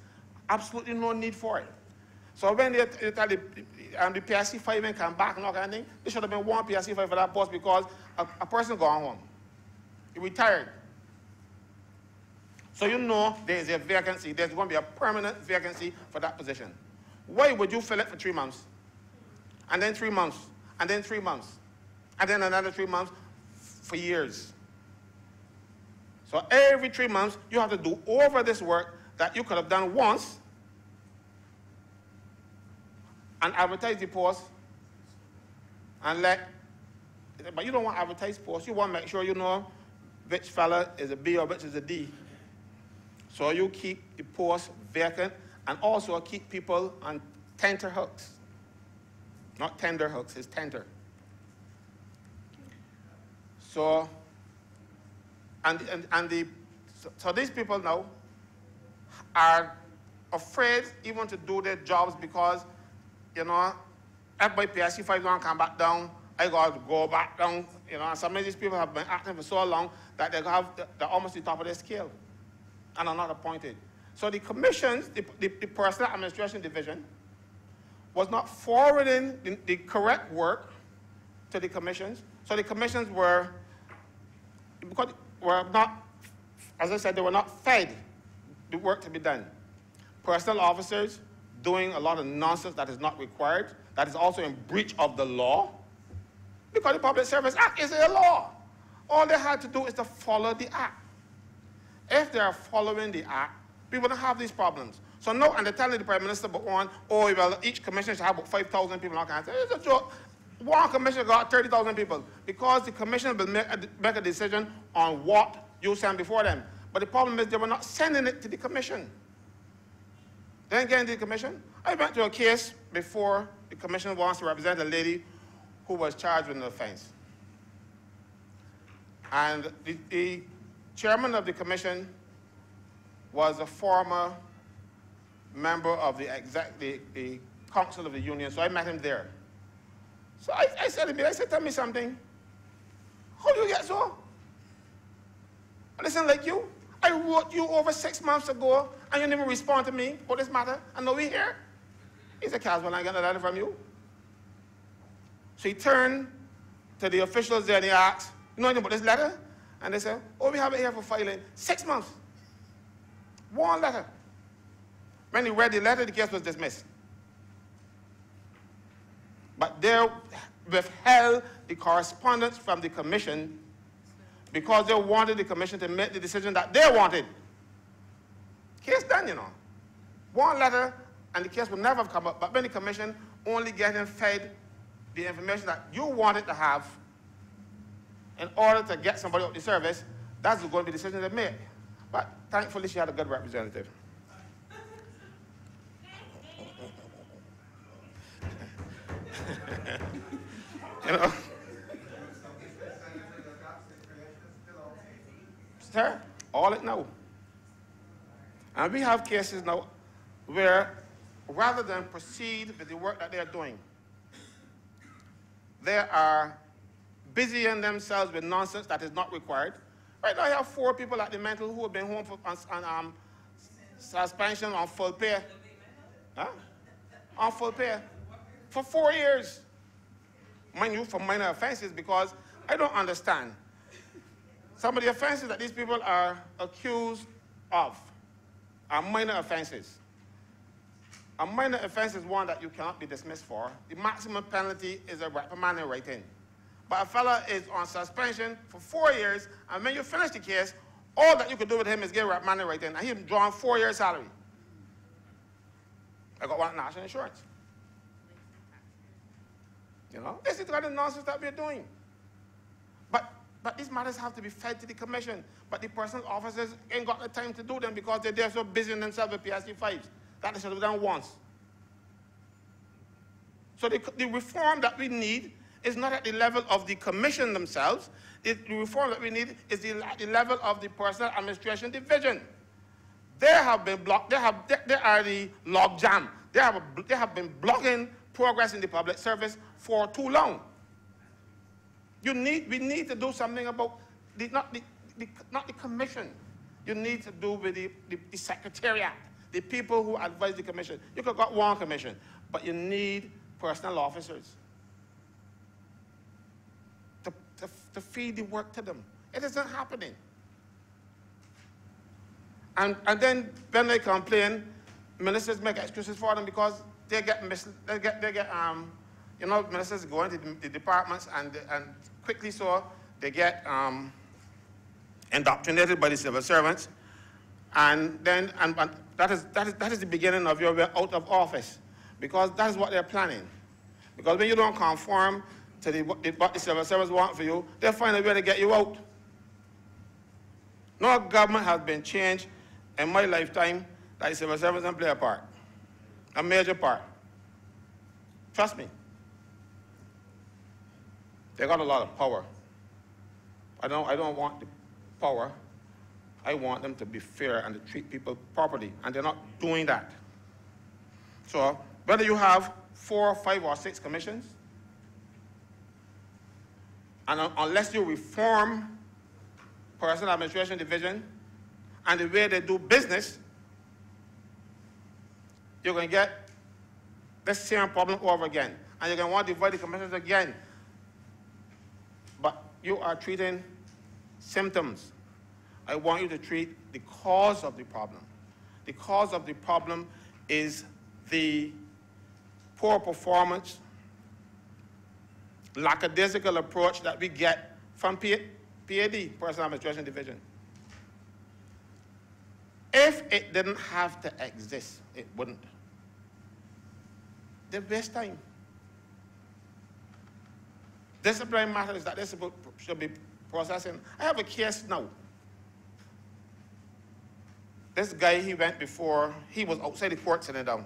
S10: Absolutely no need for it. So when they tell the PSC 5 and come back and all kind of thing, there should have been one PSC 5 for that post because a person gone home. He retired. So you know there's a vacancy. There's going to be a permanent vacancy for that position. Why would you fill it for 3 months? And then 3 months. And then 3 months. And then another 3 months for years. So every 3 months, you have to do over this work that you could have done once and advertise the post and but you don't want to advertise posts. You want to make sure you know which fella is a B or which is a D. So you keep the post vacant and also keep people on tender hooks. Not tender hooks, it's tender. So, so these people now are afraid even to do their jobs because, you know, everybody PSC 5 don't come back down, I got to go back down, you know, and some of these people have been acting for so long that they're almost the top of their scale and are not appointed. So the commissions, the Personnel Administration Division, was not forwarding the correct work to the commissions. So the commissions were not, as I said, they were not fed the work to be done. Personnel officers doing a lot of nonsense that is not required, that is also in breach of the law, because the Public Service Act is a law. All they had to do is to follow the act. If they are following the act, we wouldn't have these problems. So no, and they're telling the Prime Minister, but oh, well, each commission should have about 5,000 people. It's a joke. One commission got 30,000 people because the commission will make a decision on what you send before them. But the problem is they were not sending it to the commission. Then getting to the commission, I went to a case before the commission wants to represent a lady who was charged with an offense. And the chairman of the commission was a former member of the council of the union, so I met him there. So I said to him, tell me something. How do you get so? And they said, like you, I wrote you over 6 months ago, and you didn't respond to me for this matter, and now we're here. He said, Caswell, I got a letter from you. So he turned to the officials there and he asked, you know anything about this letter? And they said, oh, we have it here for filing 6 months. One letter. When he read the letter, the case was dismissed. But they withheld the correspondence from the commission because they wanted the commission to make the decision that they wanted. Case done, you know. One letter, and the case would never have come up. But when the commission only getting fed the information that you wanted to have in order to get somebody out the service, that's going to be the decision they make. But thankfully, she had a good representative. You know, sir, all it now. And we have cases now where rather than proceed with the work that they're doing, they are busying themselves with nonsense that is not required. Right now, I have 4 people at the mental who have been home for, on suspension on full pay. Huh? On full pay. For 4 years. Mind you, for minor offenses, because I don't understand. Some of the offenses that these people are accused of are minor offenses. A minor offense is one that you cannot be dismissed for. The maximum penalty is a reprimand and writing. But a fella is on suspension for 4 years, and when you finish the case, all that you could do with him is get a reprimand and writing, and he's drawing 4 years' salary. I got one national insurance. You know, this is the kind of nonsense that we're doing. But these matters have to be fed to the commission. But the personal officers ain't got the time to do them because they're so busy in themselves with PSD5s. That they should have done once. So the reform that we need is not at the level of the commission themselves. The reform that we need is at the level of the Personal Administration Division. They have been blocked. They are the log jam. They have been blocking progress in the public service for too long. We need to do something about not the commission. You need to do with the secretariat, the people who advise the commission. You could have got one commission, but you need personnel officers to feed the work to them. It isn't happening. And then when they complain, ministers make excuses for them because you know, ministers go into the departments and quickly so they get indoctrinated by the civil servants, and that is the beginning of your way out of office, because that is what they're planning. Because when you don't conform to what the civil servants want for you, they'll find a way to get you out. No government has been changed in my lifetime that the civil servants don't play a part, a major part. Trust me. They got a lot of power. I don't want the power. I want them to be fair and to treat people properly, and they're not doing that. So whether you have 4, 5, or 6 commissions, and unless you reform Personal Administration Division and the way they do business, you're going to get the same problem over again, and you're going to want to divide the commissions again. But you are treating symptoms. I want you to treat the cause of the problem. The cause of the problem is the poor performance, lackadaisical approach that we get from PAD, Personal Administration Division. If it didn't have to exist, it wouldn't. They waste time. Disciplinary matters that they should be processing. I have a case now. This guy, he went before, he was outside the court sitting down.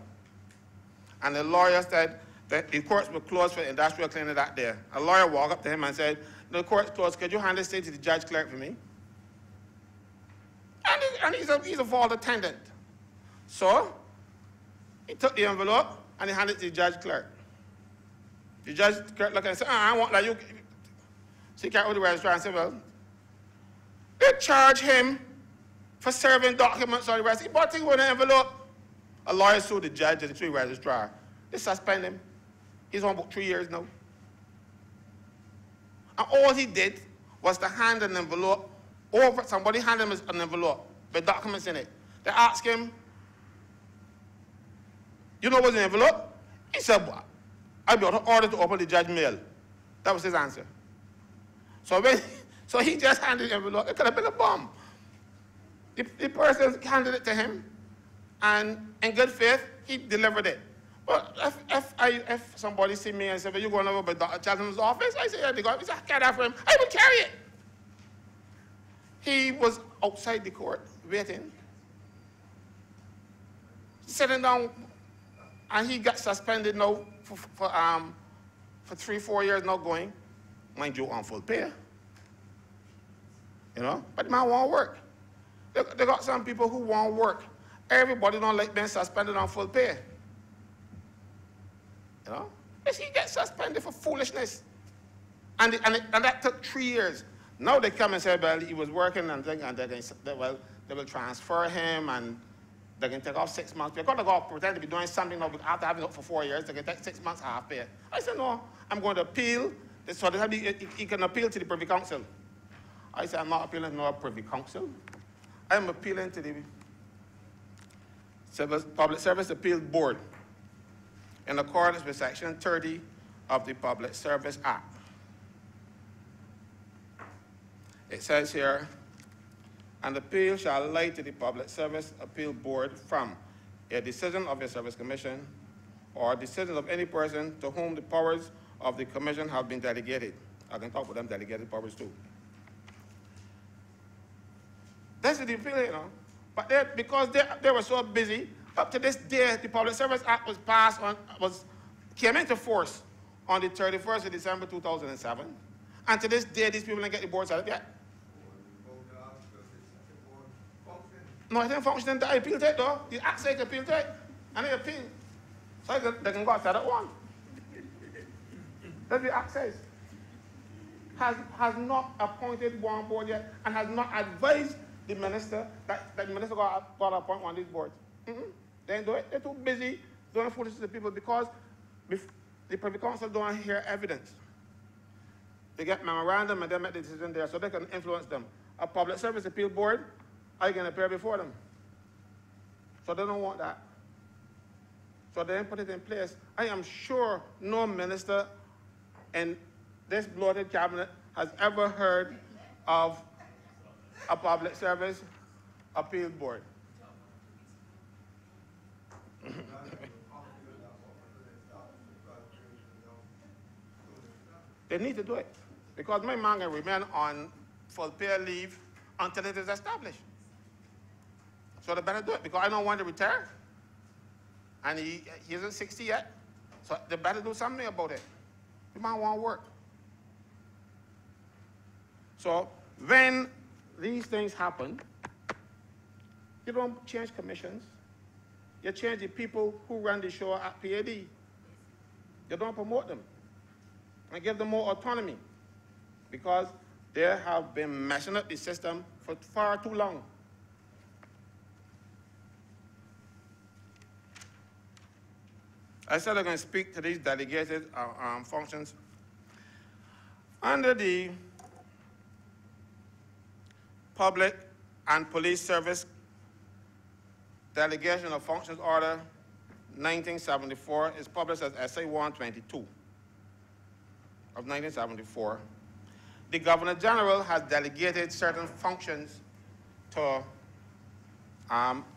S10: And the lawyer said that the courts were closed for industrial cleaning that day. A lawyer walked up to him and said, the court's closed, could you hand this thing to the judge clerk for me? And he's a vault attendant. So, he took the envelope and he handed it to the judge clerk. The judge clerk looked and said, I want that. So he came over the registrar and said, well, they charge him for serving documents on the rest. He bought things with an envelope. A lawyer sued the judge and the 3 registrar. They suspend him. He's on about 3 years now. And all he did was to hand an envelope over. Somebody handed him an envelope with documents in it. They asked him, you know what's in the envelope? He said, what? I got order to open the judge mail. That was his answer. So he just handed the envelope. It could have been a bomb. The person handed it to him, and in good faith, he delivered it. But if somebody see me and say, well, you're going over by Dr. Cheltenham's office, I say, yeah, they got it. He said, I carry that for him. I would carry it. He was outside the court, waiting, sitting down, and he got suspended now for 3, 4 years not going. Mind you, on full pay. You know? But the man won't work. They got some people who won't work. Everybody don't like being suspended on full pay. You know? He gets suspended for foolishness. And that took 3 years. Now they come and say, well, he was working and they will transfer him and they can take off 6 months. They're going to go pretend to be doing something now after having it for 4 years. They can take 6 months half pay. I said, no, I'm going to appeal. So he can appeal to the Privy Council. I said, I'm not appealing to no Privy Council. I'm appealing to the Public Service Appeal Board in accordance with Section 30 of the Public Service Act. It says here, an appeal shall lie to the Public Service Appeal Board from a decision of a service commission or a decision of any person to whom the powers of the commission have been delegated. I can talk about them delegated powers too. That's the appeal, you know. But because they were so busy, up to this day, the Public Service Act was passed came into force on the 31st of December 2007. And to this day, these people didn't get the board set up yet. No, it didn't function. They appealed it though. The act said they appealed it. And they appealed. So they can go set up one. That's what the act says. Has not appointed one board yet and has not advised the minister that the minister got to appoint one of these boards. They ain't do it. They're too busy doing foolishness to people because the Privy Council don't hear evidence. They get memorandum and they make the decision there so they can influence them. A Public Service Appeal Board, I can appear before them. So they don't want that. So they didn't put it in place. I am sure no minister in this bloated cabinet has ever heard of a Public Service Appeal Board. They need to do it because my man can remain on full pay leave until it is established. So they better do it because I don't want to retire. And he isn't 60 yet. So they better do something about it. The man won't work. So when these things happen, you don't change commissions. You change the people who run the show at PAD. You don't promote them and give them more autonomy because they have been messing up the system for far too long. I said I'm going to speak to these delegated functions. Under the Public and Police Service Delegation of Functions Order 1974 is published as SA 122 of 1974. The Governor General has delegated certain functions to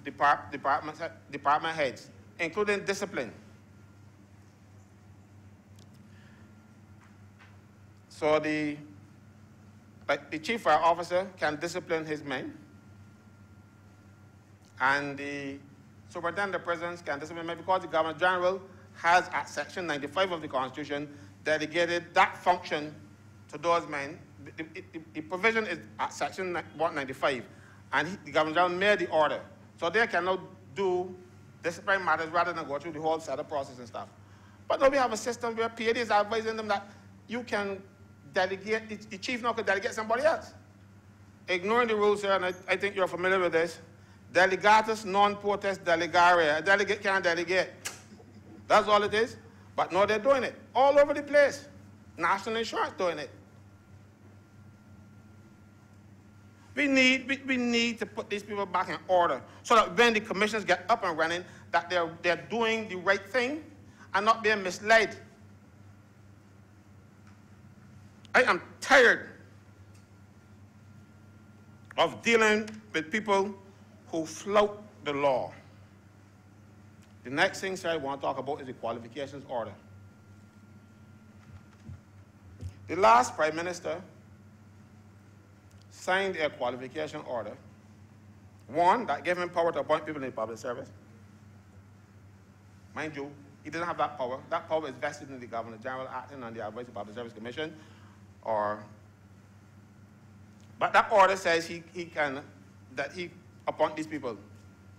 S10: department heads, including discipline. So the chief fire officer can discipline his men, and the superintendent of prisons can discipline men because the Governor General has, at Section 95 of the Constitution, delegated that function to those men. The provision is at Section 195, and the Governor General made the order. So they cannot do disciplinary matters rather than go through the whole set of process and stuff. But now we have a system where PAD is advising them that you can delegate, the chief now could delegate somebody else. Ignoring the rules here, and I think you're familiar with this, delegatus non potest delegare. A delegate can't delegate. That's all it is. But no, they're doing it all over the place. National Insurance doing it. We need to put these people back in order so that when the commissions get up and running, that they're doing the right thing and not being misled. I am tired of dealing with people who flout the law. The next thing, sir, I want to talk about is the qualifications order. The last Prime Minister signed a qualification order, one that gave him power to appoint people in the public service. Mind you, he didn't have that power. That power is vested in the Governor General acting on the advice of the Public Service Commission. But that order says he appoint these people.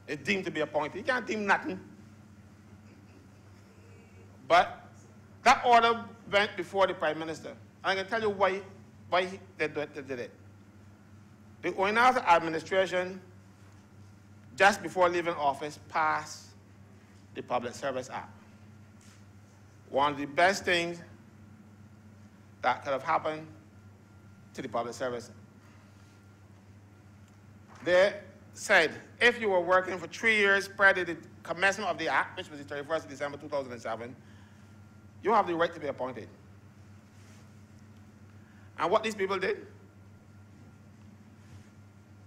S10: It's deemed to be appointed. He can't deem nothing. But That order went before the Prime Minister. And I can tell you why they did it. The Oinaza administration, just before leaving office, passed the Public Service Act. One of the best things that could have happened to the public service. They said if you were working for 3 years prior to the commencement of the act, which was the 31st of December 2007, you have the right to be appointed. And what these people did,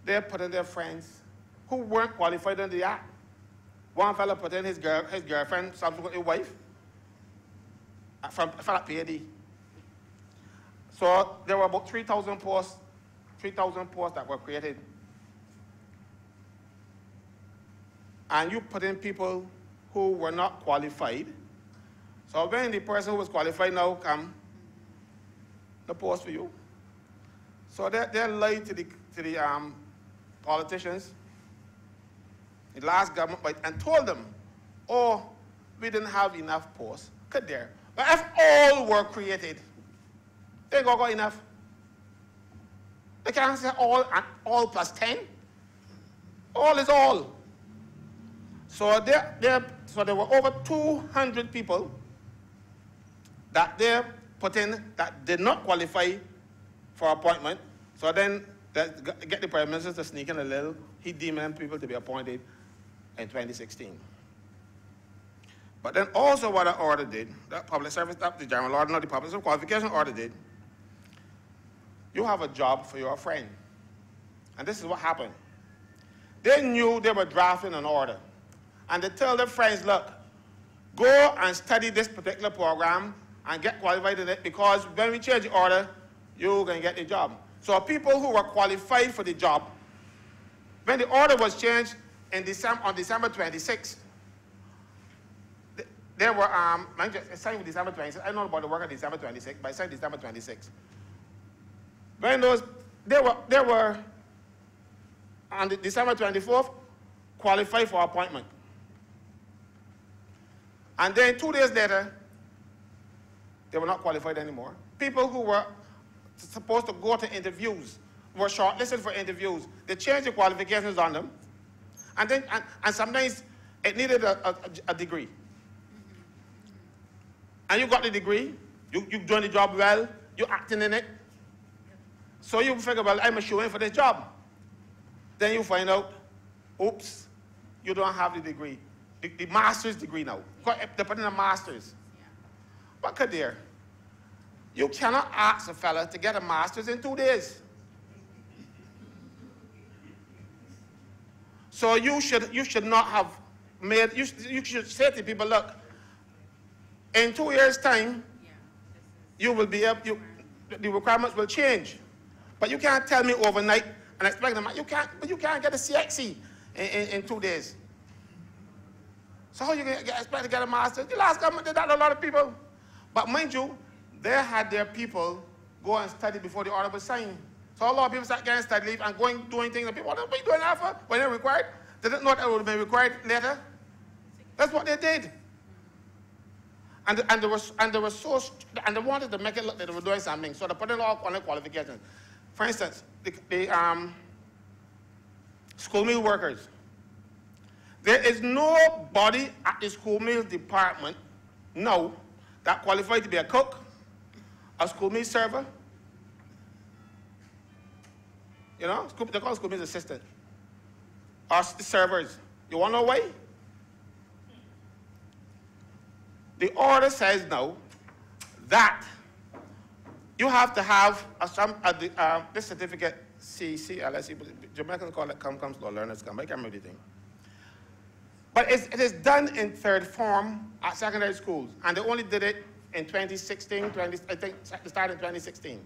S10: they put in their friends who weren't qualified under the act. One fellow put in his girlfriend, subsequently wife, from a fellow PhD. So there were about 3,000 posts that were created. And you put in people who were not qualified. So when the person who was qualified now come, the post for you. So they lied to the politicians, the last government, and told them, oh, we didn't have enough posts. Could there? But if all were created, they got enough. They can't say all plus 10. All is all. So there were over 200 people that they put in that did not qualify for appointment. So then they get the Prime Minister to sneak in a little. He deemed them people to be appointed in 2016. But then also what the order did, that public service, the general order, not the public service qualification order did, you have a job for your friend. And this is what happened. They knew they were drafting an order. And they tell their friends, look, go and study this particular program and get qualified in it, because when we change the order, you're going to get the job. So people who were qualified for the job, when the order was changed on December 26th, they were, it's signed December 26th. I don't know about the work on December 26th, but it's signed December 26th. When they were on December 24th, qualified for appointment. And then 2 days later, they were not qualified anymore. People who were supposed to go to interviews were shortlisted for interviews. They changed the qualifications on them. And sometimes it needed a degree. And you got the degree, you're doing the job well, you're acting in it. So you figure, well, I'm a shoe-in for this job. Then you find out, oops, you don't have the degree. The master's degree now. They put in a master's. But Kadir, you cannot ask a fella to get a master's in 2 days. So you should not have made, you should say to people, look, in 2 years' time, you will be able, the requirements will change. But you can't tell me overnight and expect them, you can't get a CXC in 2 days. So how you going to expect to get a master's? The last government did that to a lot of people. But mind you, they had their people go and study before the order was signed. So a lot of people started getting study leave and doing things that people, what are you doing that for? When they're required? They didn't know that it would be required later. That's what they did. And they wanted to make it look like they were doing something. So they put in all qualifications. For instance, the school meal workers. There is nobody at the school meal department now that qualified to be a cook, a school meal server. You know, they call school meal assistant. Or servers. You want to know why? The order says now that you have to have this certificate, CLSE, Jamaicans call it Come Slow Learners Come. I can't remember the thing. But it is done in third form at secondary schools, and they only did it in 2016, I think it started in 2016.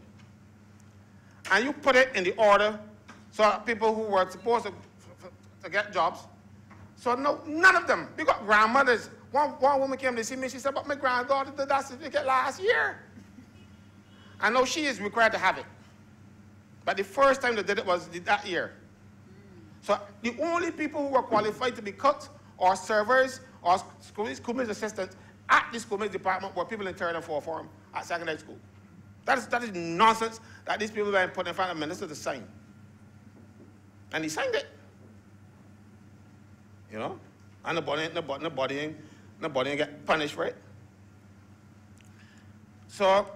S10: And you put it in the order so people who were supposed to get jobs. So no, none of them. We got grandmothers. One woman came to see me, she said, but my granddaughter did that certificate last year. I know she is required to have it. But the first time they did it was that year. So the only people who were qualified to be cooks or servers or school meal assistants at the school department where people in third and fourth form at secondary school. That is nonsense that these people were put in front of the minister to sign. And he signed it. You know? And nobody get punished for it. So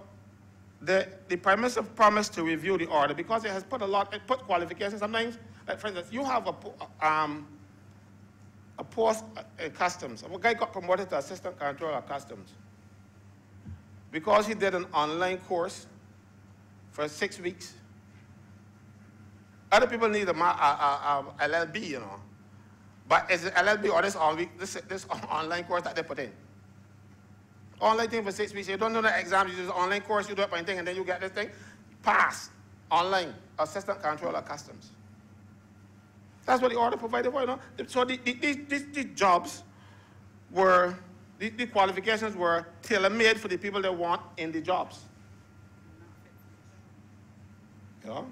S10: the Prime Minister promised to review the order because it has put it put qualifications. Sometimes, like for instance, you have a post in customs. A guy got promoted to assistant controller of customs because he did an online course for 6 weeks. Other people need a LLB, you know. But is it LLB or this online course that they put in? Online thing for 6 weeks. You don't know the exam, you do the online course, you do it by thing, and then you get this thing. Pass. Online. Assistant Controller Customs. That's what the order provided for, you know. So these jobs were, the qualifications were tailor-made for the people they want in the jobs. You know?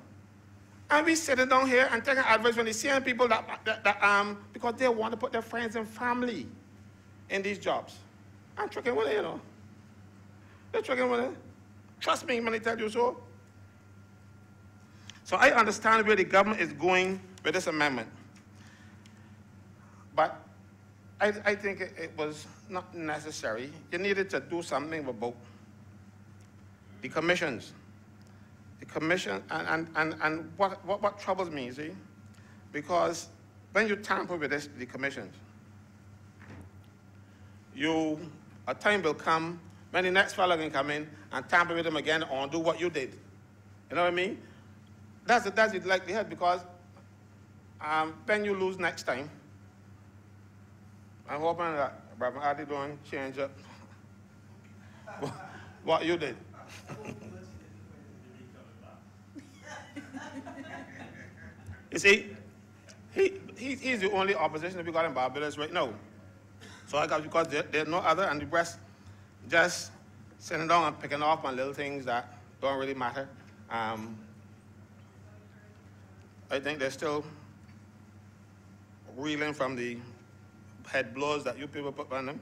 S10: And we sitting down here and taking advice from the same people because they want to put their friends and family in these jobs. I'm tricking with it, you know. They're tricking with it. Trust me when I tell you so. So I understand where the government is going with this amendment. But I think it was not necessary. You needed to do something about the commissions. The commission, and what troubles me, see, because when you tamper with the commissions, a time will come when the next fellow can come in and tamper with them again or do what you did. You know what I mean? That's the likelihood, because when you lose next time, I'm hoping that Brother Adi don't change up what you did. You see, he's the only opposition that we got in Barbados right now. So I got, because there's no other, and the rest just sitting down and picking off on little things that don't really matter. I think they're still reeling from the head blows that you people put on them.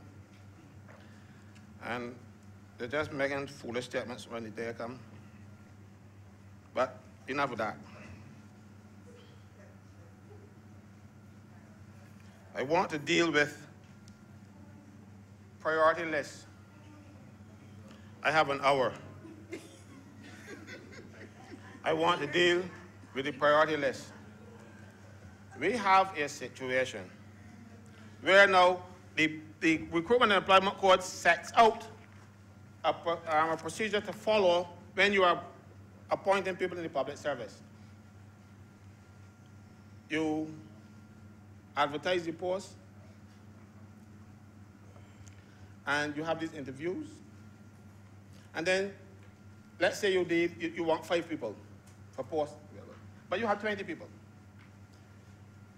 S10: And they're just making foolish statements when the day comes. But enough of that. I want to deal with priority lists. I have an hour. I want to deal with the priority list. We have a situation where now the Recruitment and Employment Code sets out a procedure to follow when you are appointing people in the public service. You advertise the post, and you have these interviews, and then let's say you want 5 people for post, but you have 20 people.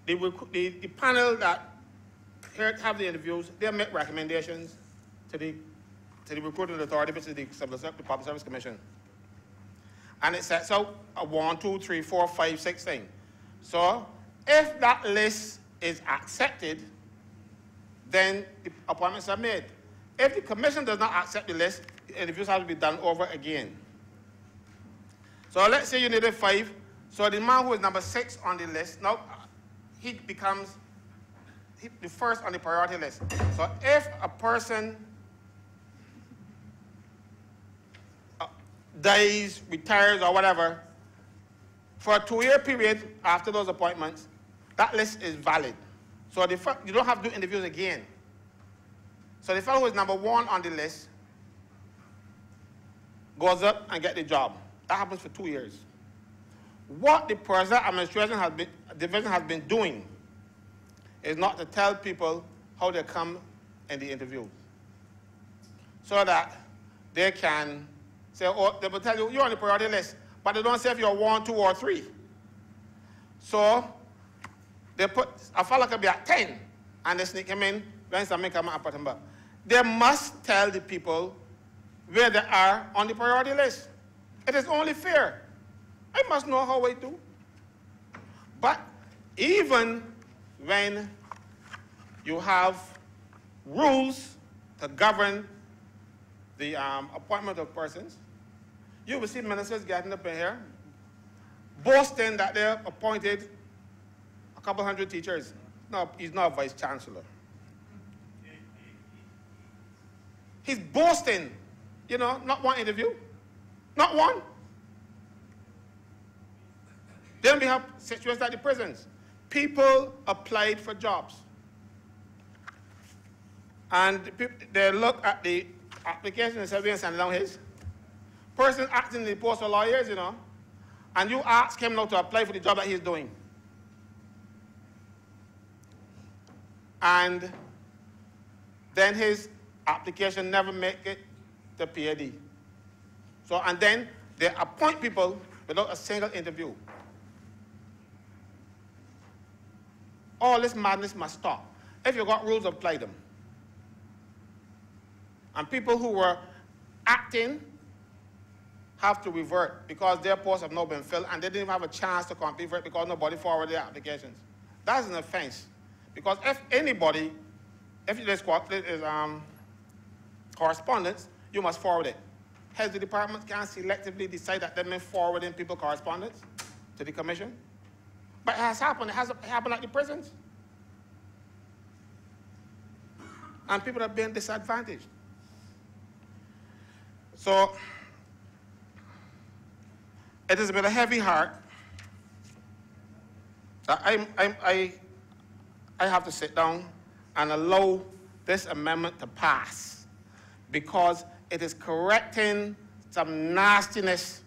S10: The panel that have the interviews, they make recommendations to the recruiting authority, which is the Public Service Commission. And it sets out a 1, 2, 3, 4, 5, 6 thing. So if that list is accepted, then the appointments are made. If the commission does not accept the list, the interviews have to be done over again. So let's say you needed 5. So the man who is number 6 on the list, now he becomes the first on the priority list. So if a person dies, retires, or whatever, for a 2-year period after those appointments, that list is valid. So you don't have to do interviews again. So the fellow who is number 1 on the list goes up and gets the job. That happens for 2 years. What the present administration division has been doing is not to tell people how they come in the interview, so that they can say, oh, they will tell you, you're on the priority list, but they don't say if you're 1, 2, or 3. So they put, a fellow could be at 10, and they sneak him in, when somebody come and put him up. They must tell the people where they are on the priority list. It is only fair. I must know how I do. But even when you have rules to govern the appointment of persons. You will see ministers getting up in here boasting that they've appointed a couple hundred teachers. No, he's not a vice chancellor. He's boasting, you know, not one interview, not one. Then we have situations like the prisons. People applied for jobs. And they look at the application and say, we're sending down his. Person acting in the post for lawyers, you know, and you ask him now to apply for the job that he's doing. And then his application never make it to PAD. So, and then they appoint people without a single interview. All this madness must stop. If you've got rules, apply them. And people who were acting have to revert because their posts have not been filled and they didn't even have a chance to compete for it because nobody forwarded their applications. That's an offense. Because if anybody, if there's correspondence, you must forward it. Heads of the department can selectively decide that they may forwarding people correspondence to the commission. But it has happened. It has happened at the prisons. And people are being disadvantaged. So, it is with a heavy heart that I have to sit down and allow this amendment to pass because it is correcting some nastiness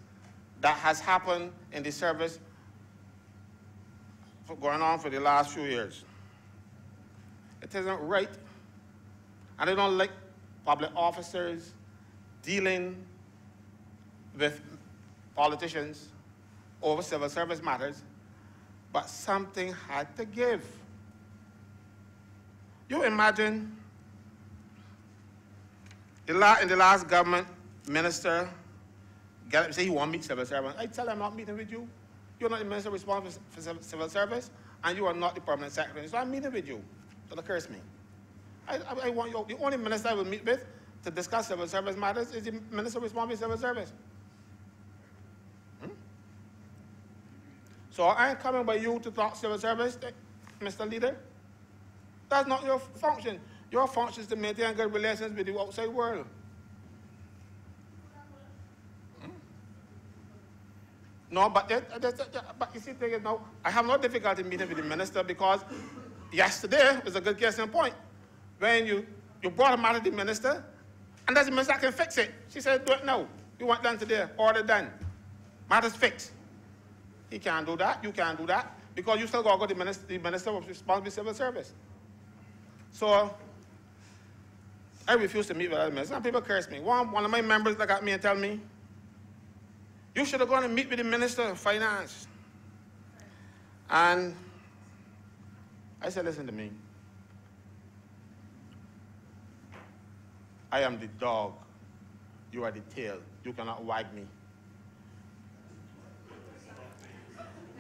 S10: that has happened in the service going on for the last few years. It isn't right. And I don't like public officers dealing with politicians over civil service matters, but something had to give. You imagine in the last government, minister get up and say he won't meet civil servants. I tell him I'm not meeting with you. You're not the minister responsible for civil service, and you are not the permanent secretary. So I'm meeting with you. Don't curse me. I want you. The only minister I will meet with to discuss civil service matters is the minister responsible for civil service. So I ain't coming by you to talk civil service, Mr. Leader. That's not your function. Your function is to maintain good relations with the outside world. No, but you see, thing is now, I have no difficulty meeting with the minister because yesterday was a good case in point. When you brought a matter to the minister, and the minister can fix it. She said, do it now. You want done today, order done. Matter's fixed. He can't do that, you can't do that, because you still got to go to the minister of responsible civil service. So, I refuse to meet with other ministers. Some people curse me. One of my members look at me and tell me, you should have gone and meet with the Minister of Finance. And I said, listen to me. I am the dog. You are the tail. You cannot wag me.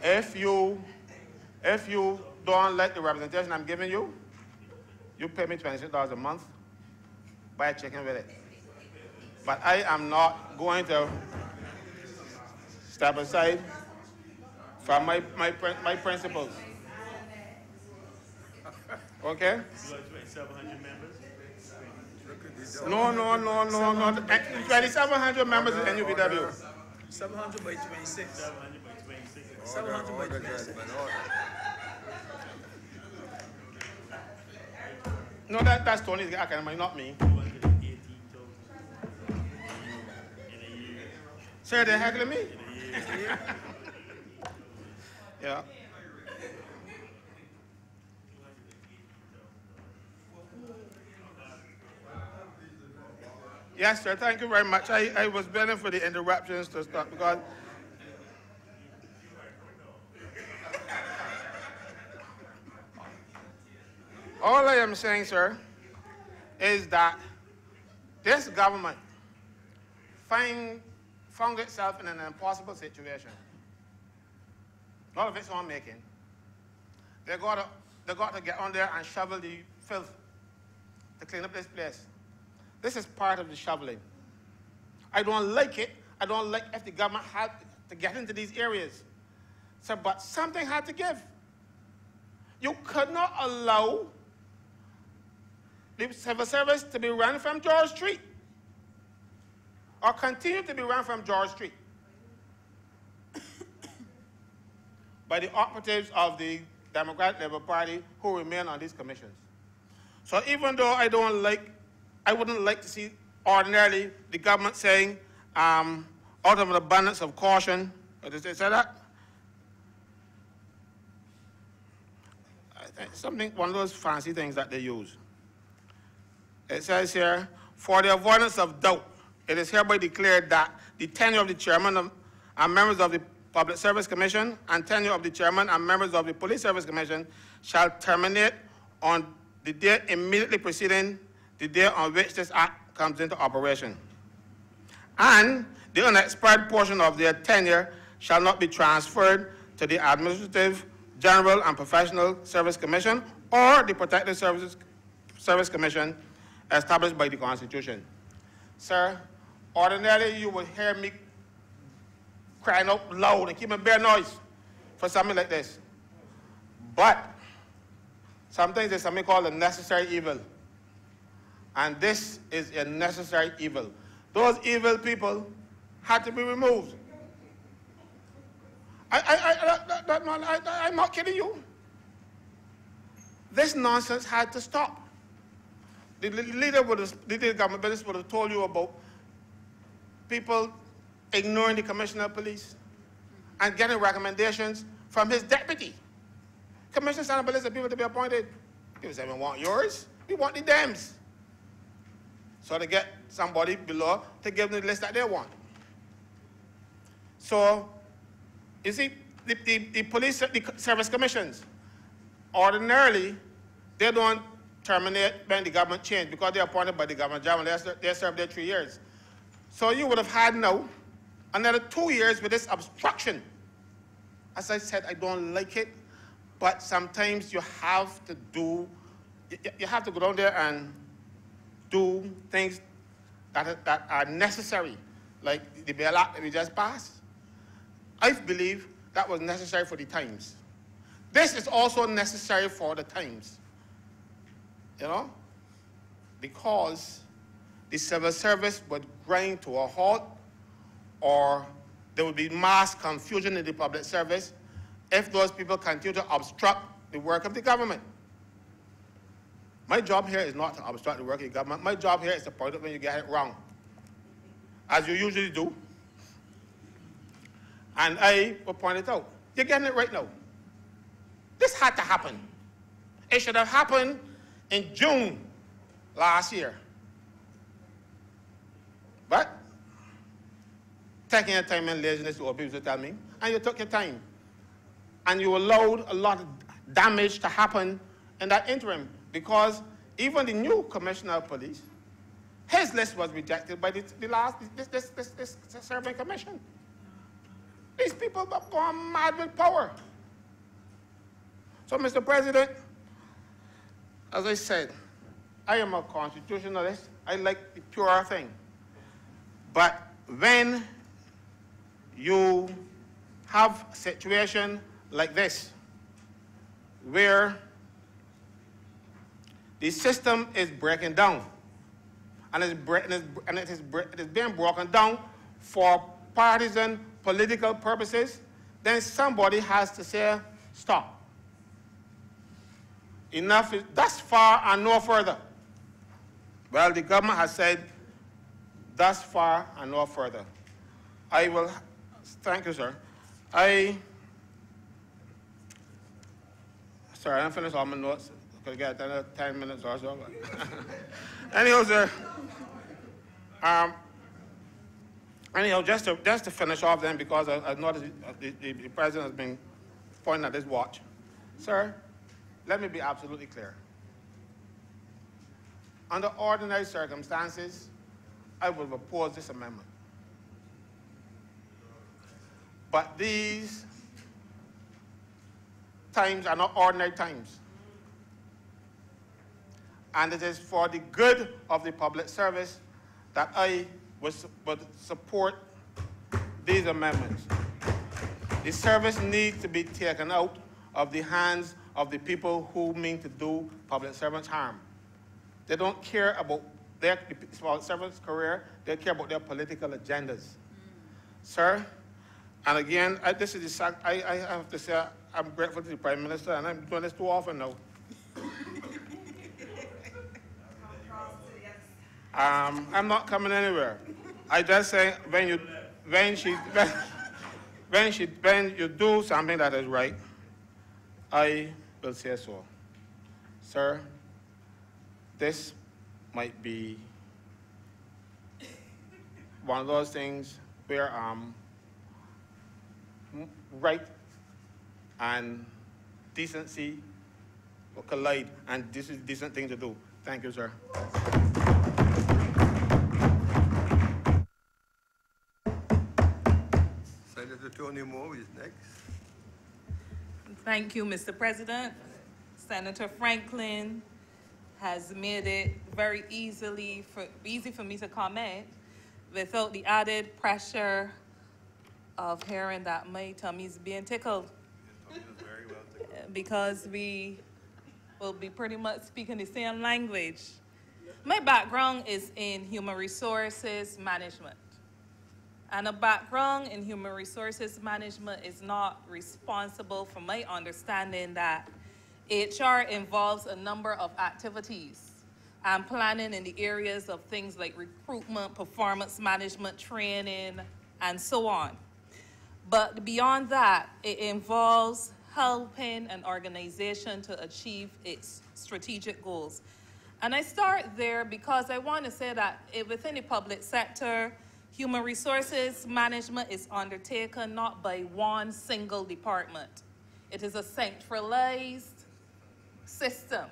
S10: If you don't like the representation I'm giving you, you pay me $26 a month, buy a chicken with it. But I am not going to step aside from my principles. Okay?
S8: 2,700 members?
S10: No. 2,700 members in NUBW.
S6: 700 by 26.
S8: 700 by 26.
S6: 700 by 26.
S10: No, that's Tony's academy, not me.
S8: 218,000 in a year.
S10: Sir, they're heckling me?
S8: In a year.
S10: Yeah. Yes, sir. Thank you very much. I was begging for the interruptions to stop because all I am saying, sir, is that this government found itself in an impossible situation. Not of its own making. They got to get on there and shovel the filth to clean up this place. This is part of the shoveling. I don't like it. I don't like if the government had to get into these areas. So, but something had to give. You could not allow the civil service to be run from George Street or continue to be run from George Street by the operatives of the Democratic Labour Party who remain on these commissions. So even though I wouldn't like to see ordinarily the government saying, out of an abundance of caution, or did they say that? I think one of those fancy things that they use. It says here, for the avoidance of doubt, it is hereby declared that the tenure of the chairman and members of the Public Service Commission and tenure of the chairman and members of the Police Service Commission shall terminate on the day immediately preceding the day on which this act comes into operation. And the unexpired portion of their tenure shall not be transferred to the Administrative, General and Professional Service Commission or the Protective Service Commission established by the Constitution. Sir, ordinarily you would hear me crying out loud and keep a bare noise for something like this. But sometimes there's something called a necessary evil. And this is a necessary evil. Those evil people had to be removed. I'm not kidding you. This nonsense had to stop. The leader of the government business would have told you about people ignoring the commissioner of police and getting recommendations from his deputy. Commissioner sent up a list of people to be appointed. People say, we want yours, we want the Dems. So they get somebody below to give them the list that they want. So, you see, the police the service commissions, ordinarily, they don't terminate when the government changed because they're appointed by the government general. They serve their 3 years. So you would have had now another 2 years with this obstruction. As I said, I don't like it, but sometimes you have to go down there and do things that are necessary, like the Bail Act that we just passed. I believe that was necessary for the times. This is also necessary for the times, you know, because the civil service would grind to a halt or there would be mass confusion in the public service if those people continue to obstruct the work of the government. My job here is not to obstruct the work of the government. My job here is to point out when you get it wrong, as you usually do. And I will point it out. You're getting it right now. This had to happen. It should have happened in June last year. But taking your time and laziness is what people tell me, and you took your time. And you allowed a lot of damage to happen in that interim, because even the new commissioner of police, his list was rejected by this serving commission. These people have gone mad with power. So, Mr. President, as I said, I am a constitutionalist. I like the pure thing. But when you have a situation like this, where the system is breaking down, and it is being broken down for partisan political purposes, then somebody has to say, stop. Enough is thus far and no further. Well, the government has said, thus far and no further. I will, thank you, sir. Sorry, I didn't finish all my notes. Could get another 10 minutes or so. Anyhow, sir. Anyhow, just to finish off then, because I noticed the president has been pointing at his watch. Sir, let me be absolutely clear. Under ordinary circumstances, I would oppose this amendment. But these times are not ordinary times. and it is for the good of the public service that I would support these amendments. The service needs to be taken out of the hands of the people who mean to do public servants harm. They don't care about their public servants' career, they care about their political agendas. Sir, and again, I have to say I'm grateful to the Prime Minister, and I'm doing this too often now. I'm not coming anywhere. I just say when you do something that is right, I will say so. Sir, this might be one of those things where right and decency will collide, and this is a decent thing to do. Thank you, sir.
S1: Senator Tony Moore is next.
S11: Thank you, Mr. President. Senator Franklin has made it very easy for me to comment without the added pressure of hearing that my tummy is being tickled. Because we will be pretty much speaking the same language. My background is in human resources management. And a background in human resources management is not responsible for my understanding that HR involves a number of activities and planning in the areas of things like recruitment, performance management, training, and so on. But beyond that, it involves helping an organization to achieve its strategic goals. And I start there because I want to say that within the public sector, human resources management is undertaken not by one single department. It is a centralized system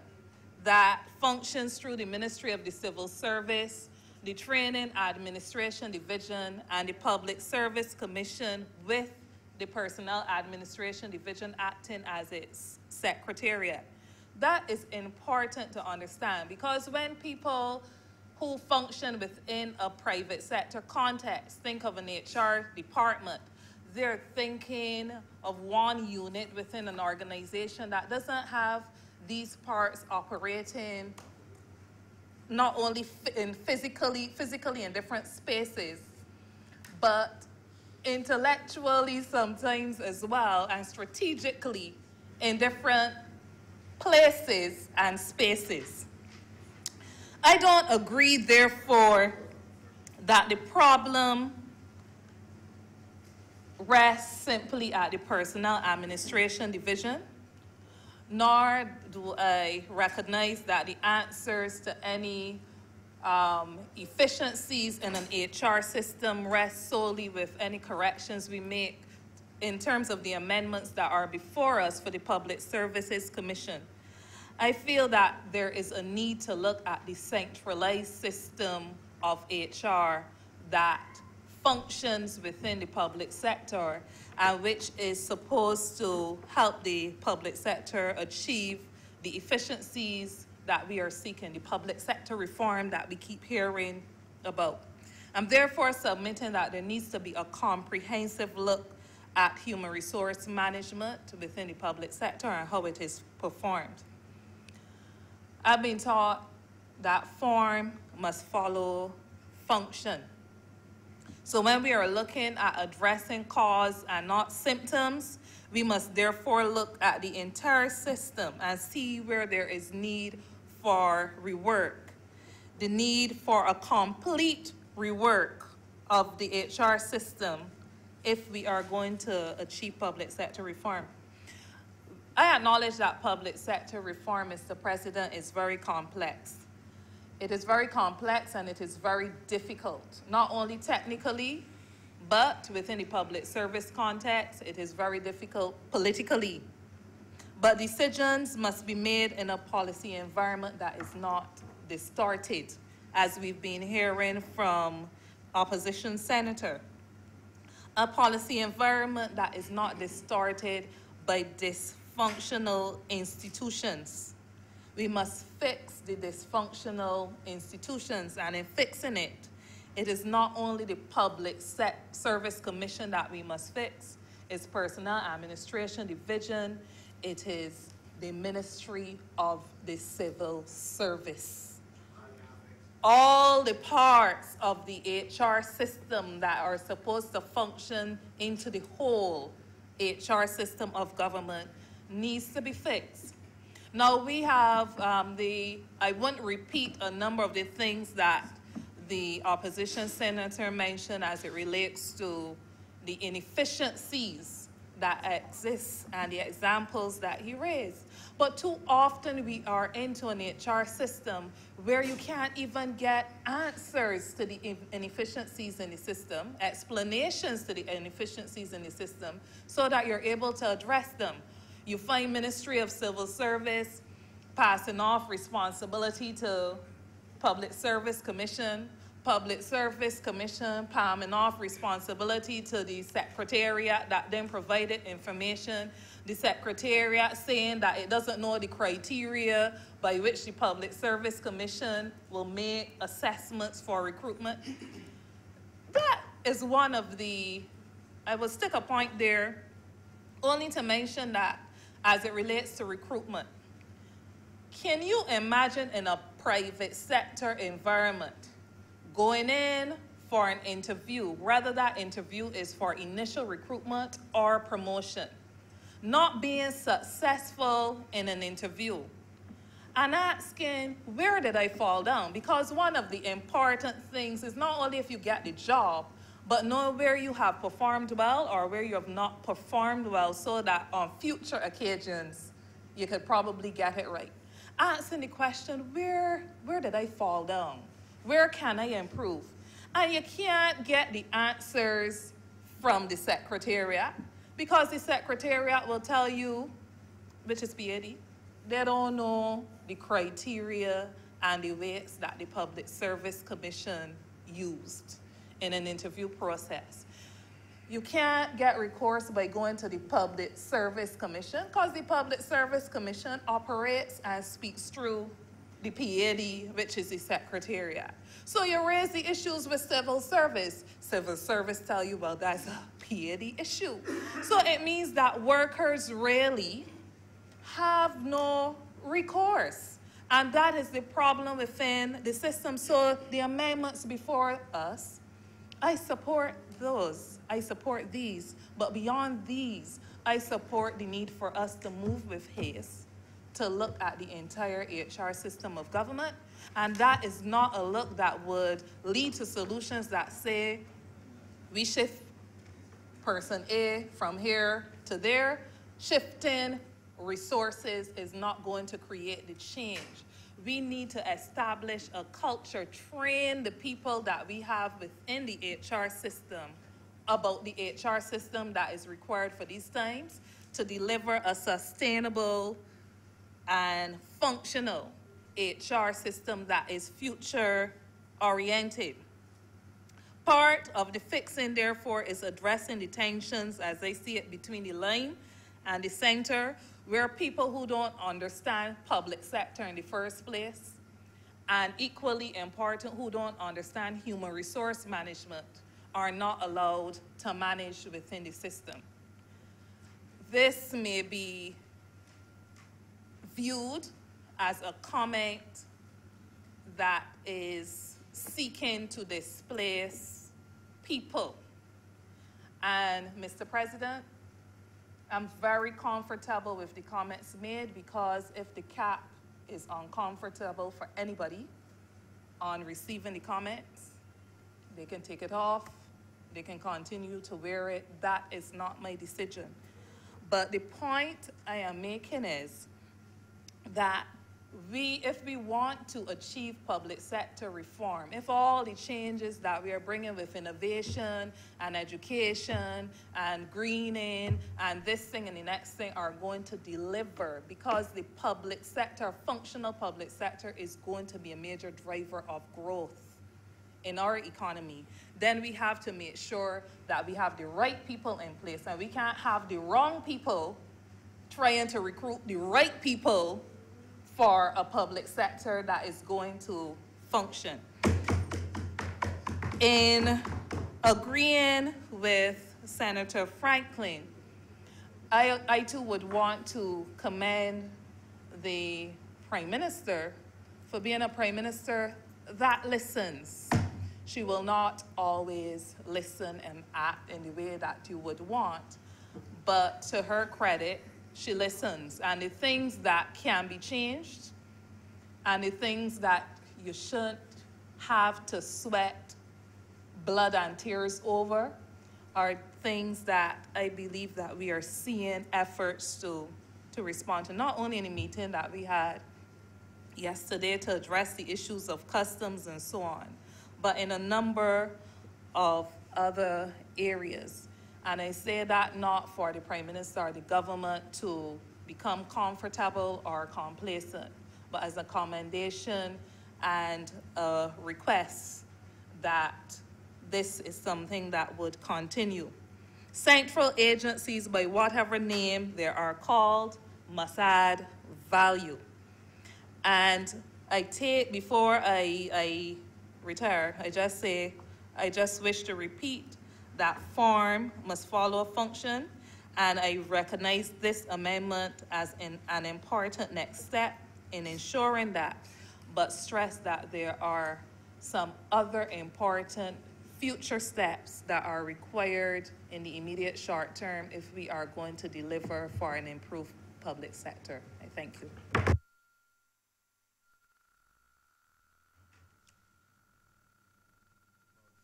S11: that functions through the Ministry of the Civil Service, the Training Administration Division, and the Public Service Commission, with the Personnel Administration Division acting as its secretariat. That is important to understand, because when people who function within a private sector context think of an HR department, they're thinking of one unit within an organization that doesn't have these parts operating not only physically in different spaces, but intellectually sometimes as well, and strategically in different places and spaces. I don't agree, therefore, that the problem rests simply at the Personnel Administration Division, nor do I recognize that the answers to any efficiencies in an HR system rest solely with any corrections we make in terms of the amendments that are before us for the Public Services Commission. I feel that there is a need to look at the centralized system of HR that functions within the public sector and which is supposed to help the public sector achieve the efficiencies that we are seeking, the public sector reform that we keep hearing about. I'm therefore submitting that there needs to be a comprehensive look at human resource management within the public sector and how it is performed. I've been taught that form must follow function. So when we are looking at addressing cause and not symptoms, we must therefore look at the entire system and see where there is need for rework, the need for a complete rework of the HR system if we are going to achieve public sector reform. I acknowledge that public sector reform, Mr. President, is very complex. It is very complex and it is very difficult, not only technically, but within the public service context, it is very difficult politically. But decisions must be made in a policy environment that is not distorted, as we've been hearing from opposition senator. A policy environment that is not distorted by dysfunctional institutions. We must fix the dysfunctional institutions, and in fixing it, it is not only the Public Service Commission that we must fix, it's Personnel Administration Division, it is the Ministry of the Civil Service. All the parts of the HR system that are supposed to function into the whole HR system of government needs to be fixed. Now we have I won't repeat a number of the things that the opposition senator mentioned as it relates to the inefficiencies that exist and the examples that he raised. But too often we are into an HR system where you can't even get answers to the inefficiencies in the system, explanations to the inefficiencies in the system, so that you're able to address them. You find Ministry of Civil Service passing off responsibility to Public Service Commission, Public Service Commission palming off responsibility to the Secretariat that then provided information, the Secretariat saying that it doesn't know the criteria by which the Public Service Commission will make assessments for recruitment. That is one of the, I will stick a point there, only to mention that as it relates to recruitment. Can you imagine in a private sector environment going in for an interview, whether that interview is for initial recruitment or promotion, not being successful in an interview, and asking, where did I fall down? Because one of the important things is not only if you get the job, but know where you have performed well or where you have not performed well, so that on future occasions, you could probably get it right. Asking the question, where did I fall down? Where can I improve? And you can't get the answers from the Secretariat, because the Secretariat will tell you, which is PAD, they don't know the criteria and the weights that the Public Service Commission used in an interview process. You can't get recourse by going to the Public Service Commission, because the Public Service Commission operates and speaks through the PAD, which is the Secretariat. So you raise the issues with civil service. Civil service tell you, well, that's a PAD issue. So it means that workers really have no recourse. And that is the problem within the system. So the amendments before us, I support those. I support these. But beyond these, I support the need for us to move with haste to look at the entire HR system of government. And that is not a look that would lead to solutions that say we shift person A from here to there. Shifting resources is not going to create the change. We need to establish a culture, train the people that we have within the HR system about the HR system that is required for these times to deliver a sustainable and functional HR system that is future-oriented. Part of the fixing, therefore, is addressing the tensions, as I see it, between the line and the center, where people who don't understand public sector in the first place, and equally important, who don't understand human resource management, are not allowed to manage within the system. This may be viewed as a comment that is seeking to displace people. And Mr. President, I'm very comfortable with the comments made, because if the cap is uncomfortable for anybody on receiving the comments, they can take it off, they can continue to wear it. That is not my decision. But the point I am making is that if we want to achieve public sector reform, if all the changes that we are bringing with innovation and education and greening and this thing and the next thing are going to deliver, because the public sector, functional public sector, is going to be a major driver of growth in our economy, then we have to make sure that we have the right people in place, and we can't have the wrong people trying to recruit the right people for a public sector that is going to function. In agreeing with Senator Franklin, I too would want to commend the Prime Minister for being a Prime Minister that listens. She will not always listen and act in the way that you would want, but to her credit, she listens. And the things that can be changed and the things that you shouldn't have to sweat blood and tears over are things that I believe that we are seeing efforts to respond to, not only in the meeting that we had yesterday to address the issues of customs and so on, but in a number of other areas. And I say that not for the Prime Minister or the government to become comfortable or complacent, but as a commendation and a request that this is something that would continue. Central agencies, by whatever name they are called, must add value. And I take, before I retire, I just wish to repeat that form must follow a function, and I recognize this amendment as an important next step in ensuring that, but stress that there are some other important future steps that are required in the immediate short term if we are going to deliver for an improved public sector. I thank you.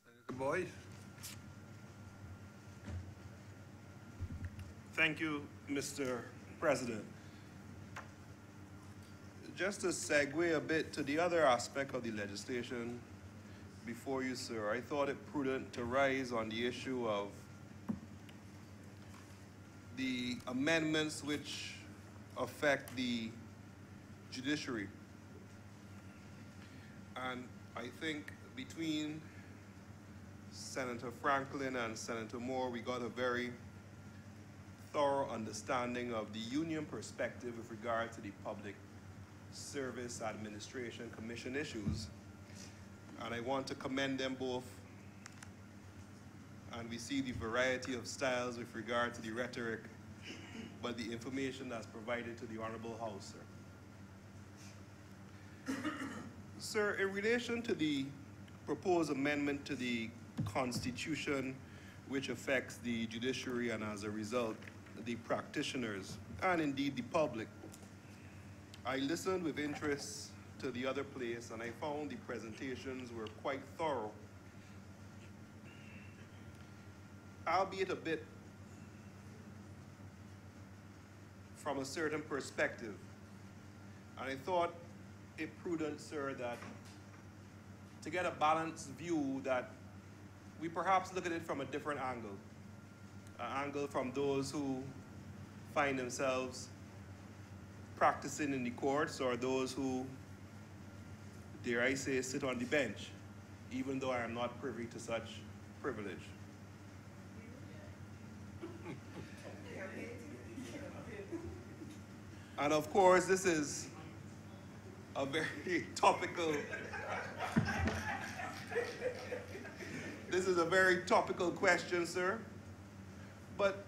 S1: Senator Boyce.
S12: Thank you, Mr. President. Just to segue a bit to the other aspect of the legislation before you, sir, I thought it prudent to rise on the issue of the amendments which affect the judiciary. And I think between Senator Franklin and Senator Moore, we got a very thorough understanding of the union perspective with regard to the Public Service Administration Commission issues. And I want to commend them both. And we see the variety of styles with regard to the rhetoric, but the information that's provided to the Honourable House, sir. Sir, in relation to the proposed amendment to the Constitution, which affects the judiciary and as a result, the practitioners, and indeed the public, I listened with interest to the other place, and I found the presentations were quite thorough, albeit a bit from a certain perspective. And I thought it prudent, sir, that to get a balanced view, that we perhaps look at it from a different angle, an angle from those who find themselves practicing in the courts, or those who, dare I say, sit on the bench, even though I am not privy to such privilege. And of course, this is a very topical, question, sir. But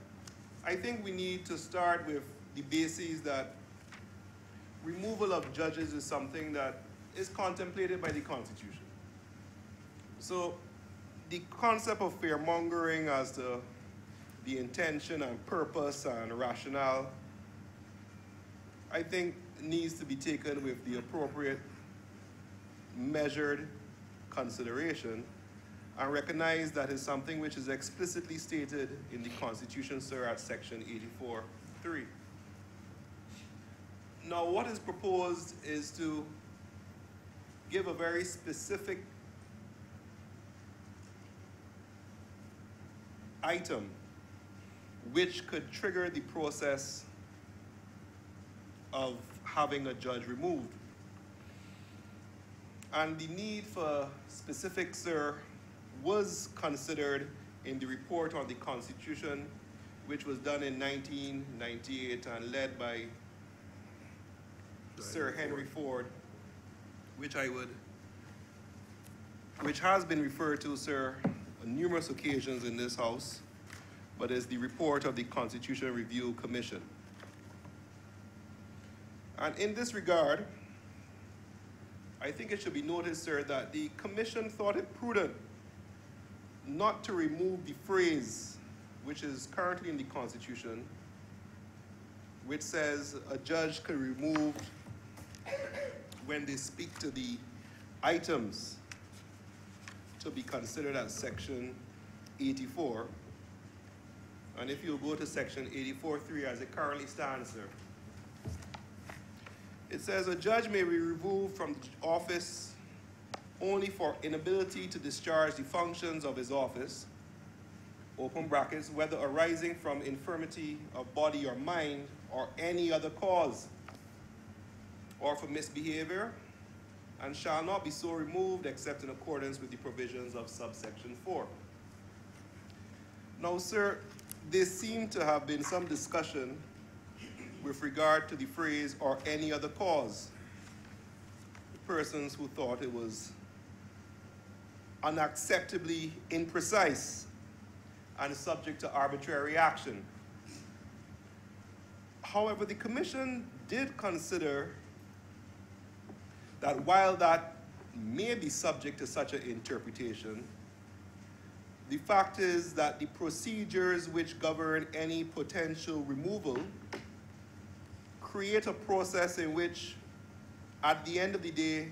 S12: I think we need to start with the basis that removal of judges is something that is contemplated by the Constitution. So the concept of fear-mongering as to the intention and purpose and rationale, I think needs to be taken with the appropriate measured consideration, and recognize that is something which is explicitly stated in the Constitution, sir, at section 84(3). Now, what is proposed is to give a very specific item which could trigger the process of having a judge removed. And the need for specifics, sir, was considered in the report on the Constitution, which was done in 1998 and led by Sir Henry Ford, which has been referred to, sir, on numerous occasions in this House, but is the report of the Constitutional Review Commission. And in this regard, I think it should be noted, sir, that the Commission thought it prudent not to remove the phrase which is currently in the Constitution, which says a judge can remove when they speak to the items to be considered as Section 84. And if you go to Section 84.3 as it currently stands, sir, it says a judge may be removed from office only for inability to discharge the functions of his office, open brackets, whether arising from infirmity of body or mind or any other cause, or for misbehavior, and shall not be so removed except in accordance with the provisions of subsection 4. Now, sir, there seemed to have been some discussion with regard to the phrase or any other cause. Persons who thought it was unacceptably imprecise and subject to arbitrary action. However, the Commission did consider that while that may be subject to such an interpretation, the fact is that the procedures which govern any potential removal create a process in which, at the end of the day,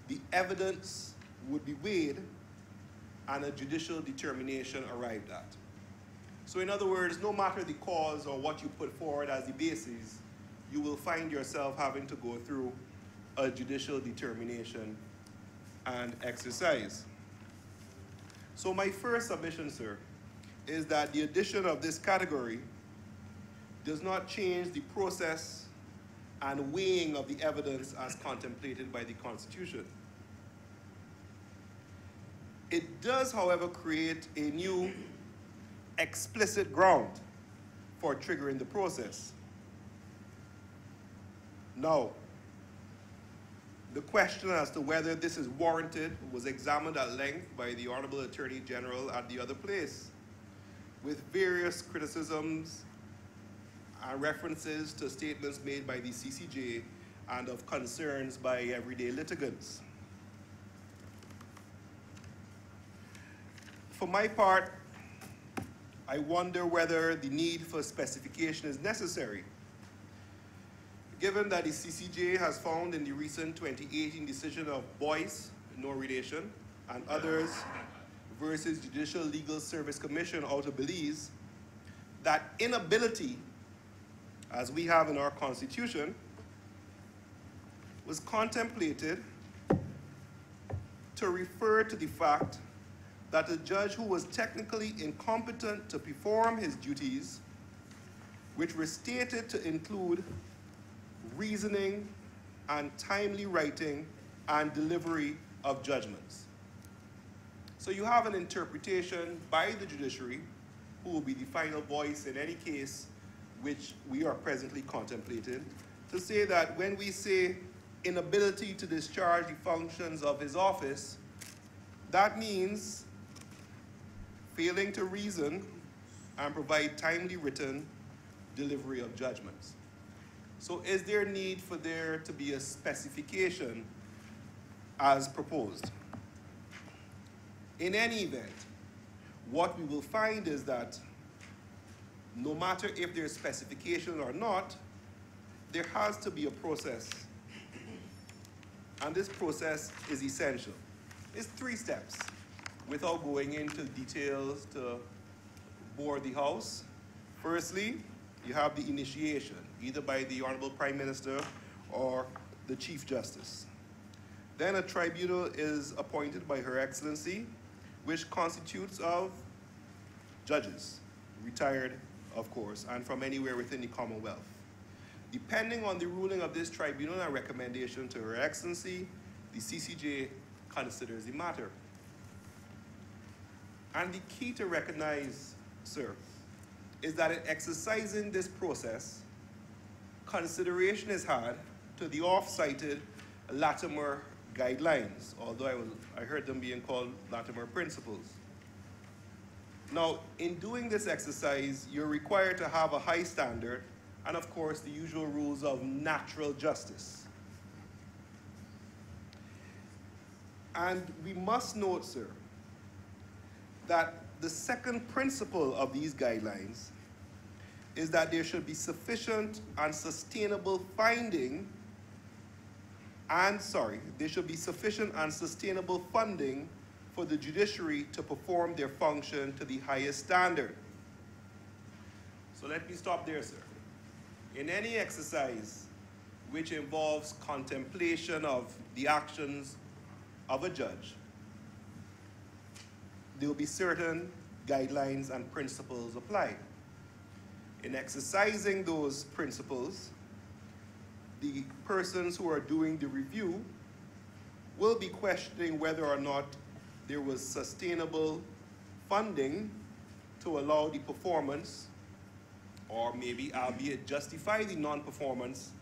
S12: the evidence would be weighed and a judicial determination arrived at. So in other words, no matter the cause or what you put forward as the basis, you will find yourself having to go through a judicial determination and exercise. So my first submission, sir, is that the addition of this category does not change the process and weighing of the evidence as contemplated by the Constitution. It does, however, create a new explicit ground for triggering the process. Now, the question as to whether this is warranted was examined at length by the Honourable Attorney General at the other place, with various criticisms and references to statements made by the CCJ and of concerns by everyday litigants. For my part, I wonder whether the need for specification is necessary, given that the CCJ has found in the recent 2018 decision of Boyce, no relation, and others versus Judicial Legal Service Commission out of Belize, that inability, as we have in our Constitution, was contemplated to refer to the fact that a judge who was technically incompetent to perform his duties, which were stated to include reasoning and timely writing and delivery of judgments. So you have an interpretation by the judiciary, who will be the final voice in any case which we are presently contemplating, to say that when we say inability to discharge the functions of his office, that means failing to reason and provide timely written delivery of judgments. So is there need for there to be a specification as proposed? In any event, what we will find is that no matter if there's specification or not, there has to be a process. And this process is essential. It's 3 steps. Without going into details to bore the House, firstly, you have the initiation, either by the Honourable Prime Minister or the Chief Justice. Then a tribunal is appointed by Her Excellency, which constitutes of judges, retired, of course, and from anywhere within the Commonwealth. Depending on the ruling of this tribunal and recommendation to Her Excellency, the CCJ considers the matter. And the key to recognize, sir, is that in exercising this process, consideration is had to the oft-cited Latimer guidelines, although I heard them being called Latimer principles. Now, in doing this exercise, you're required to have a high standard and, of course, the usual rules of natural justice. And we must note, sir, that the second principle of these guidelines is that there should be sufficient and sustainable funding for the judiciary to perform their function to the highest standard. So let me stop there, sir. In any exercise which involves contemplation of the actions of a judge, there will be certain guidelines and principles applied. In exercising those principles, the persons who are doing the review will be questioning whether or not there was sustainable funding to allow the performance, or maybe albeit justify the non-performance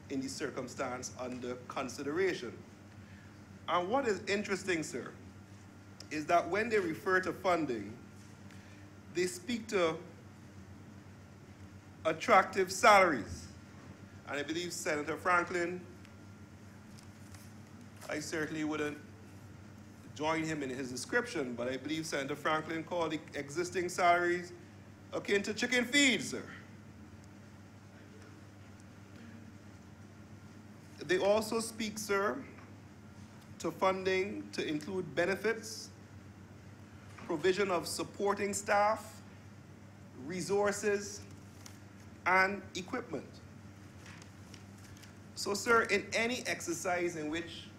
S12: in the circumstance under consideration. And what is interesting, sir, is that when they refer to funding, they speak to attractive salaries. And I believe Senator Franklin, I certainly wouldn't join him in his description, but I believe Senator Franklin called the existing salaries akin to chicken feed, sir. They also speak, sir, to funding to include benefits, provision of supporting staff, resources, and equipment. So, sir, in any exercise in which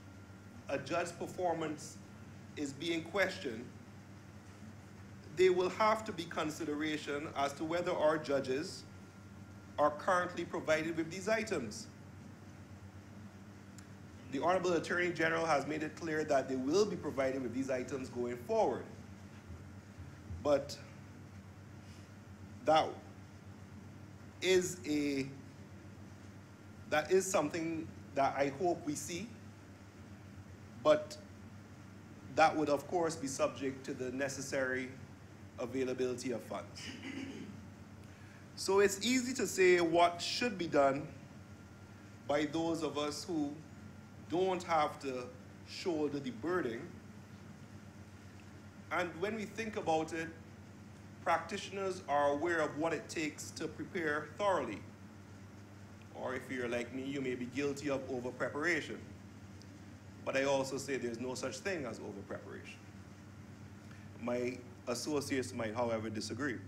S12: a judge's performance is being questioned, there will have to be consideration as to whether our judges are currently provided with these items. The Honorable Attorney General has made it clear that they will be provided with these items going forward. But that is something that I hope we see, but that would of course be subject to the necessary availability of funds. So it's easy to say what should be done by those of us who don't have to shoulder the burden. And when we think about it, practitioners are aware of what it takes to prepare thoroughly. Or if you're like me, you may be guilty of over-preparation. But I also say there's no such thing as over-preparation. My associates might, however, disagree.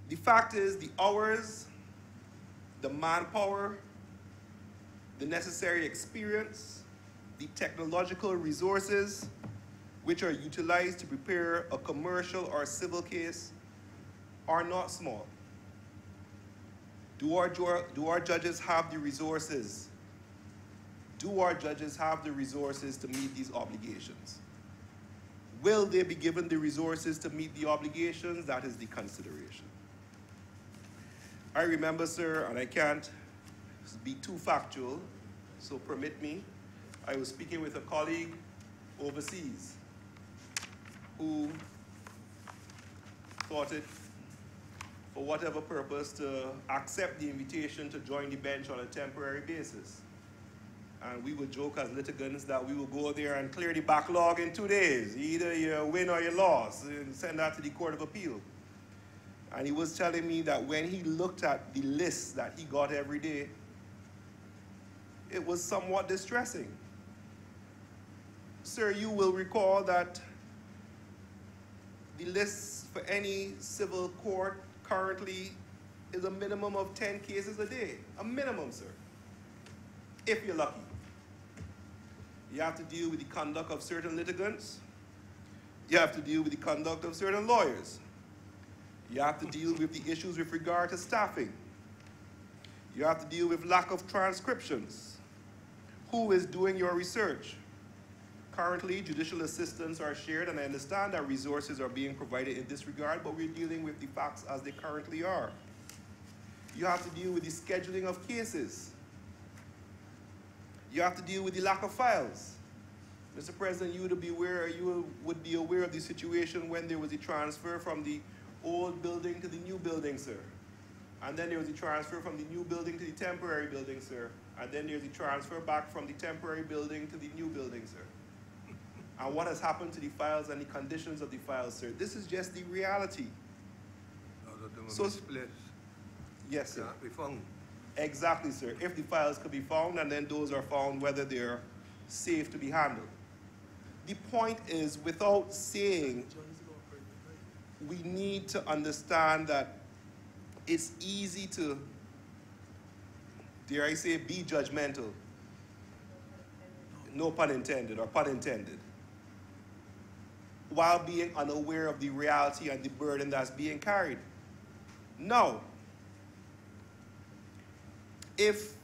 S12: The fact is, the hours, the manpower, the necessary experience, the technological resources which are utilized to prepare a commercial or civil case are not small. Do our judges have the resources? Do our judges have the resources to meet these obligations? Will they be given the resources to meet the obligations? That is the consideration. I remember, sir, and I can't be too factual, so permit me, I was speaking with a colleague overseas who thought it, for whatever purpose, to accept the invitation to join the bench on a temporary basis. And we would joke as litigants that we would go there and clear the backlog in 2 days. Either you win or you lost, and send that to the Court of Appeal. And he was telling me that when he looked at the lists that he got every day, it was somewhat distressing. Sir, you will recall that the list for any civil court currently is a minimum of 10 cases a day. A minimum, sir, if you're lucky. You have to deal with the conduct of certain litigants. You have to deal with the conduct of certain lawyers. You have to deal with the issues with regard to staffing. You have to deal with lack of transcriptions. Who is doing your research? Currently, judicial assistants are shared, and I understand that resources are being provided in this regard, but we're dealing with the facts as they currently are. You have to deal with the scheduling of cases. You have to deal with the lack of files. Mr. President, you would be aware of the situation when there was a transfer from the old building to the new building, sir. And then there was a transfer from the new building to the temporary building, sir. And then there's a transfer back from the temporary building to the new building, sir. And what has happened to the files and the conditions of the files, sir? This is just the reality.
S1: So, split.
S12: Yes, sir.
S1: Can't be found.
S12: Exactly, sir. If the files could be found, and then those are found whether they're safe to be handled. The point is, without saying, we need to understand that it's easy to, dare I say, be judgmental. No pun intended, or pun intended. While being unaware of the reality and the burden that's being carried. Now, if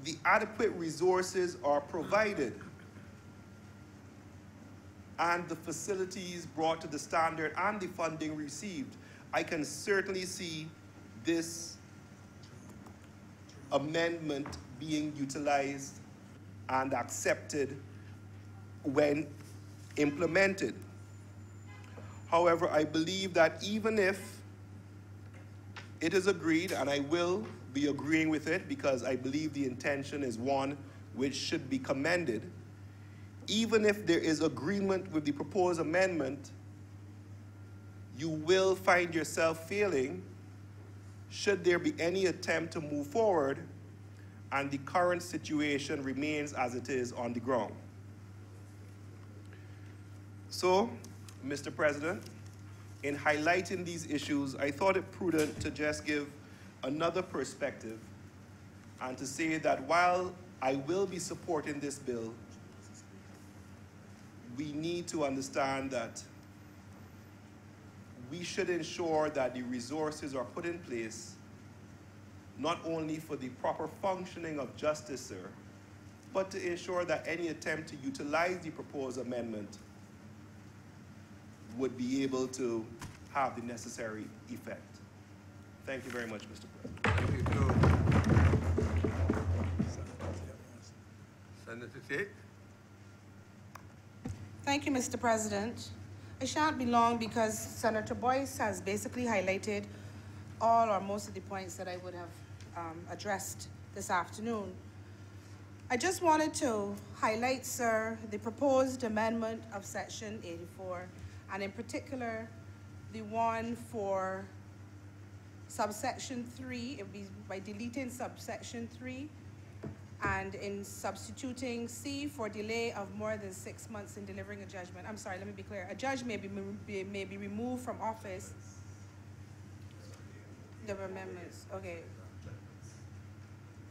S12: the adequate resources are provided and the facilities brought to the standard and the funding received, I can certainly see this amendment being utilized and accepted when implemented. However, I believe that even if it is agreed, and I will be agreeing with it because I believe the intention is one which should be commended, even if there is agreement with the proposed amendment, you will find yourself failing should there be any attempt to move forward and the current situation remains as it is on the ground. So, Mr. President, in highlighting these issues, I thought it prudent to just give another perspective and to say that while I will be supporting this bill, we need to understand that we should ensure that the resources are put in place not only for the proper functioning of justice, sir, but to ensure that any attempt to utilize the proposed amendment would be able to have the necessary effect. Thank you very much, Mr. President.
S1: Thank you. Senator Tate.
S3: Thank you, Mr. President. I shan't be long because Senator Boyce has basically highlighted all or most of the points that I would have addressed this afternoon. I just wanted to highlight, sir, the proposed amendment of Section 84, and in particular, the one for subsection 3, it would be by deleting subsection 3, and in substituting C for delay of more than 6 months in delivering a judgment. I'm sorry, let me be clear. A judge may be removed from office. The amendments, okay.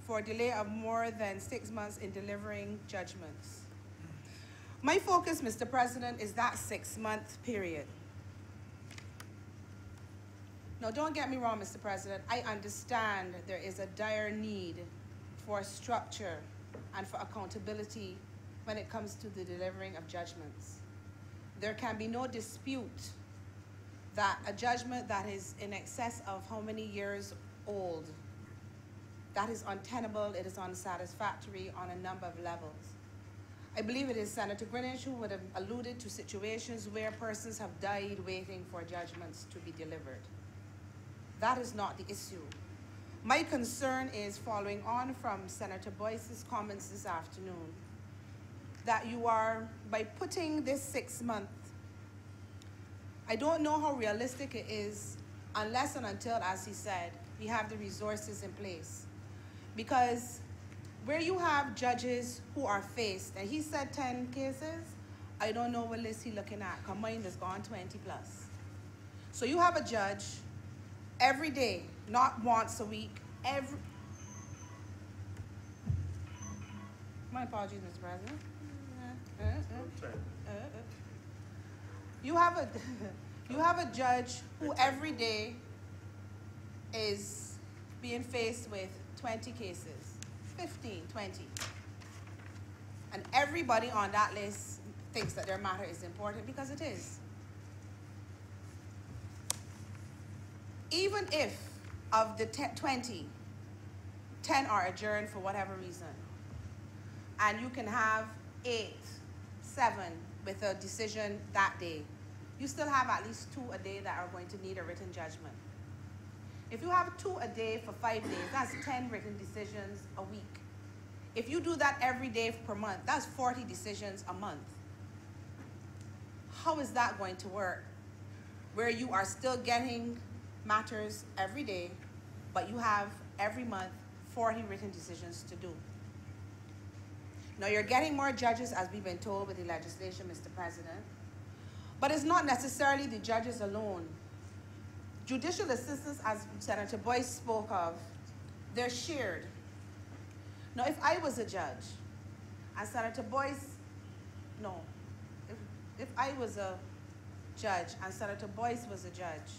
S3: For delay of more than 6 months in delivering judgments. My focus, Mr. President, is that 6-month period. Now, don't get me wrong, Mr. President. I understand there is a dire need for structure and for accountability when it comes to the delivering of judgments. There can be no dispute that a judgment that is in excess of how many years old, that is untenable, it is unsatisfactory on a number of levels. I believe it is Senator Greenwich who would have alluded to situations where persons have died waiting for judgments to be delivered. That is not the issue. My concern is, following on from Senator Boyce's comments this afternoon, that you are, by putting this 6 month, I don't know how realistic it is unless and until, as he said, we have the resources in place. Because where you have judges who are faced, and he said 10 cases, I don't know what list he's looking at, because mine has gone 20 plus. So you have a judge every day, not once a week, my apologies, Mr. President. You have a judge who every day is being faced with 20 cases, 15, 20. And everybody on that list thinks that their matter is important, because it is. Even if of the 20, 10 are adjourned for whatever reason. And you can have 8, 7 with a decision that day. You still have at least 2 a day that are going to need a written judgment. If you have 2 a day for 5 days, that's 10 written decisions a week. If you do that every day per month, that's 40 decisions a month. How is that going to work? Where you are still getting matters every day, but you have every month 40 written decisions to do. Now you're getting more judges, as we've been told with the legislation, Mr. President, but it's not necessarily the judges alone. Judicial assistants, as Senator Boyce spoke of, they're shared. Now if I was a judge, and Senator Boyce, no, if I was a judge and Senator Boyce was a judge,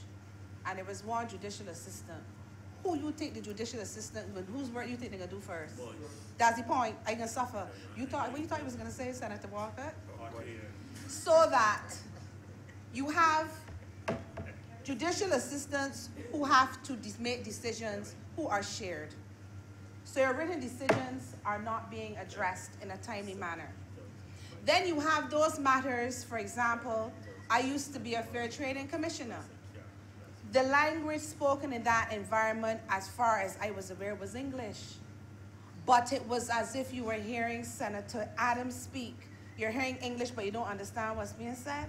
S3: and there was one judicial assistant, who you think the judicial assistant, whose work you think they're gonna do first? Boyce. That's the point. I can suffer. You thought, what you thought you was gonna say, Senator Walker? So that you have judicial assistants who have to make decisions who are shared. So your written decisions are not being addressed in a timely manner. Then you have those matters, for example, I used to be a fair trading commissioner. The language spoken in that environment, as far as I was aware, was English. But it was as if you were hearing Senator Adams speak. You're hearing English, but you don't understand what's being said.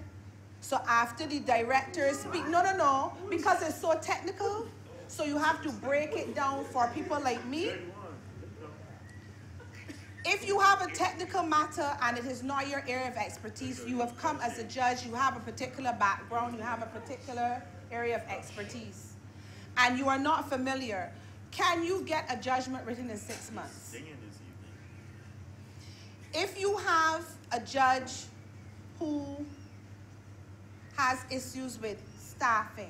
S3: So after the directors speak, no, because it's so technical, so you have to break it down for people like me. If you have a technical matter and it is not your area of expertise, you have come as a judge, you have a particular background, you have a particular area of expertise, and you are not familiar, can you get a judgment written in 6 months? If you have a judge who has issues with staffing,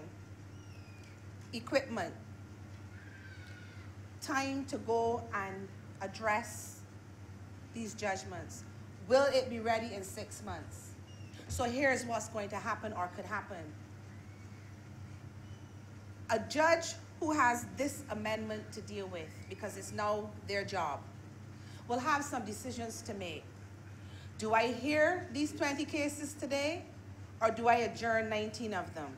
S3: equipment, time to go and address these judgments, will it be ready in 6 months? So here's what's going to happen or could happen. A judge who has this amendment to deal with, because it's now their job, will have some decisions to make. Do I hear these 20 cases today, or do I adjourn 19 of them?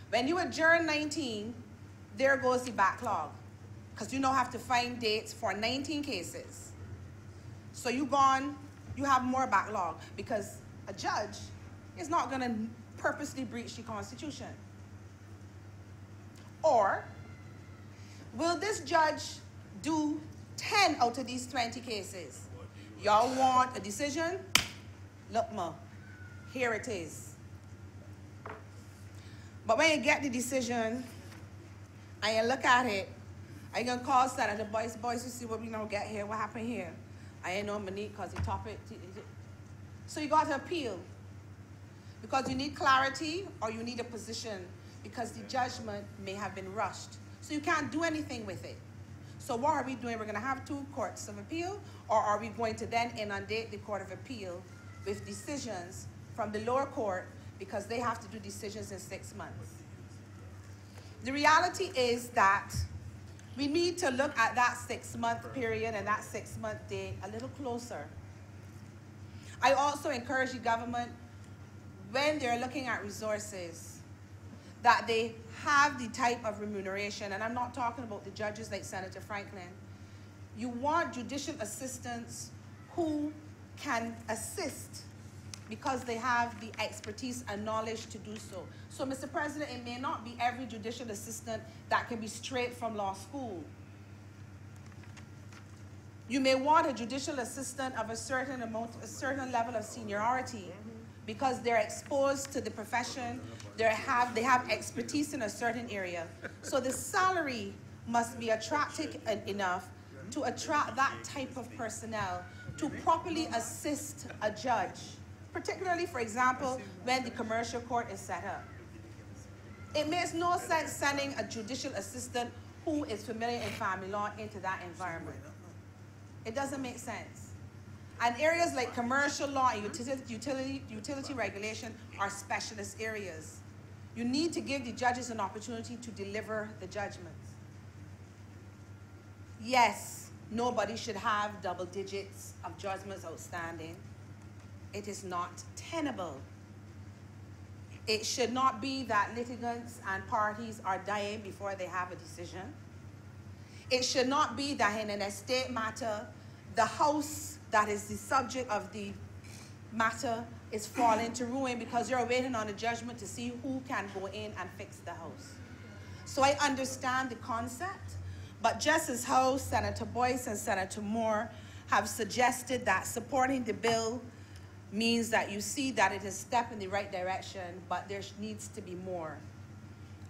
S3: When you adjourn 19, there goes the backlog, because you now have to find dates for 19 cases. So you have more backlog, because a judge is not going to purposely breach the Constitution. Or will this judge do 10 out of these 20 cases? Y'all want a decision? Look, ma, here it is. But when you get the decision and you look at it, I'm going to call Senator Boyce to see what we now get here, what happened here. I ain't know Monique because he topic. So you got to appeal, because you need clarity or you need a position, because the judgment may have been rushed. So you can't do anything with it. So what are we doing? We're going to have 2 courts of appeal, or are we going to then inundate the Court of Appeal with decisions from the lower court, because they have to do decisions in 6 months? The reality is that we need to look at that 6-month period and that 6-month date a little closer. I also encourage the government, when they're looking at resources, that they have the type of remuneration, and I'm not talking about the judges like Senator Franklin. You want judicial assistants who can assist because they have the expertise and knowledge to do so. So, Mr. President, it may not be every judicial assistant that can be straight from law school. You may want a judicial assistant of a certain level of seniority, because they're exposed to the profession, they have expertise in a certain area. So the salary must be attractive enough to attract that type of personnel to properly assist a judge, particularly, for example, when the commercial court is set up. It makes no sense sending a judicial assistant who is familiar in family law into that environment. It doesn't make sense. And areas like commercial law and utility regulation are specialist areas. You need to give the judges an opportunity to deliver the judgments. Yes, nobody should have double digits of judgments outstanding. It is not tenable. It should not be that litigants and parties are dying before they have a decision. It should not be that in an estate matter, the house that is the subject of the matter is falling to ruin because you're waiting on a judgment to see who can go in and fix the house. So I understand the concept, but just as how Senator Boyce and Senator Moore have suggested that supporting the bill means that you see that it is a step in the right direction, but there needs to be more.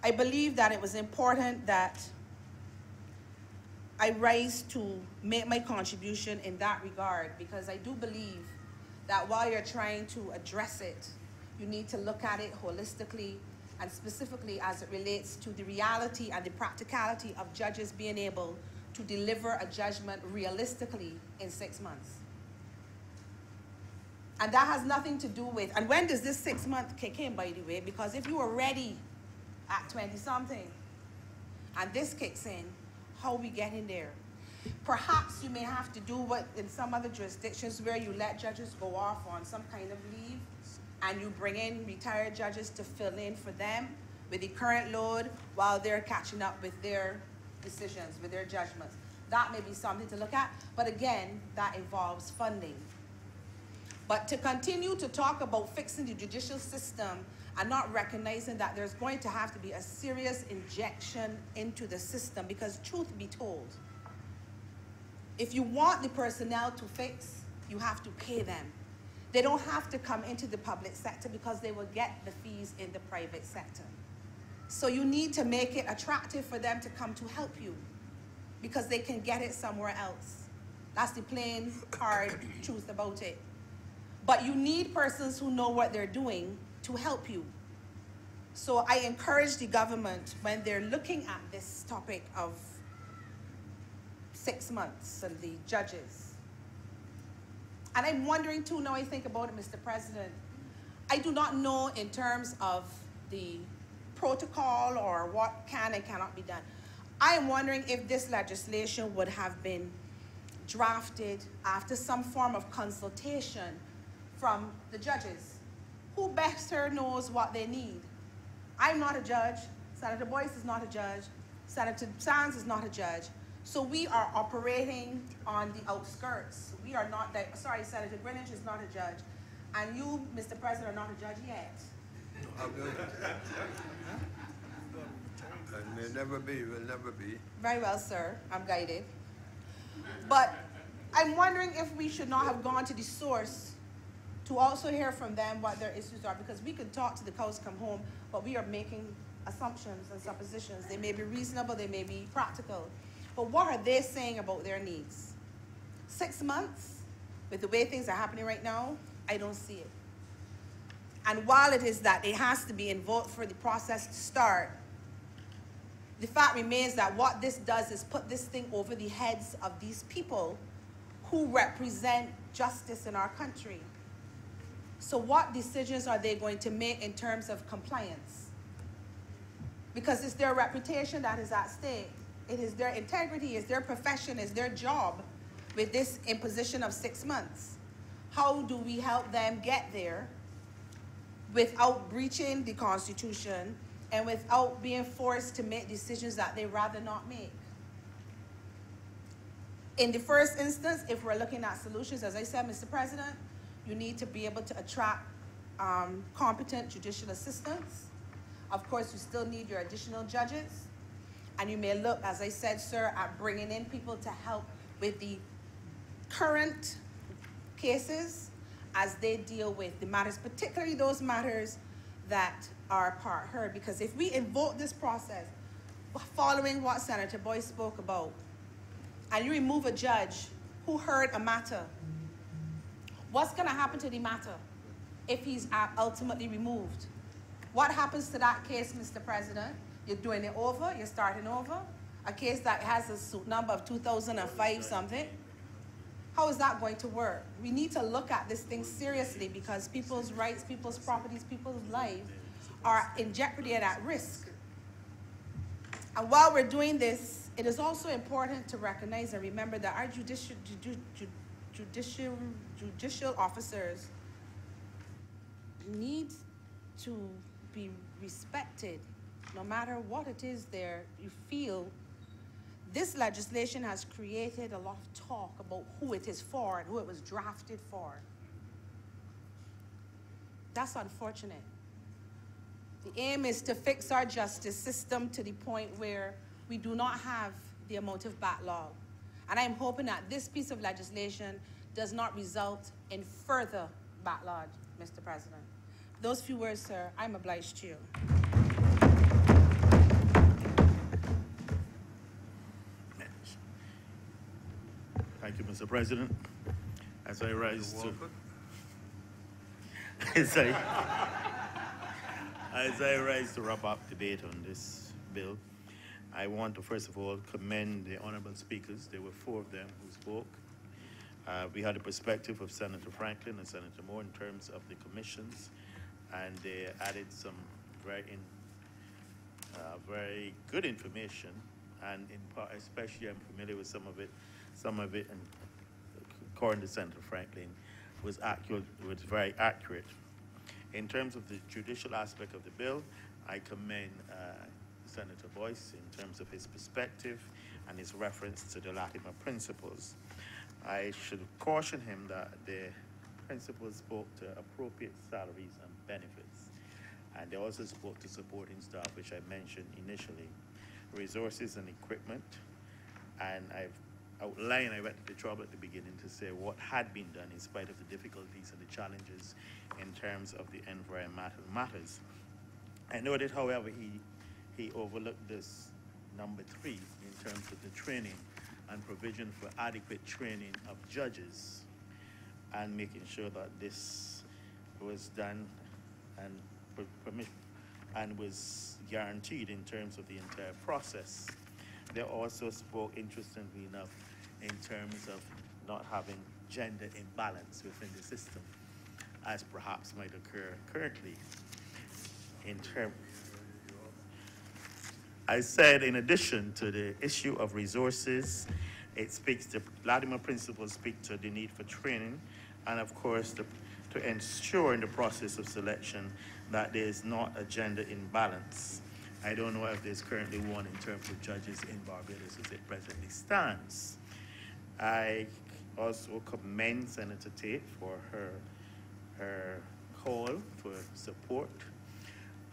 S3: I believe that it was important that I rise to make my contribution in that regard, because I do believe that while you're trying to address it, you need to look at it holistically and specifically as it relates to the reality and the practicality of judges being able to deliver a judgment realistically in 6 months. And that has nothing to do with, and when does this 6 month kick in, by the way? Because if you were ready at 20-something and this kicks in, how are we getting there? Perhaps you may have to do what in some other jurisdictions where you let judges go off on some kind of leave and you bring in retired judges to fill in for them with the current load while they're catching up with their decisions, with their judgments. That may be something to look at, but again, that involves funding. But to continue to talk about fixing the judicial system and not recognizing that there's going to have to be a serious injection into the system, because truth be told, if you want the personnel to fix, you have to pay them. They don't have to come into the public sector because they will get the fees in the private sector. So you need to make it attractive for them to come to help you because they can get it somewhere else. That's the plain, hard truth about it. But you need persons who know what they're doing to help you. So I encourage the government, when they're looking at this topic of 6 months and the judges. And I'm wondering too, now I think about it, Mr. President, I do not know in terms of the protocol or what can and cannot be done. I am wondering if this legislation would have been drafted after some form of consultation from the judges. Who better knows what they need? I'm not a judge. Senator Boyce is not a judge. Senator Sands is not a judge. So we are operating on the outskirts. We are not, sorry, Senator Greenwich is not a judge. And you, Mr. President, are not a judge yet.
S1: And may never be, will never be.
S3: Very well, sir. I'm guided. But I'm wondering if we should not have gone to the source to also hear from them what their issues are, because we can talk to the cows come home, but we are making assumptions and suppositions. They may be reasonable, they may be practical. But what are they saying about their needs? 6 months, with the way things are happening right now, I don't see it. And while it is that it has to be invoked for the process to start, the fact remains that what this does is put this thing over the heads of these people who represent justice in our country. So what decisions are they going to make in terms of compliance? Because it's their reputation that is at stake. It is their integrity, it's their profession, it's their job with this imposition of 6 months. How do we help them get there without breaching the Constitution and without being forced to make decisions that they rather not make? In the first instance, if we're looking at solutions, as I said, Mr. President, you need to be able to attract competent judicial assistants. Of course, you still need your additional judges. And you may look, as I said, sir, at bringing in people to help with the current cases as they deal with the matters, particularly those matters that are part heard. Because if we invoke this process, following what Senator Boyce spoke about, and you remove a judge who heard a matter, what's going to happen to the matter if he's ultimately removed? What happens to that case, Mr. President? You're doing it over, you're starting over. A case that has a suit number of 2005 something. How is that going to work? We need to look at this thing seriously, because people's rights, people's properties, people's lives are in jeopardy and at risk. And while we're doing this, It is also important to recognize and remember that our judicial officers need to be respected no matter what it is you feel. This legislation has created a lot of talk about who it is for and who it was drafted for. That's unfortunate. The aim is to fix our justice system to the point where we do not have the emotive backlog. And I'm hoping that this piece of legislation does not result in further backlog, Mr. President. Those few words, sir, I'm obliged to you.
S8: Thank you, Mr. President. As I rise to wrap up debate on this bill, I want to first of all commend the honorable speakers. There were 4 of them who spoke. We had the perspective of Senator Franklin and Senator Moore in terms of the commissions, and they added some very good information, and in part, especially I'm familiar with some of it, and according to Senator Franklin, was very accurate. In terms of the judicial aspect of the bill, I commend Senator Boyce in terms of his perspective and his reference to the Latimer principles. I should caution him that the principles spoke to appropriate salaries and benefits, and they also spoke to supporting staff, which I mentioned initially, resources and equipment, and I've outlined, I went to the trouble at the beginning to say what had been done in spite of the difficulties and the challenges in terms of the environmental matters. I noted, however, he overlooked this number 3 in terms of the training and provision for adequate training of judges, and making sure that this was done and was guaranteed in terms of the entire process. They also spoke, interestingly enough, in terms of not having gender imbalance within the system, as perhaps might occur currently. I said, in addition to the issue of resources, it speaks to Latimer principles speak to the need for training, and of course to ensure in the process of selection that there is not a gender imbalance. I don't know if there's currently one in terms of judges in Barbados as it presently stands. I also commend Senator Tate for her call for support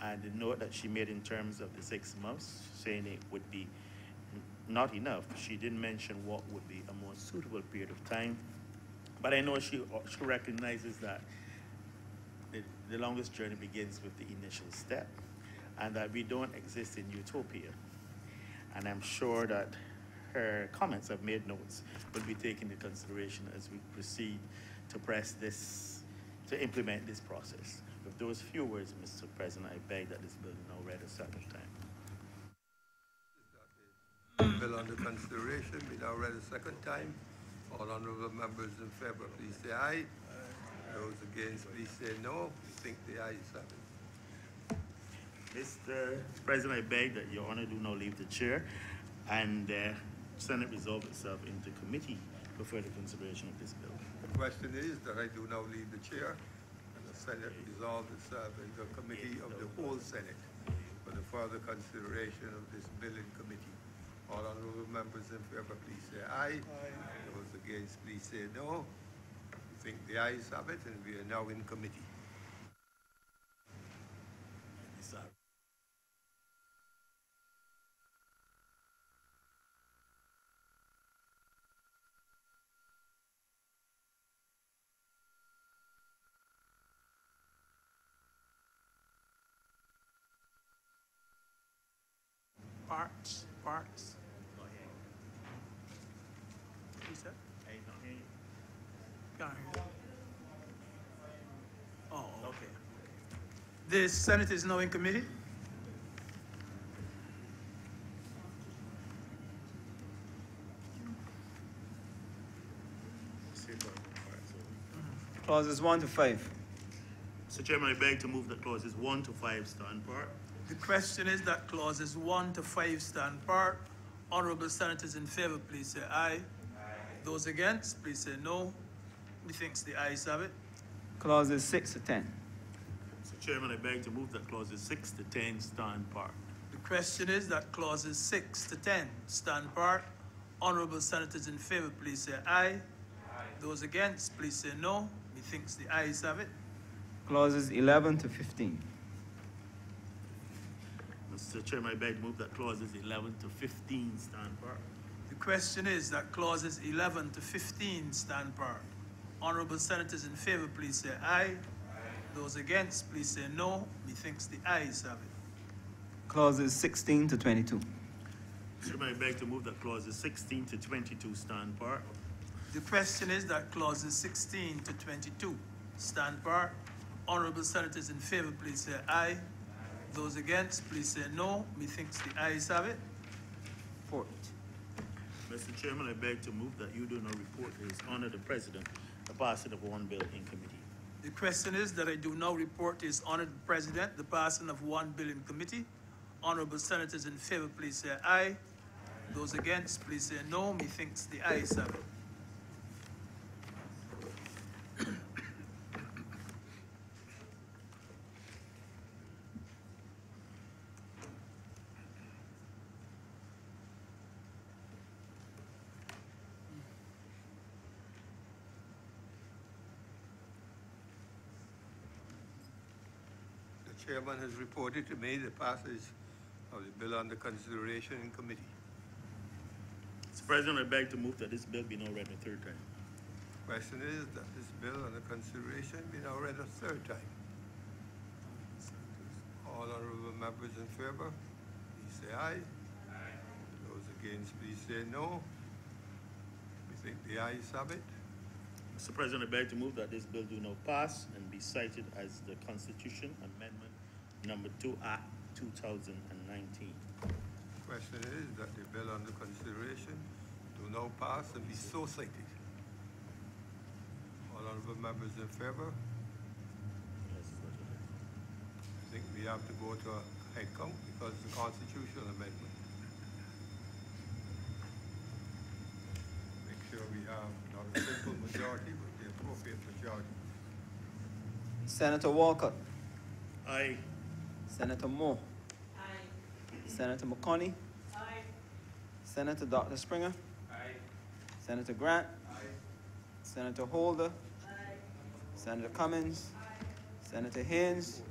S8: and the note that she made in terms of the 6 months, saying it would be not enough. She didn't mention what would be a more suitable period of time, but I know she recognizes that the longest journey begins with the initial step, and that we don't exist in utopia. And I'm sure that her comments, I've made notes, will be taken into consideration as we proceed to implement this process. With those few words, Mr. President, I beg that this bill is now read a second time.
S1: Bill under consideration be now read a second time. All honorable members in favor, please say aye. Those against, please say no. We think the ayes have it.
S8: Mr. President, I beg that Your Honor do not leave the chair, and Senate resolve itself into committee for further consideration of this bill.
S1: The question is that I do now leave the chair, and the Senate resolve itself into a committee of the whole Senate for the further consideration of this bill in committee. All honorable members in favor, please say aye. Those against, please say no. We think the ayes have it, and we are now in committee.
S6: Parts. Who said? Can't hear you. Oh, okay. The Senate is now in committee.
S9: Clauses 1 to 5.
S8: Mr. Chairman, I beg to move that clauses 1 to 5 stand part.
S6: The question is that clauses 1 to 5 stand part. Honourable senators in favor, please say aye. Those against, please say no. Methinks the ayes have it.
S9: Clauses 6 to 10.
S8: Mr. Chairman, I beg to move that clauses 6 to 10 stand part.
S6: The question is that clauses 6 to 10 stand part. Honourable senators in favor, please say aye. Those against, please say no. Methinks the ayes have it.
S9: Clauses 11 to 15.
S8: Mr. Chairman, I beg to move that clauses 11 to 15 stand part.
S6: The question is that clauses 11 to 15 stand part. Honourable senators in favor, please say aye. Those against, please say no. Methinks the ayes have it.
S9: Clauses 16 to 22.
S8: Mr. Chairman, I beg to move that clauses 16 to 22 stand part.
S6: The question is that clauses 16 to 22 stand part. Honourable senators in favor, please say aye. Those against, please say no. Methinks the ayes have it.
S9: Report.
S8: Mr. Chairman, I beg to move that you do not report to His Honor the President the passing of one bill in committee.
S6: The question is that I do now report to His Honor the President the passing of one bill in committee. Honourable senators in favor, please say aye. Those against, please say no. Methinks the ayes have it.
S1: The chairman has reported to me the passage of the bill under consideration in committee.
S8: Mr. President, I beg to move that this bill be now read a third time.
S1: Question is that this bill under consideration be now read a third time. All honourable members in favor, please say aye. Those against, please say no. We think the ayes have it.
S8: Mr. President, I beg to move that this bill do now pass and be cited as the Constitution Amendment Number 2 Act 2019.
S1: Question is that the bill under consideration do now pass and be so cited. All honourable members in favor? I think we have to go to a head count because it's a constitutional amendment. Make sure we have not a simple majority, but the appropriate majority.
S9: Senator Walker.
S8: Aye.
S9: Senator Moore.
S11: Aye.
S9: Senator McConney.
S11: Aye.
S9: Senator Dr. Springer.
S12: Aye.
S9: Senator Grant.
S12: Aye.
S9: Senator Holder.
S11: Aye.
S9: Senator Cummins. Senator Haynes.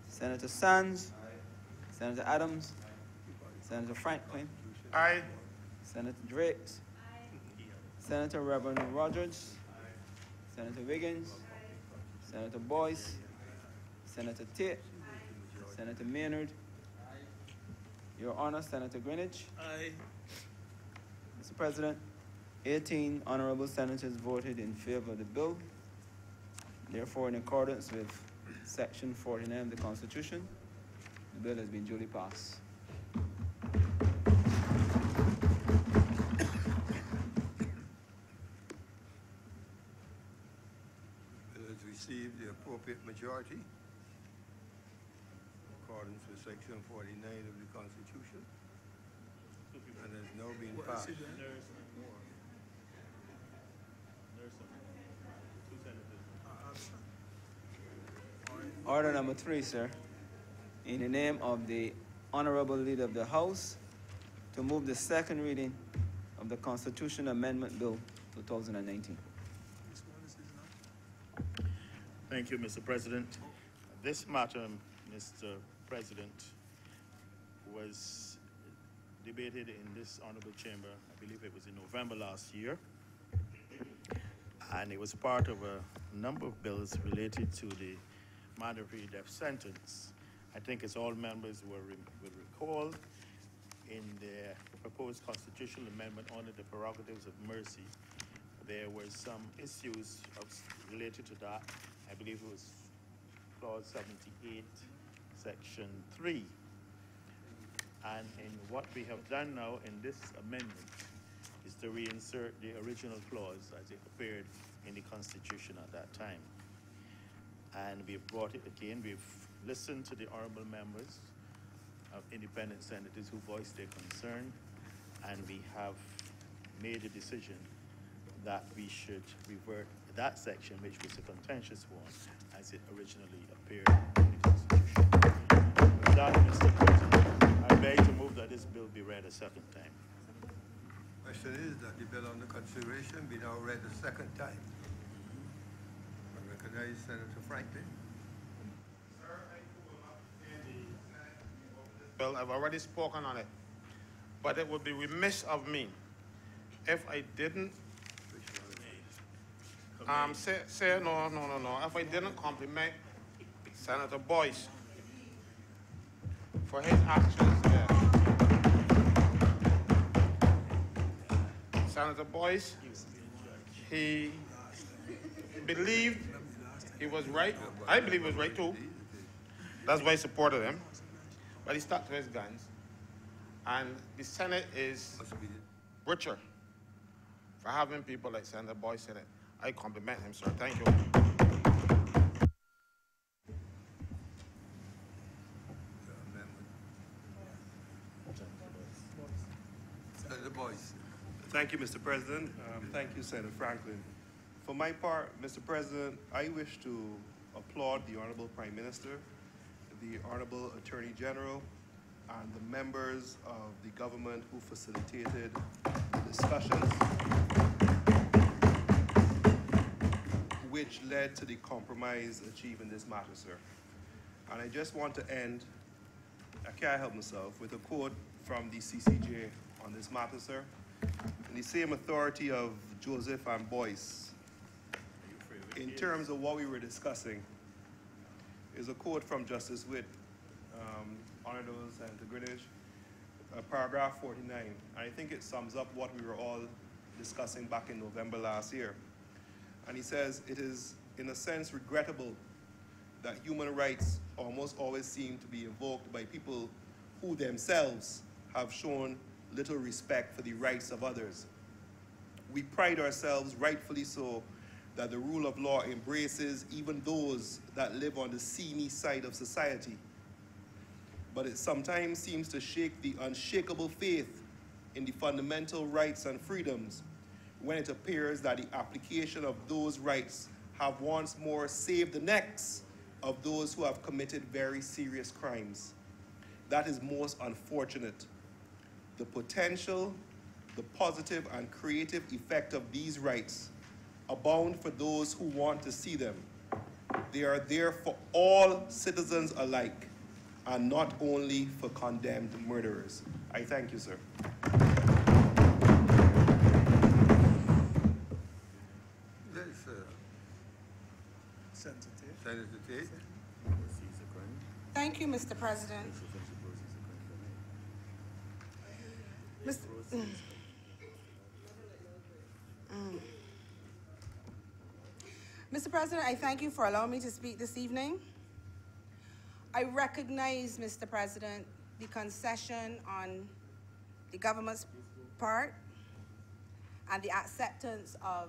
S9: Senator Sands. Senator Adams. Senator Franklin.
S10: Aye.
S9: Senator Drakes. Senator Reverend Rogers. Senator Wiggins. Senator Boyce. Senator Tate. Senator Maynard. Your Honor, Senator Greenwich.
S6: Aye.
S9: Mr. President, 18 honorable senators voted in favor of the bill. Therefore, in accordance with Section 49 of the Constitution, the bill has been duly passed.
S1: Bill has received the appropriate majority in accordance with Section 49 of the Constitution and has now been
S6: What is
S1: passed.
S6: it then?
S9: Order number 3, sir. In the name of the Honorable Leader of the House, to move the second reading of the Constitution Amendment Bill 2019.
S8: Thank you, Mr. President. This matter, Mr. President, was debated in this honorable chamber, I believe it was in November last year, and it was part of a number of bills related to the mandatory death sentence. I think as all members will recall, in the proposed constitutional amendment under the prerogatives of mercy, there were some issues related to that. I believe it was clause 78, section 3. And in what we have done now in this amendment is to reinsert the original clause as it appeared in the Constitution at that time. And we've brought it again. We've listened to the honorable members of independent senators who voiced their concern. and we have made a decision that we should revert that section, which was a contentious one, as it originally appeared in the Constitution. With that, Mr. President, I beg to move that this bill be read a second time.
S1: Question is that the bill under consideration be now read a second time. I recognize Senator Franklin.
S10: Well, I've already spoken on it, but it would be remiss of me if I didn't if I didn't compliment Senator Boyce for his actions there. Senator Boyce, he believed he was right. I believe he was right too. That's why I supported him. But he stuck to his guns. And the Senate is richer for having people like Senator Boyce in it. I compliment him, sir. Thank you.
S1: Senator Boyce.
S12: Thank you, Mr. President. Thank you, Senator Franklin. For my part, Mr. President, I wish to applaud the Honorable Prime Minister, the Honorable Attorney General, and the members of the government who facilitated the discussions which led to the compromise achieved in this matter, sir. And I just want to end, I can't help myself, with a quote from the CCJ on this matter, sir. In the same authority of Joseph and Boyce, in terms of what we were discussing, is a quote from Justice Witt, Honourable Senator Greenwich, paragraph 49. And I think it sums up what we were all discussing back in November last year. And he says, it is, in a sense, regrettable that human rights almost always seem to be invoked by people who themselves have shown little respect for the rights of others. We pride ourselves, rightfully so, that the rule of law embraces even those that live on the seamy side of society. But it sometimes seems to shake the unshakable faith in the fundamental rights and freedoms when it appears that the application of those rights have once more saved the necks of those who have committed very serious crimes. That is most unfortunate. The potential, the positive and creative effect of these rights abound for those who want to see them. They are there for all citizens alike, and not only for condemned murderers. I thank you, sir.
S1: Senator Tate.
S3: Thank you, Mr. President. Mr. President, I thank you for allowing me to speak this evening. I recognize, Mr. President, the concession on the government's part and the acceptance of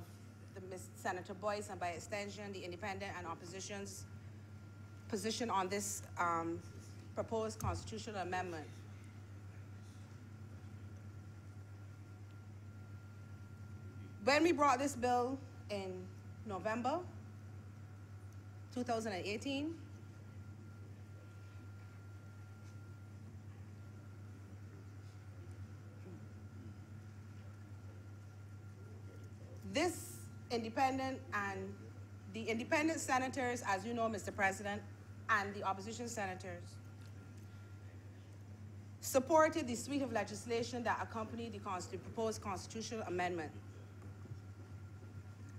S3: Senator Boyce and by extension the independent and opposition's position on this proposed constitutional amendment. When we brought this bill in November 2018, this independent and the independent senators, as you know, Mr. President, and the opposition senators supported the suite of legislation that accompanied the proposed constitutional amendment.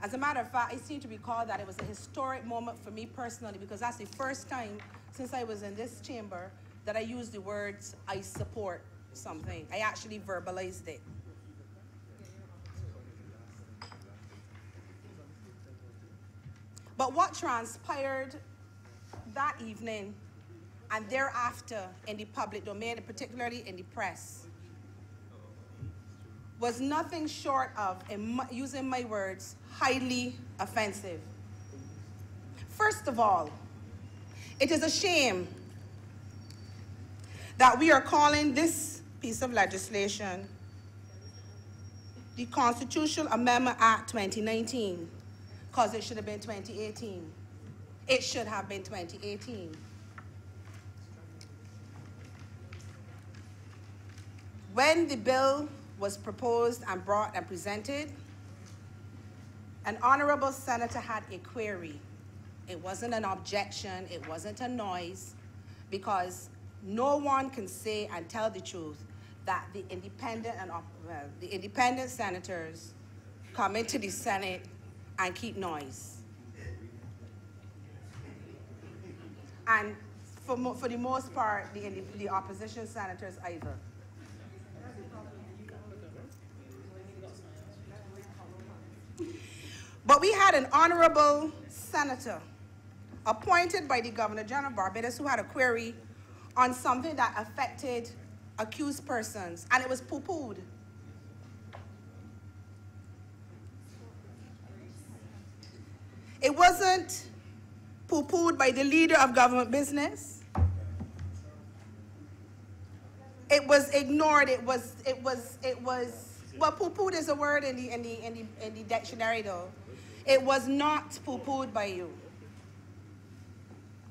S3: As a matter of fact, I seem to recall that it was a historic moment for me personally, because that's the first time since I was in this chamber that I used the words, I support something. I actually verbalized it. But what transpired that evening and thereafter in the public domain, and particularly in the press, was nothing short of, using my words, highly offensive. First of all, it is a shame that we are calling this piece of legislation the Constitutional Amendment Act 2019, because it should have been 2018. It should have been 2018. When the bill was proposed and brought and presented, an honorable senator had a query. It wasn't an objection, it wasn't a noise, because no one can say and tell the truth that the independent senators come into the Senate and keep noise. And for the most part, the opposition senators either. But we had an honorable senator appointed by the Governor General of Barbados who had a query on something that affected accused persons, and it was poo-pooed. It wasn't poo-pooed by the leader of government business. It was ignored. Well, poo-pooed is a word in the dictionary, though. It was not poo-pooed by you.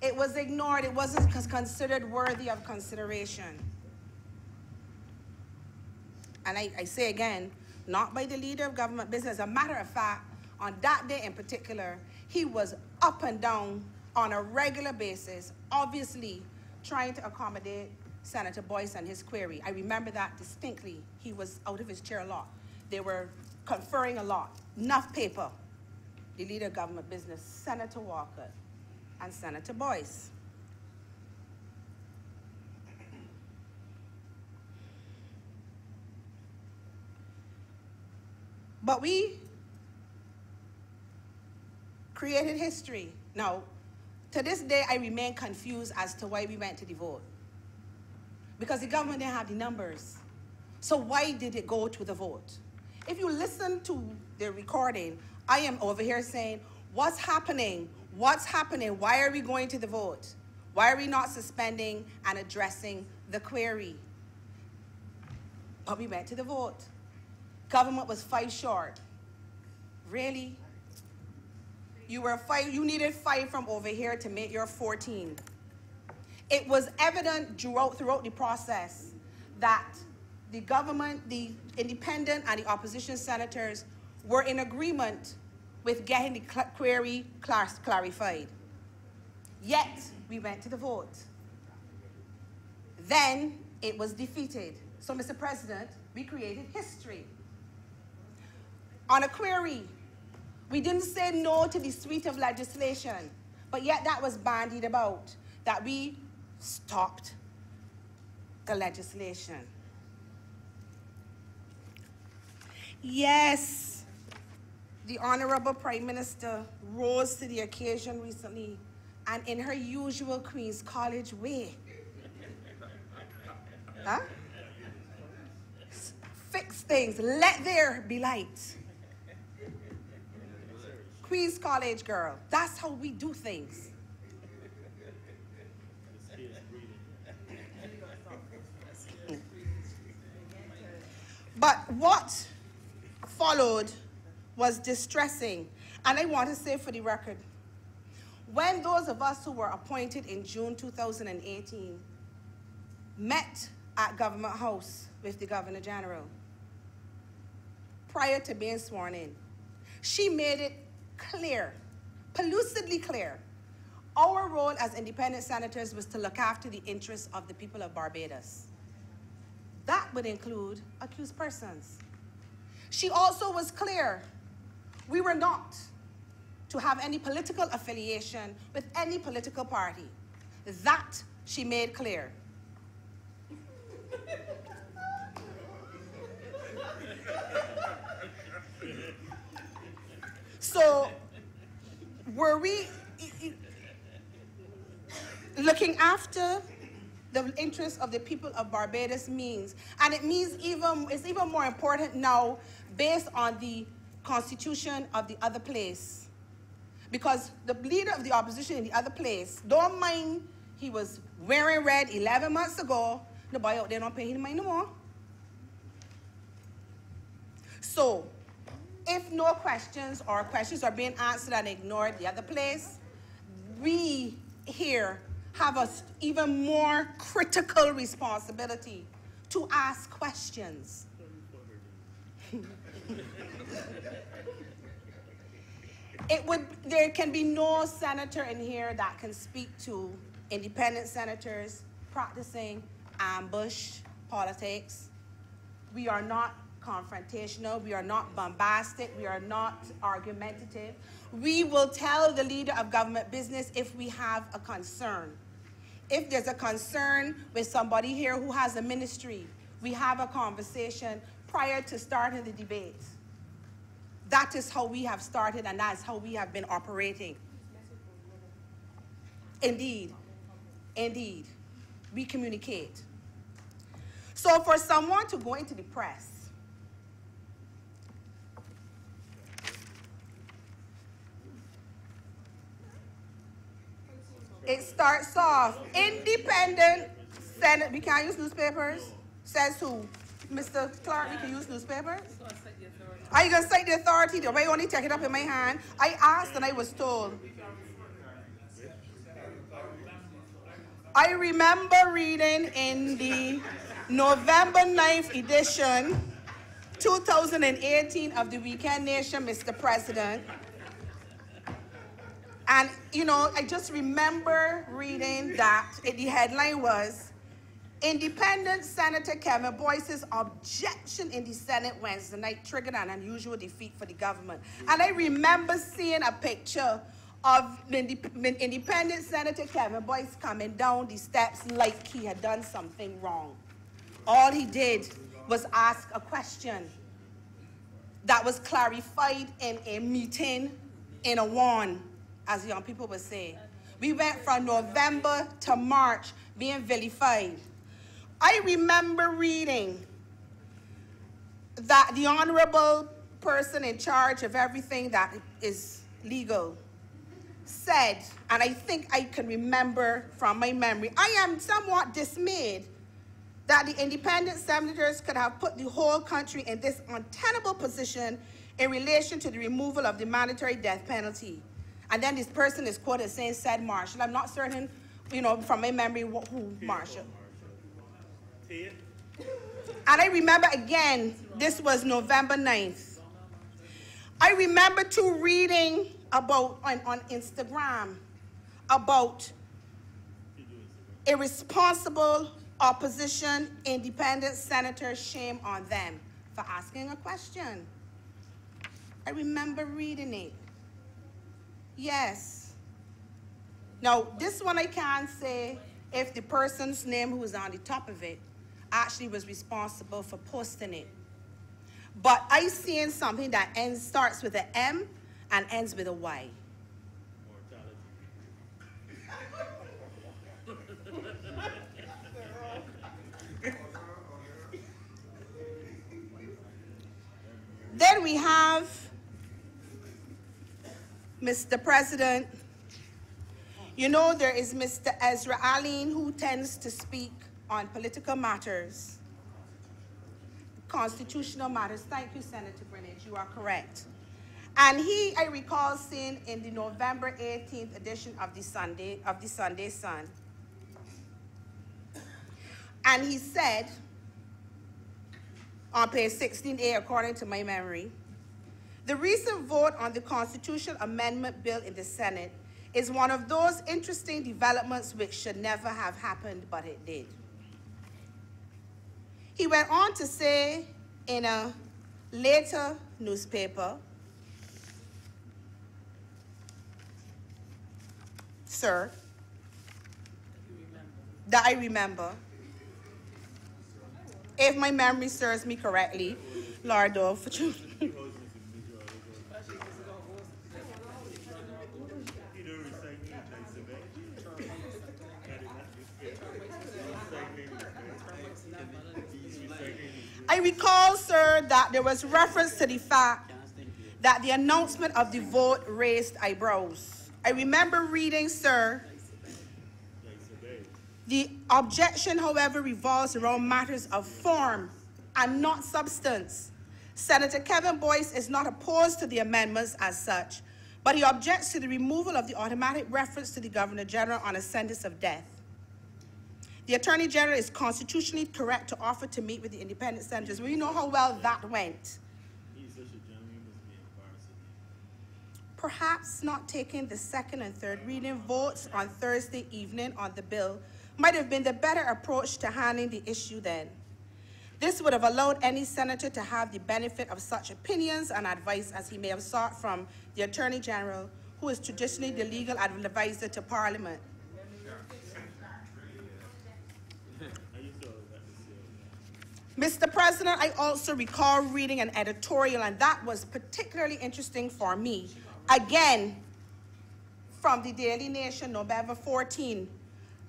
S3: It was ignored. It wasn't considered worthy of consideration. And I say again, not by the leader of government business. As a matter of fact, on that day in particular, he was up and down on a regular basis, obviously trying to accommodate Senator Boyce and his query. I remember that distinctly. He was out of his chair a lot. They were conferring a lot. Enough paper. The leader of government business, Senator Walker and Senator Boyce. But we created history. Now, to this day, I remain confused as to why we went to the vote. Because the government didn't have the numbers. So why did it go to the vote? If you listen to the recording, I am over here saying, what's happening? What's happening? Why are we going to the vote? Why are we not suspending and addressing the query? But we went to the vote. Government was 5 short. Really? You needed 5 from over here to make your 14. It was evident throughout the process that the government, the independent and the opposition senators were in agreement with getting the query clarified. Yet, we went to the vote. Then, it was defeated. So, Mr. President, we created history. On a query, we didn't say no to the suite of legislation, but yet that was bandied about, that we stopped the legislation. Yes, the Honourable Prime Minister rose to the occasion recently, and in her usual Queen's College way, fix things, let there be light. Queen's College girl, that's how we do things. But what followed was distressing. And I want to say for the record, when those of us who were appointed in June 2018 met at Government House with the Governor General, prior to being sworn in, she made it clear, pellucidly clear, our role as independent senators was to look after the interests of the people of Barbados. That would include accused persons. She also was clear, we were not to have any political affiliation with any political party. That she made clear. So, were we looking after the interests of the people of Barbados means, and it means it's even more important now based on the constitution of the other place. Because the leader of the opposition in the other place, don't mind he was wearing red 11 months ago, the boy out there don't pay him money no more. So, if no questions or questions are being answered and ignored the other place, we here have an even more critical responsibility to ask questions. There can be no senator in here that can speak to independent senators practicing ambush politics. We are not confrontational, we are not bombastic, we are not argumentative. We will tell the leader of government business if we have a concern. If there's a concern with somebody here who has a ministry, we have a conversation prior to starting the debate. That is how we have started, and that's how we have been operating. Indeed, indeed, we communicate. So for someone to go into the press, it starts off, independent Senate, we can't use newspapers? Says who? Mr. Clark, we can use newspapers? Are you going to cite the authority? The way you only take it up in my hand? I asked and I was told. I remember reading in the November 9th edition, 2018 of the Weekend Nation, Mr. President. And, you know, I just remember reading that the headline was, Independent Senator Kevin Boyce's objection in the Senate Wednesday night triggered an unusual defeat for the government. And I remember seeing a picture of Independent Senator Kevin Boyce coming down the steps like he had done something wrong. All he did was ask a question that was clarified in a meeting in a one, as young people would say. We went from November to March being vilified. I remember reading that the honorable person in charge of everything that is legal said, and I think I can remember from my memory, I am somewhat dismayed that the independent senators could have put the whole country in this untenable position in relation to the removal of the mandatory death penalty. And then this person is quoted saying, said Marshall. I'm not certain, you know, from my memory who Marshall. And I remember again, this was November 9th. I remember too reading about, on Instagram, about irresponsible opposition independent senators, shame on them for asking a question. I remember reading it. Yes. Now, this one I can't say if the person's name who was on the top of it actually was responsible for posting it. But I seen something that starts with an M and ends with a Y. Then we have, Mr. President, you know there is Mr. Ezra Allen who tends to speak on political matters, constitutional matters. Thank you, Senator Greenidge, you are correct. And I recall seeing in the November 18th edition of the Sunday Sun, and he said, on page 16A, according to my memory, the recent vote on the constitutional amendment bill in the Senate is one of those interesting developments which should never have happened, but it did. He went on to say in a later newspaper, sir, that I remember, if my memory serves me correctly, Lordo, for you. I recall, sir, that there was reference to the fact that the announcement of the vote raised eyebrows. I remember reading, sir, the objection, however, revolves around matters of form and not substance. Senator Kevin Boyce is not opposed to the amendments as such, but he objects to the removal of the automatic reference to the Governor General on a sentence of death. The Attorney General is constitutionally correct to offer to meet with the independent senators. We know how well that went. Perhaps not taking the second and third reading votes on Thursday evening on the bill might have been the better approach to handling the issue then. This would have allowed any senator to have the benefit of such opinions and advice as he may have sought from the Attorney General, who is traditionally the legal advisor to Parliament. Mr. President, I also recall reading an editorial, and that was particularly interesting for me. Again, from the Daily Nation, November 14.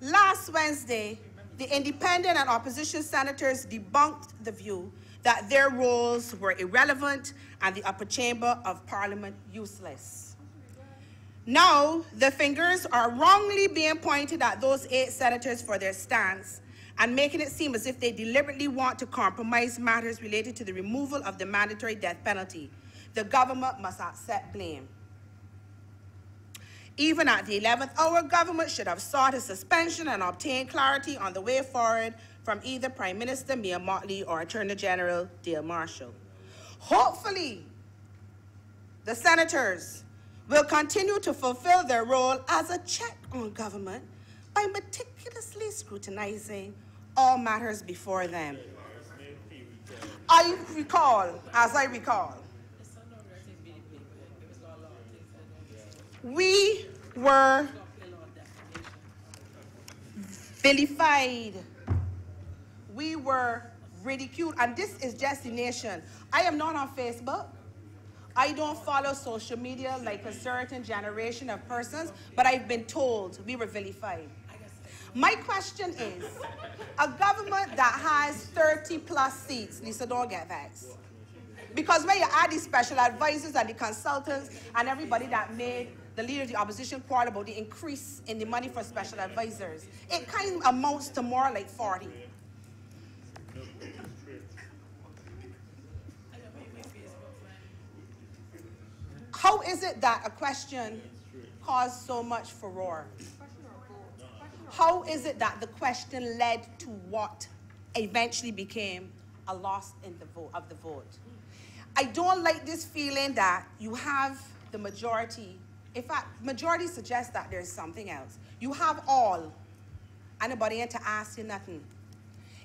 S3: Last Wednesday, the independent and opposition senators debunked the view that their roles were irrelevant and the upper chamber of Parliament useless. Now, the fingers are wrongly being pointed at those 8 senators for their stance and making it seem as if they deliberately want to compromise matters related to the removal of the mandatory death penalty. The government must accept blame. Even at the 11th hour, government should have sought a suspension and obtained clarity on the way forward from either Prime Minister Mia Mottley or Attorney General Dale Marshall. Hopefully, the senators will continue to fulfill their role as a check on government by meticulously scrutinizing all matters before them. As I recall, we were vilified. We were ridiculed, and this is just the nation. I am not on Facebook. I don't follow social media like a certain generation of persons, but I've been told we were vilified. My question is, a government that has 30+ seats, Lisa, don't get vexed. Because when you add the special advisors and the consultants and everybody that made the leader of the opposition quarrel about the increase in the money for special advisors, it kind of amounts to more like 40. How is it that a question caused so much furore? How is it that the question led to what eventually became a loss in the vote? I don't like this feeling that you have the majority. In fact, majority suggests that there's something else. You have all, and nobody in to ask you nothing.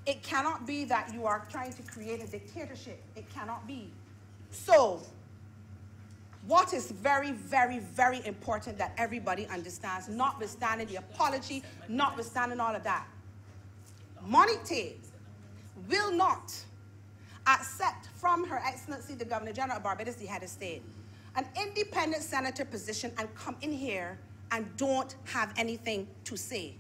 S3: It cannot be that you are trying to create a dictatorship. It cannot be. So, what is very, very, very important that everybody understands, notwithstanding the apology, notwithstanding all of that, Monite will not accept from Her Excellency the Governor General of Barbados, the head of state, an independent senator position and come in here and don't have anything to say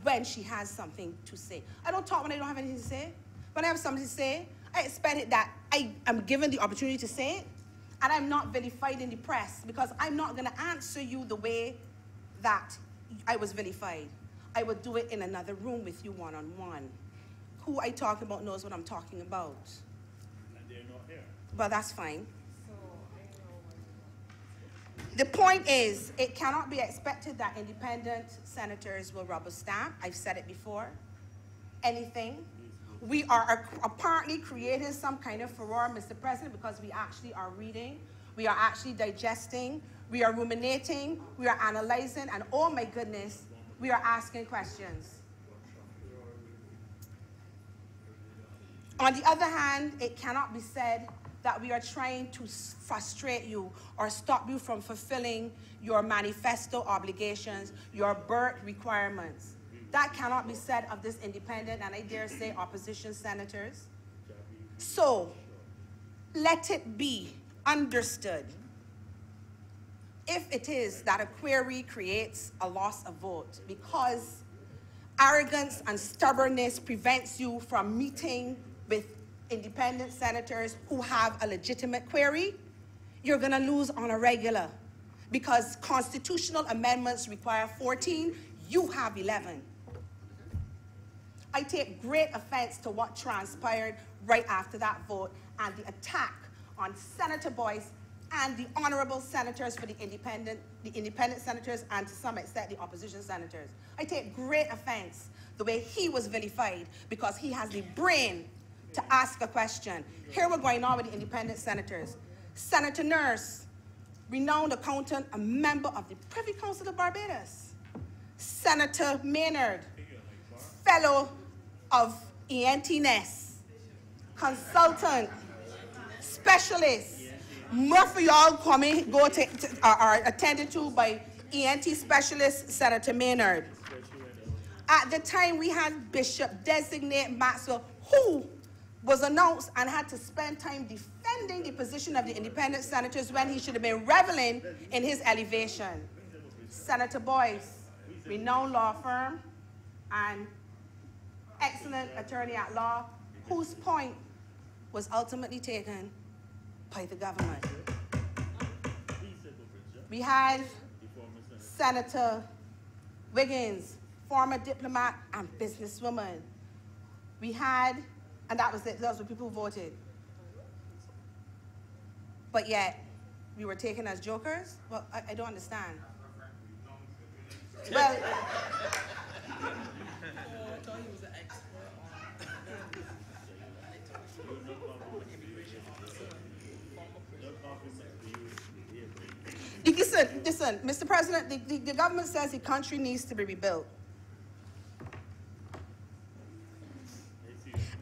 S3: when she has something to say. I don't talk when I don't have anything to say. When I have something to say, I expect it that I am given the opportunity to say it, and I'm not vilified in the press, because I'm not going to answer you the way that I was vilified. I would do it in another room with you one-on-one. Who I talk about knows what I'm talking about.
S8: And they're not here.
S3: But that's fine. The point is, it cannot be expected that independent senators will rubber stamp. I've said it before. Anything. We are apparently creating some kind of furore, Mr. President, because we actually are reading, we are actually digesting, we are ruminating, we are analyzing, and oh my goodness, we are asking questions. On the other hand, it cannot be said that we are trying to frustrate you or stop you from fulfilling your manifesto obligations, your birth requirements. That cannot be said of this independent and I dare say opposition senators. So let it be understood, if it is that a query creates a loss of vote because arrogance and stubbornness prevents you from meeting with independent senators who have a legitimate query, you're going to lose on a regular, because constitutional amendments require 14, you have 11. I take great offense to what transpired right after that vote and the attack on Senator Boyce and the honorable senators for the independent senators, and to some extent the opposition senators. I take great offense the way he was vilified because he has the brain to ask a question. Here we're going on with the independent senators. Senator Nurse, renowned accountant, a member of the Privy Council of Barbados. Senator Maynard, fellow of ENT-NES, consultant, specialist. Most of y'all are attended to by ENT specialist Senator Maynard. At the time, we had Bishop Designate Maxwell, who was announced and had to spend time defending the position of the independent senators when he should have been reveling in his elevation. Senator Boyce, renowned law firm and excellent attorney at law, whose point was ultimately taken by the government. We had Senator Wiggins, former diplomat and businesswoman. We had, and that was it, those were people who voted. But yet, we were taken as jokers? Well, I don't understand. Well, listen, Mr. President, the government says the country needs to be rebuilt.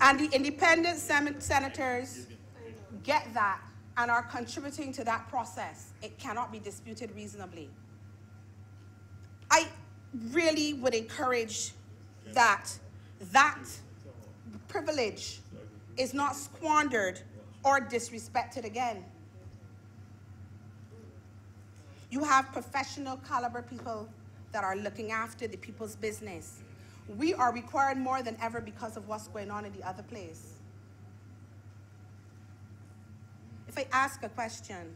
S3: And the independent senators get that and are contributing to that process. It cannot be disputed reasonably. I really would encourage that privilege is not squandered or disrespected again. You have professional caliber people that are looking after the people's business. We are required more than ever because of what's going on in the other place. If I ask a question,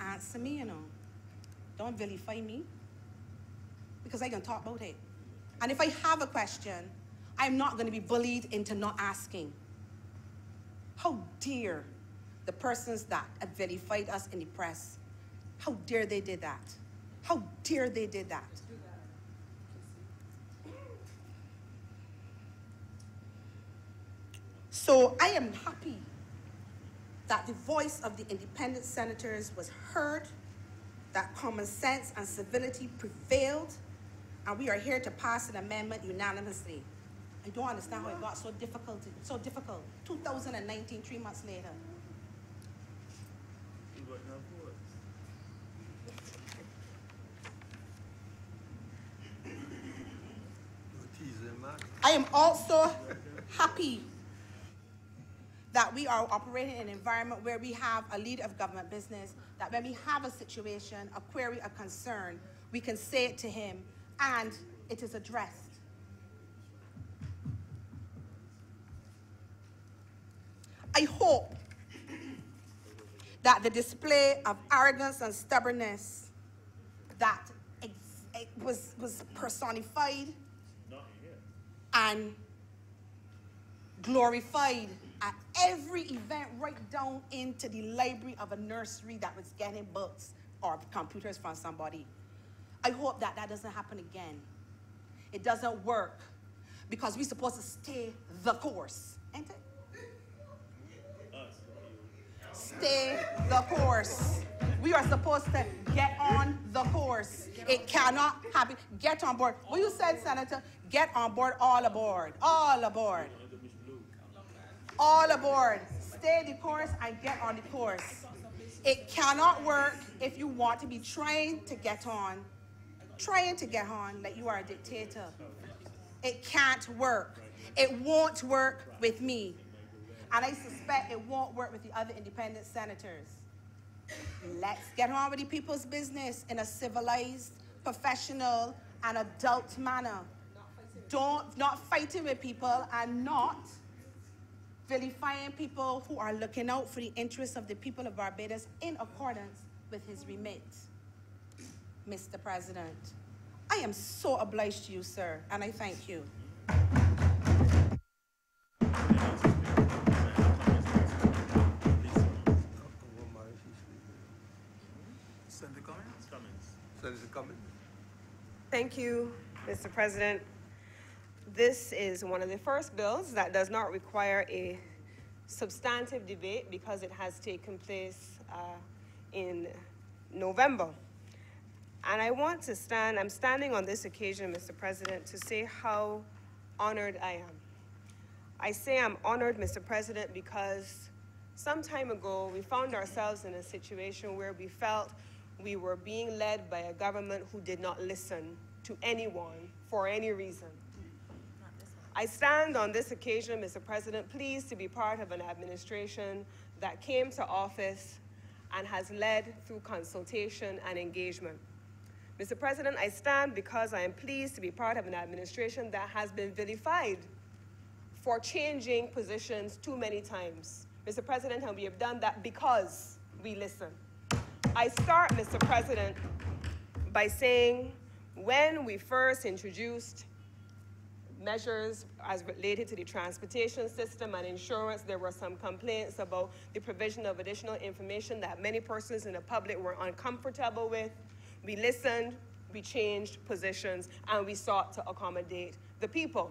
S3: answer me, Don't vilify me, because I can talk about it. And if I have a question, I'm not going to be bullied into not asking. How dare the persons that have vilified us in the press, how dare they did that? How dare they did that? So I am happy that the voice of the independent senators was heard, that common sense and civility prevailed, and we are here to pass an amendment unanimously. I don't understand how it got so difficult. 2019, 3 months later. I am also happy that we are operating in an environment where we have a leader of government business, that when we have a situation, a query, a concern, we can say it to him and it is addressed. I hope that the display of arrogance and stubbornness that was personified and glorified at every event, right down into the library of a nursery that was getting books or computers from somebody. I hope that that doesn't happen again. It doesn't work because we're supposed to stay the course, ain't it? Stay the course. We are supposed to get on the course. It cannot happen. Get on board. What you said, Senator, get on board, all aboard. All aboard. All aboard. Stay the course and get on the course. It cannot work if you want to be trying to get on like you are a dictator. It can't work. It won't work with me. And I suspect it won't work with the other independent senators. Let's get on with the people's business in a civilized, professional, and adult manner. Not fighting with people and not vilifying people who are looking out for the interests of the people of Barbados in accordance with his remit. Mr. President, I am so obliged to you, sir, and I thank you.
S6: Senator Cummings?
S1: Senator Cummings?
S13: Thank you, Mr. President. This is one of the first bills that does not require a substantive debate because it has taken place in November. And I'm standing on this occasion, Mr. President, to say how honored I am. I say I'm honored, Mr. President, because some time ago we found ourselves in a situation where we felt we were being led by a government who did not listen to anyone for any reason. I stand on this occasion, Mr. President, pleased to be part of an administration that came to office and has led through consultation and engagement. Mr. President, I stand because I am pleased to be part of an administration that has been vilified for changing positions too many times. Mr. President, and we have done that because we listen. I start, Mr. President, by saying when we first introduced measures as related to the transportation system and insurance, there were some complaints about the provision of additional information that many persons in the public were uncomfortable with. We listened, we changed positions, and we sought to accommodate the people.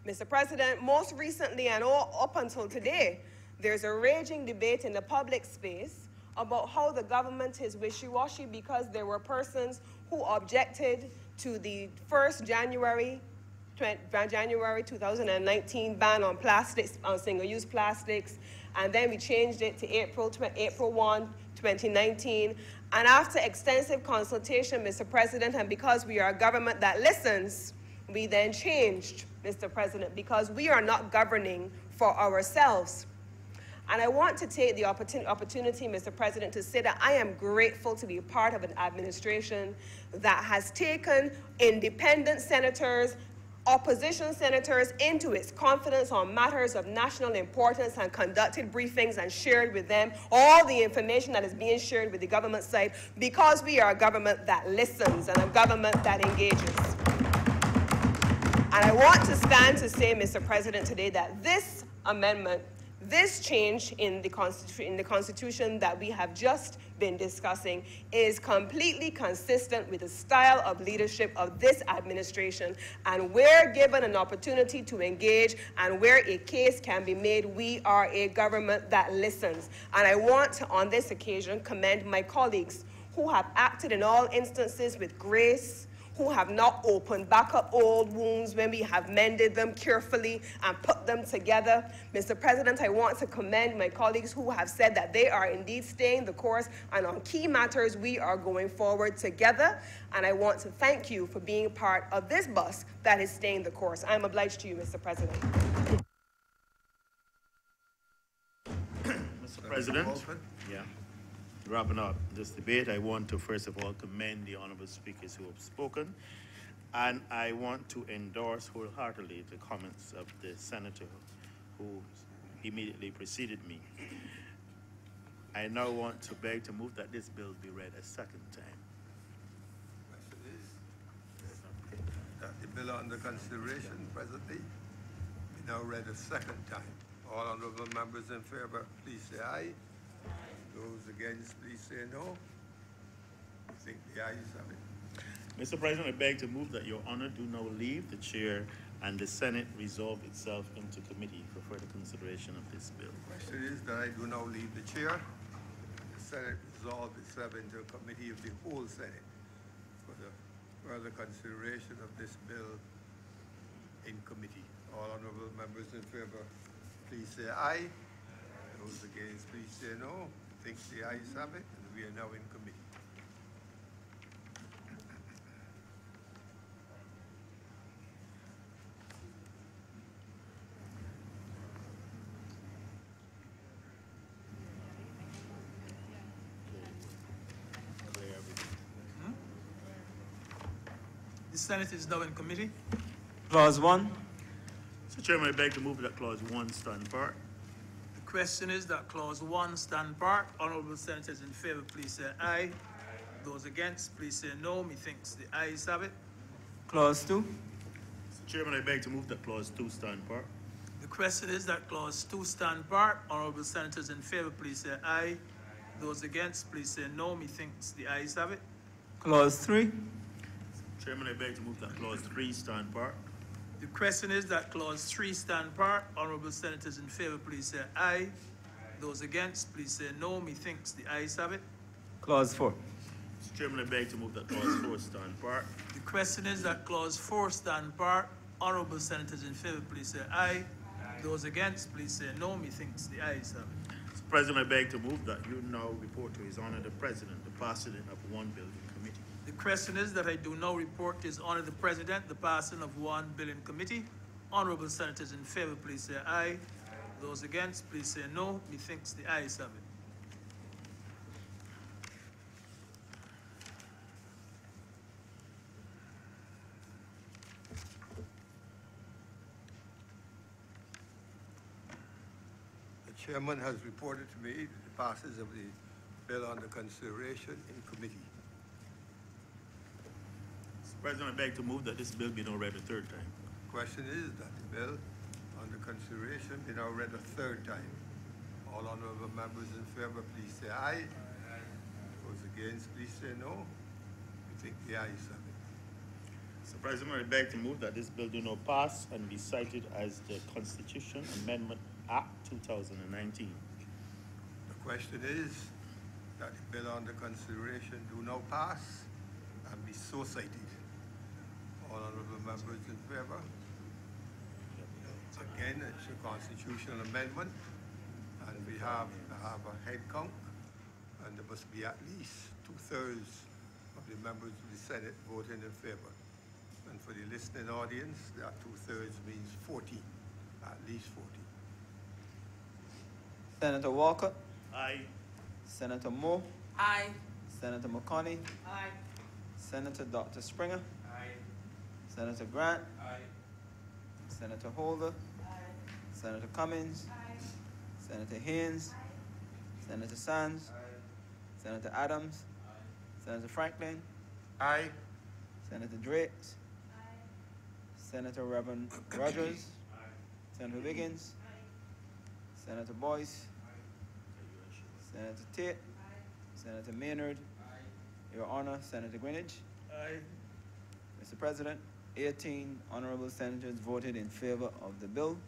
S13: Mr. President, most recently and up until today, there's a raging debate in the public space about how the government is wishy-washy because there were persons who objected to the 1st January 2019 ban on plastics, on single-use plastics, and then we changed it to April 1, 2019. And after extensive consultation, Mr. President, and because we are a government that listens, we then changed, Mr. President, because we are not governing for ourselves. And I want to take the opportunity, Mr. President, to say that I am grateful to be a part of an administration that has taken independent senators, opposition senators into its confidence on matters of national importance and conducted briefings and shared with them all the information that is being shared with the government side, because we are a government that listens and a government that engages. And I want to stand to say, Mr. President, today that this amendment, this change in the Constitution that we have just been discussing is completely consistent with the style of leadership of this administration. And where given an opportunity to engage and where a case can be made, we are a government that listens. And I want to, on this occasion, commend my colleagues who have acted in all instances with grace, who have not opened back up old wounds when we have mended them carefully and put them together. Mr. President, I want to commend my colleagues who have said that they are indeed staying the course, and on key matters we are going forward together. And I want to thank you for being part of this bus that is staying the course. I'm obliged to you, Mr. President.
S8: Mr. President, wrapping up this debate, I want to first of all commend the honourable speakers who have spoken, and I want to endorse wholeheartedly the comments of the senator who immediately preceded me. I now want to beg to move that this bill be read a second time.
S1: Question is that the bill under consideration presently be now read a second time. All honourable members in favour, please say aye. Those against, please say no. I think the ayes have it.
S8: Mr. President, I beg to move that Your Honor do now leave the chair and the Senate resolve itself into committee for further consideration of this bill.
S1: The question is that I do now leave the chair. The Senate resolve itself into a committee of the whole Senate for the further consideration of this bill in committee. All honourable members in favour, please say aye. Those against, please say no. I think the ayes have it, and we are now in committee.
S6: The Senate is now in committee.
S9: Clause 1.
S8: Mr. Chairman, I beg to move that Clause 1 stand part.
S6: The question is that Clause 1 stand part. Honourable senators in favour, please say aye. Those against, please say no. Methinks the ayes have it.
S9: Clause 2.
S8: Mr. Chairman, I beg to move that clause 2 stand part.
S6: The question is that clause 2 stand part. Honourable senators in favour, please say aye. Those against, please say no. Methinks the ayes have it.
S9: Clause 3.
S8: Chairman, I beg to move that clause 3 stand part.
S6: The question is that clause 3 stand part. Honourable senators in favour, please say aye. Those against, please say no. Methinks the ayes have it.
S9: Clause 4.
S8: Mr. Chairman, I beg to move that clause 4 stand part.
S6: The question is that clause 4 stand part. Honourable senators in favour, please say aye. Those against, please say no. Methinks the ayes have it.
S8: Mr. President, I beg to move that you now report to His Honour the President the passing of one bill in committee.
S6: The question is that I do now report to His Honour the President the passing of one bill in committee. Honourable senators in favour, please say aye. Those against, please say no. Methinks the ayes have it.
S1: The chairman has reported to me the passage of the bill under consideration in committee.
S8: Mr. President, I beg to move that this bill be now read a third time.
S1: The question is that the bill under consideration be now read a third time. All honourable members in favour, please say aye. Those against, please say no. We think the ayes have it.
S8: Mr. President, I beg to move that this bill do not pass and be cited as the Constitution Amendment Act 2019.
S1: The question is that the bill under consideration do now pass and be so cited. All honourable members in favour? Again, it's a constitutional amendment, and we have to have a head count, and there must be at least 2/3 of the members of the Senate voting in favour. And for the listening audience, that 2/3 means 40, at least 40.
S9: Senator Walker.
S8: Aye.
S9: Senator Moore.
S5: Aye.
S9: Senator McConney.
S5: Aye.
S9: Senator Dr. Springer.
S5: Aye.
S9: Senator Grant.
S5: Aye.
S9: Senator Holder.
S5: Aye.
S9: Senator Cummings.
S5: Aye.
S9: Senator Haynes. Senator Sands.
S5: Aye.
S9: Senator Adams.
S5: Aye.
S9: Senator Franklin.
S10: Aye.
S9: Senator Drake. Senator Reverend Rogers. Senator Wiggins. Senator Boyce. Senator Tate. Senator Maynard. Your Honor, Senator Greenwich.
S6: Aye.
S9: Mr. President, 18 honorable senators voted in favor of the bill.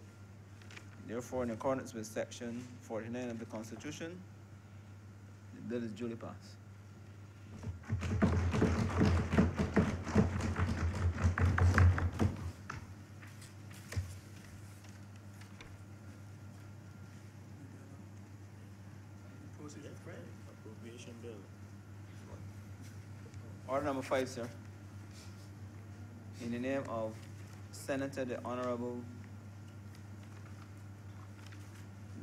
S9: Therefore, in accordance with Section 49 of the Constitution, the bill is duly passed.
S8: Appropriation bill.
S9: Order number 5, sir. In the name of Senator the Honorable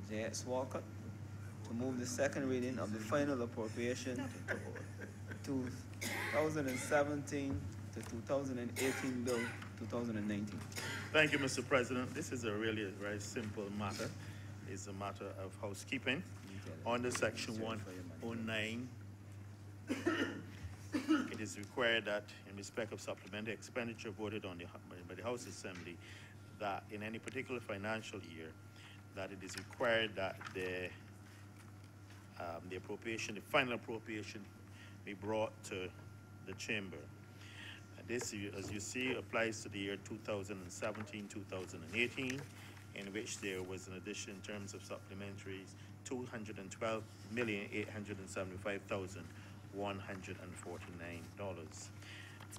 S9: J.S. Walker, to move the second reading of the final appropriation 2017 to 2018 bill 2019.
S8: Thank you, Mr. President. This is really a very simple matter. It's a matter of housekeeping. Under Section 109, it is required that in respect of supplementary expenditure voted on by the House Assembly, that in any particular financial year, that it is required that the appropriation, the final appropriation, be brought to the chamber. This, as you see, applies to the year 2017-2018, in which there was an addition in terms of supplementaries, $212,875,149.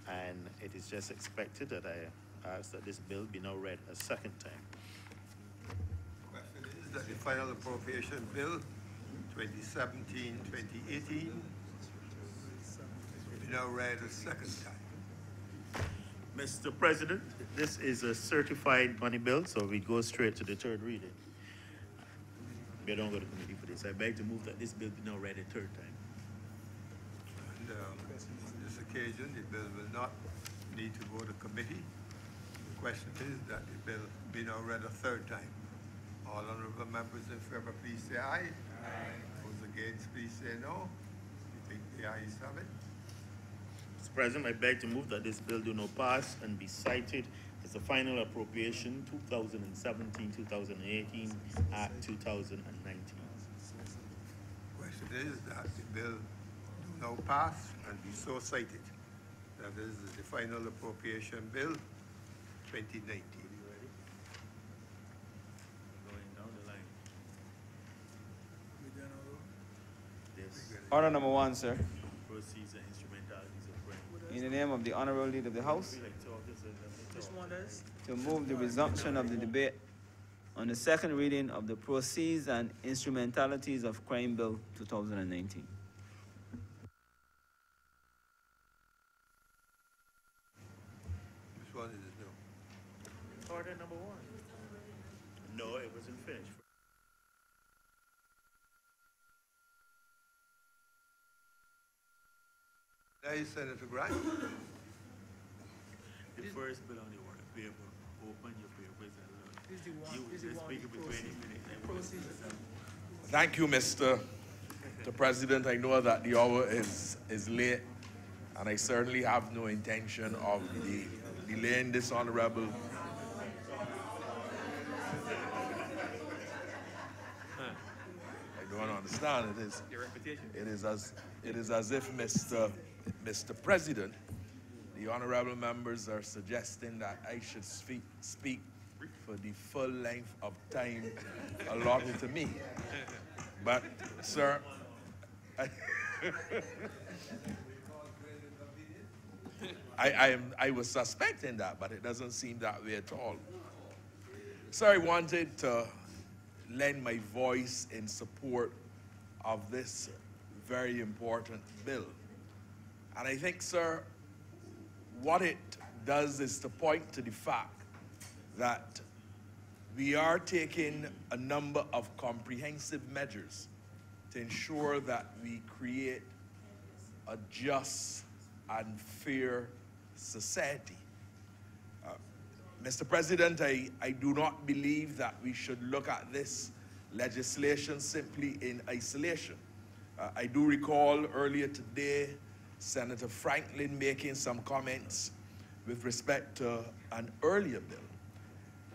S8: And it is just expected that I ask that this bill be now read a second time.
S1: Question is that the final appropriation bill 2017-2018 be now read a second time.
S8: Mr. President, this is a certified money bill, so we go straight to the third reading. We don't go to committee for this. I beg to move that this bill be now read a third time.
S1: And on this occasion, the bill will not need to go to committee. The question is that the bill be now read a third time. All honourable members in favour, please say aye. Aye. Those against, please say no. You think the ayes have it?
S8: Mr. President, I beg to move that this bill do not pass and be cited as the Final Appropriation 2017-2018 Act 2019.
S1: Question is that the bill do now pass and be so cited. That is the Final Appropriation Bill 2019.
S9: Order number 1, sir.
S8: Proceeds and instrumentalities of crime.
S9: In the name of the Honourable Leader of the House, to move the resumption of the debate on the second reading of the Proceeds and Instrumentalities of Crime Bill 2019.
S1: Which one is it now?
S8: Order number 1. No, it wasn't finished.
S1: Hey, Senator Grant.
S8: The first bill on the order paper, open your papers and look. You were just speaking for 20 minutes.
S14: Thank you, Mr. President. I know that the hour is late, and I certainly have no intention of delaying this honorable. I don't understand. It is as if Mr. President, the honorable members are suggesting that I should speak for the full length of time allotted to me. But, sir, I was suspecting that, but it doesn't seem that way at all. Sir, I wanted to lend my voice in support of this very important bill. And I think, sir, what it does is to point to the fact that we are taking a number of comprehensive measures to ensure that we create a just and fair society. Mr. President, I do not believe that we should look at this legislation simply in isolation. I do recall earlier today Senator Franklin making some comments with respect to an earlier bill.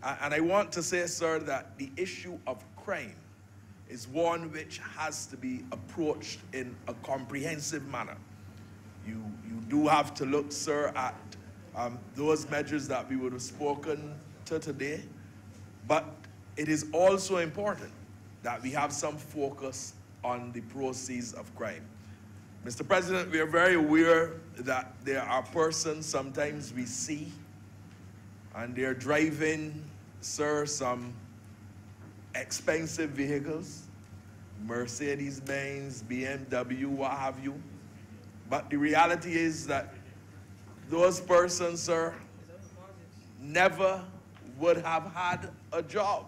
S14: And I want to say, sir, that the issue of crime is one which has to be approached in a comprehensive manner. You do have to look, sir, at those measures that we would have spoken to today, but it is also important that we have some focus on the proceeds of crime. Mr. President, we are very aware that there are persons sometimes we see and they're driving, sir, some expensive vehicles, Mercedes-Benz, BMW, what have you. But the reality is that those persons, sir, never would have had a job.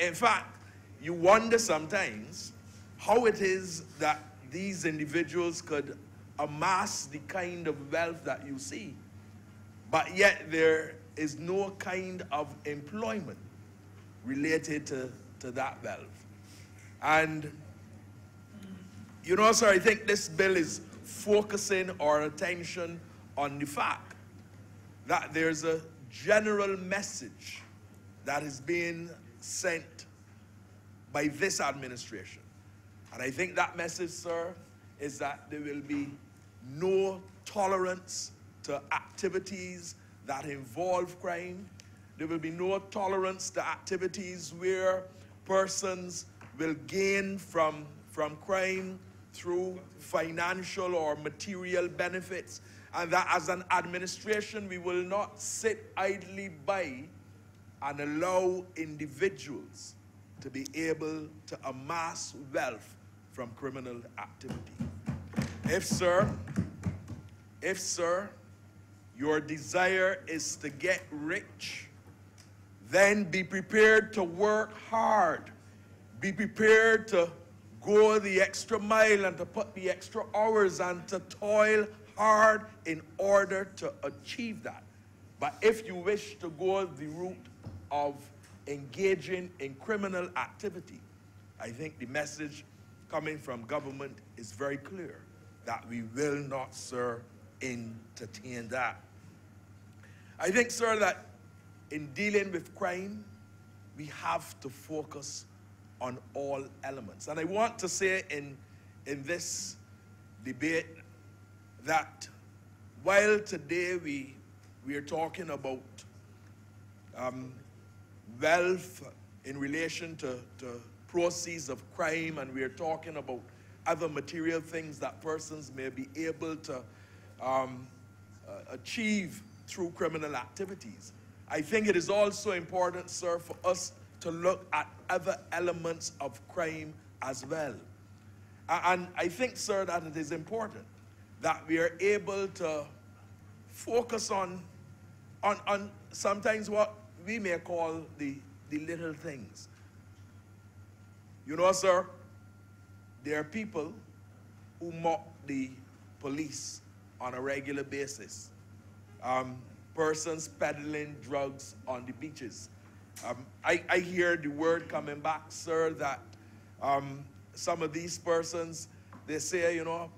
S14: In fact, you wonder sometimes how it is that these individuals could amass the kind of wealth that you see, but yet there is no kind of employment related to that wealth. And, you know, sir, I think this bill is focusing our attention on the fact that there's a general message that is being sent by this administration. And I think that message, sir, is that there will be no tolerance to activities that involve crime. There will be no tolerance to activities where persons will gain from crime through financial or material benefits. And that as an administration, we will not sit idly by and allow individuals to be able to amass wealth from criminal activity. If, sir, your desire is to get rich, then be prepared to work hard. Be prepared to go the extra mile and to put the extra hours and to toil hard in order to achieve that. But if you wish to go the route of engaging in criminal activity, I think the message coming from government is very clear that we will not, sir, entertain that. I think, sir, that in dealing with crime, we have to focus on all elements. And I want to say in this debate that while today we are talking about wealth in relation to proceeds of crime, and we are talking about other material things that persons may be able to achieve through criminal activities, I think it is also important, sir, for us to look at other elements of crime as well. And I think, sir, that it is important that we are able to focus on sometimes what we may call the little things. You know, sir, there are people who mock the police on a regular basis. Persons peddling drugs on the beaches. I hear the word coming back, sir, that some of these persons, they say, you know,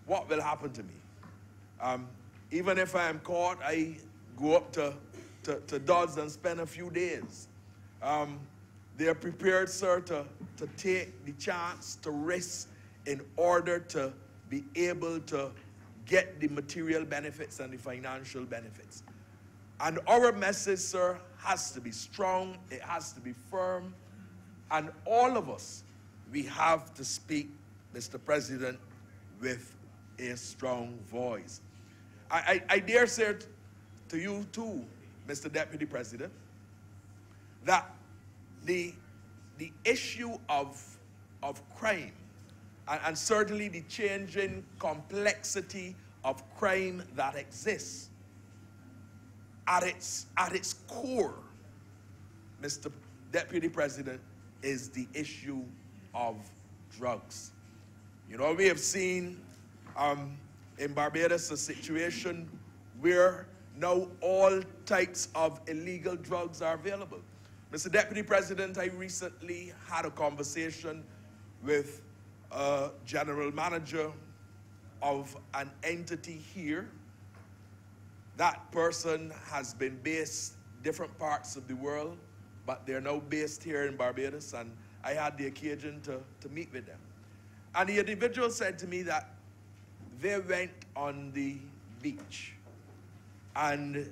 S14: what will happen to me? Even if I am caught, I go up to Dodds and spend a few days. They are prepared, sir, to take the chance, to risk in order to be able to get the material benefits and the financial benefits. And our message, sir, has to be strong, it has to be firm, and all of us, we have to speak, Mr. President, with a strong voice. I dare say to you too, Mr. Deputy President, that the issue of crime, and certainly the changing complexity of crime that exists, at its core, Mr. Deputy President, is the issue of drugs. You know, we have seen in Barbados a situation where now all types of illegal drugs are available. Mr. Deputy President, I recently had a conversation with a general manager of an entity here. That person has been based different parts of the world, but they're now based here in Barbados, and I had the occasion to meet with them. And the individual said to me that they went on the beach and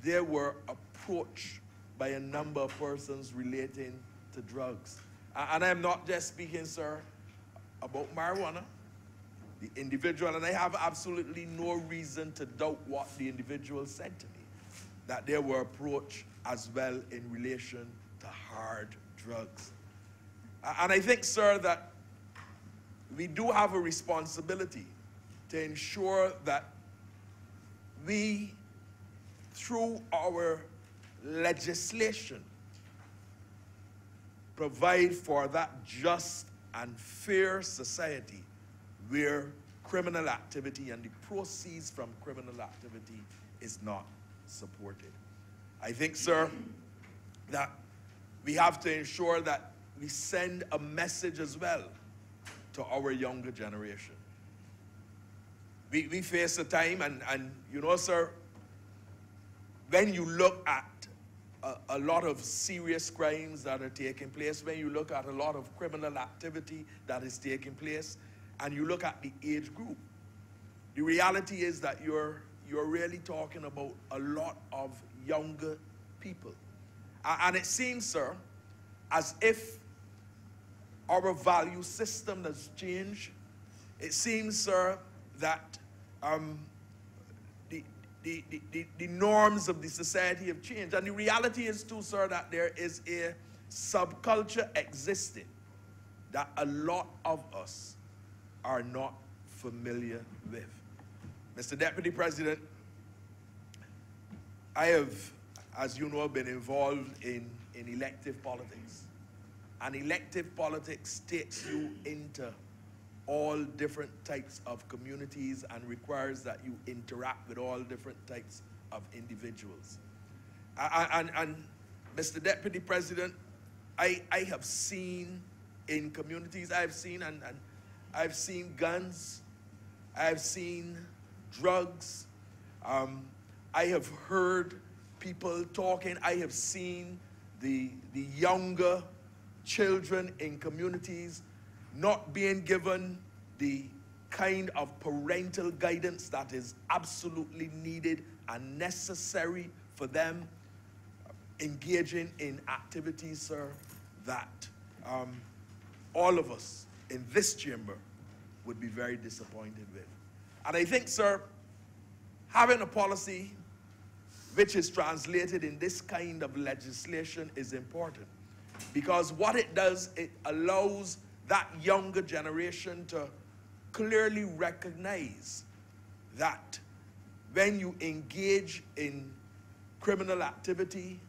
S14: they were approached by a number of persons relating to drugs. And I'm not just speaking, sir, about marijuana. The individual, and I have absolutely no reason to doubt what the individual said to me, that they were approached as well in relation to hard drugs. And I think, sir, that we do have a responsibility to ensure that we, through our legislation, provide for that just and fair society where criminal activity and the proceeds from criminal activity is not supported. I think, sir, that we have to ensure that we send a message as well to our younger generation. We face a time, and you know, sir, when you look at a lot of serious crimes that are taking place, when you look at a lot of criminal activity that is taking place, and you look at the age group, the reality is that you're really talking about a lot of younger people. And it seems, sir, as if our value system has changed. It seems, sir, that the norms of the society have changed. And the reality is too, sir, that there is a subculture existing that a lot of us are not familiar with. Mr. Deputy President, I have, as you know, been involved in elective politics. And elective politics takes you into all different types of communities and requires that you interact with all different types of individuals. And Mr. Deputy President, I have seen in communities, I've seen guns, I've seen drugs, I have heard people talking. I have seen the younger children in communities not being given the kind of parental guidance that is absolutely needed and necessary for them engaging in activities, sir, that all of us in this chamber would be very disappointed with. And I think, sir, having a policy which is translated in this kind of legislation is important, because what it does, it allows that younger generation to clearly recognize that when you engage in criminal activity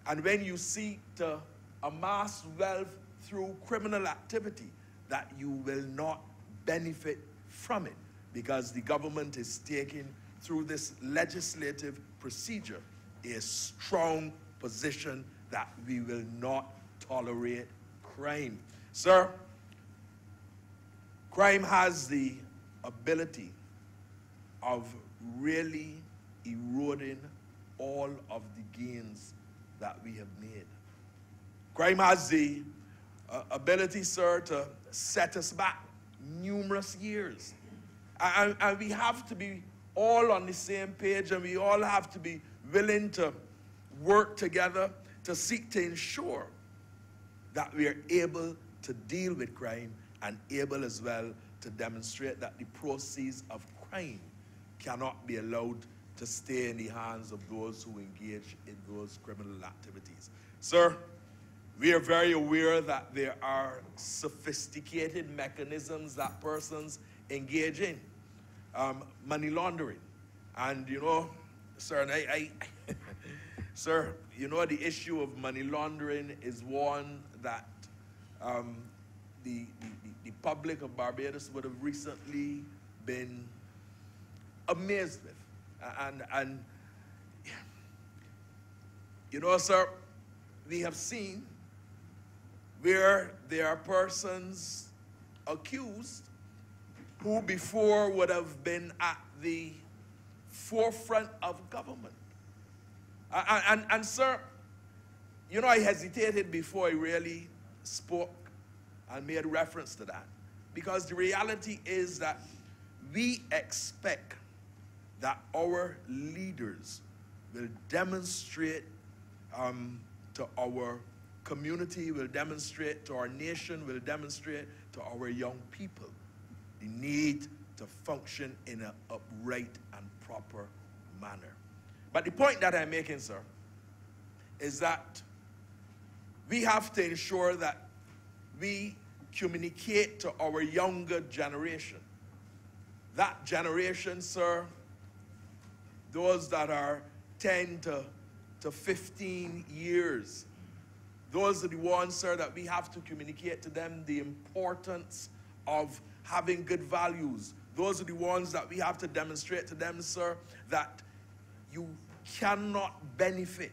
S14: and when you seek to amass wealth through criminal activity, that you will not benefit from it, because the government is taking, through this legislative procedure, a strong position that we will not tolerate crime. Sir, crime has the ability of really eroding all of the gains that we have made. Crime has the ability, sir, to set us back numerous years. And we have to be all on the same page, and we all have to be willing to work together to seek to ensure that we are able to deal with crime and able as well to demonstrate that the proceeds of crime cannot be allowed to stay in the hands of those who engage in those criminal activities. Sir, we are very aware that there are sophisticated mechanisms that persons engage in. Money laundering. And you know, sir, sir, you know, the issue of money laundering is one that the public of Barbados would have recently been amazed with. And you know, sir, we have seen where there are persons accused who before would have been at the forefront of government. And sir, you know, I hesitated before I really spoke and made reference to that, because the reality is that we expect that our leaders will demonstrate to our community, will demonstrate to our nation, will demonstrate to our young people the need to function in an upright and proper manner. But the point that I'm making, sir, is that we have to ensure that we communicate to our younger generation. That generation, sir, those that are 10 to 15 years, those are the ones, sir, that we have to communicate to them the importance of having good values. Those are the ones that we have to demonstrate to them, sir, that you cannot benefit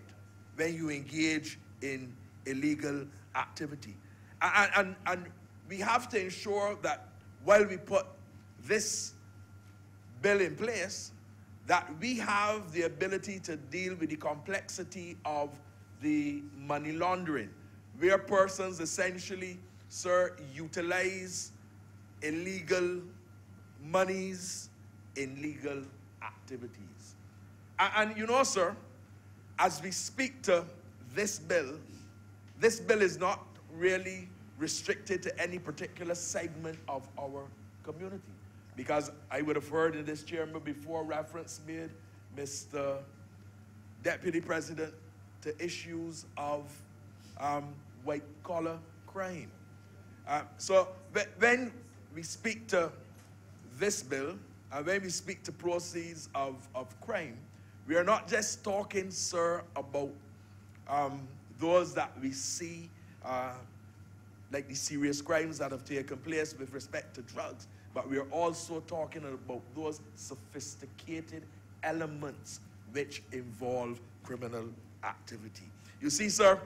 S14: when you engage in illegal activity. And we have to ensure that while we put this bill in place, that we have the ability to deal with the complexity of the money laundering, where persons essentially, sir, utilize illegal monies in legal activities. And you know, sir, as we speak to this bill is not really restricted to any particular segment of our community. Because I would have heard in this chamber before reference made, Mr. Deputy President, to issues of white-collar crime. So when we speak to this bill, and when we speak to proceeds of crime, we are not just talking, sir, about those that we see, like the serious crimes that have taken place with respect to drugs, but we are also talking about those sophisticated elements which involve criminal activity. You see, sir,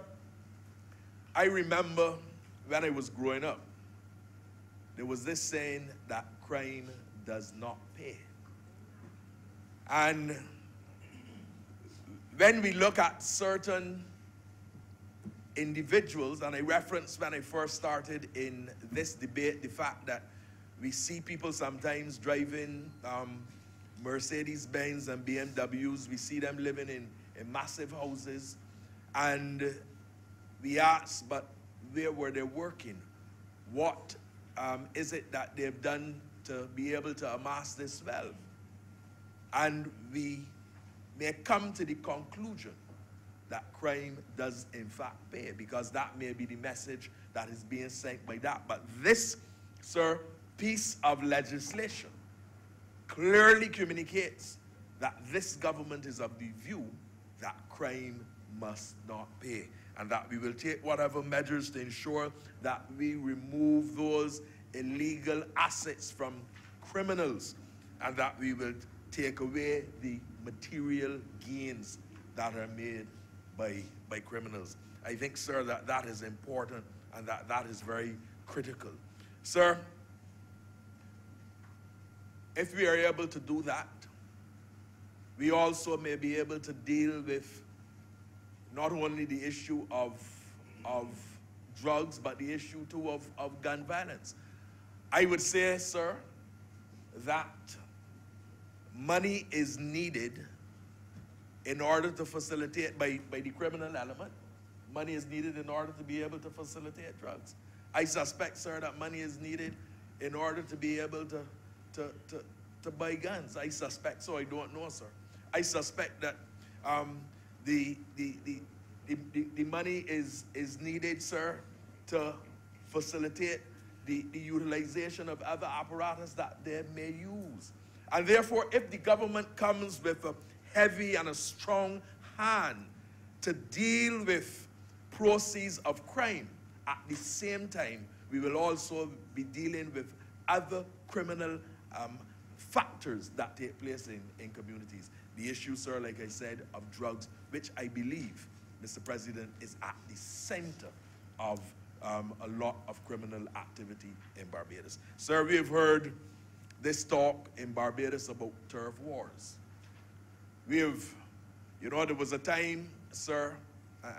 S14: I remember when I was growing up, there was this saying that crime does not pay. And when we look at certain individuals, and I referenced when I first started in this debate the fact that we see people sometimes driving Mercedes-Benz and BMWs. We see them living in massive houses. And we ask, but where were they working? What is it that they've done to be able to amass this wealth? And we may come to the conclusion that crime does in fact pay, because that may be the message that is being sent by that. But this, sir, piece of legislation clearly communicates that this government is of the view that crime must not pay, and that we will take whatever measures to ensure that we remove those illegal assets from criminals, and that we will take away the material gains that are made by criminals. I think, sir, that is important, and that is very critical. Sir, if we are able to do that, we also may be able to deal with not only the issue of drugs, but the issue too of gun violence. I would say, sir, that money is needed in order to facilitate, by the criminal element, money is needed in order to be able to facilitate drugs. I suspect, sir, that money is needed in order to be able to buy guns. I suspect so. I don't know, sir. I suspect that the money is needed, sir, to facilitate the utilization of other apparatus that they may use. And therefore, if the government comes with a heavy and a strong hand to deal with proceeds of crime, at the same time, we will also be dealing with other criminal factors that take place in communities. The issue, sir, like I said, of drugs, which I believe, Mr. President, is at the center of a lot of criminal activity in Barbados. Sir, we have heard this talk in Barbados about turf wars. We have, you know, there was a time, sir,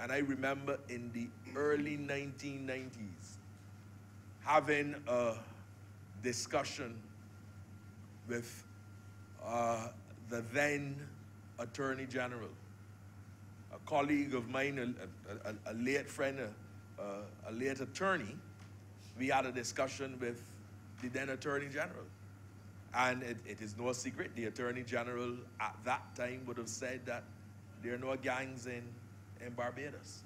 S14: and I remember in the early 1990s, having a discussion with the then Attorney General, a colleague of mine, a late friend, a late attorney. We had a discussion with the then Attorney General. And it is no secret, the Attorney General at that time would have said that there are no gangs in Barbados.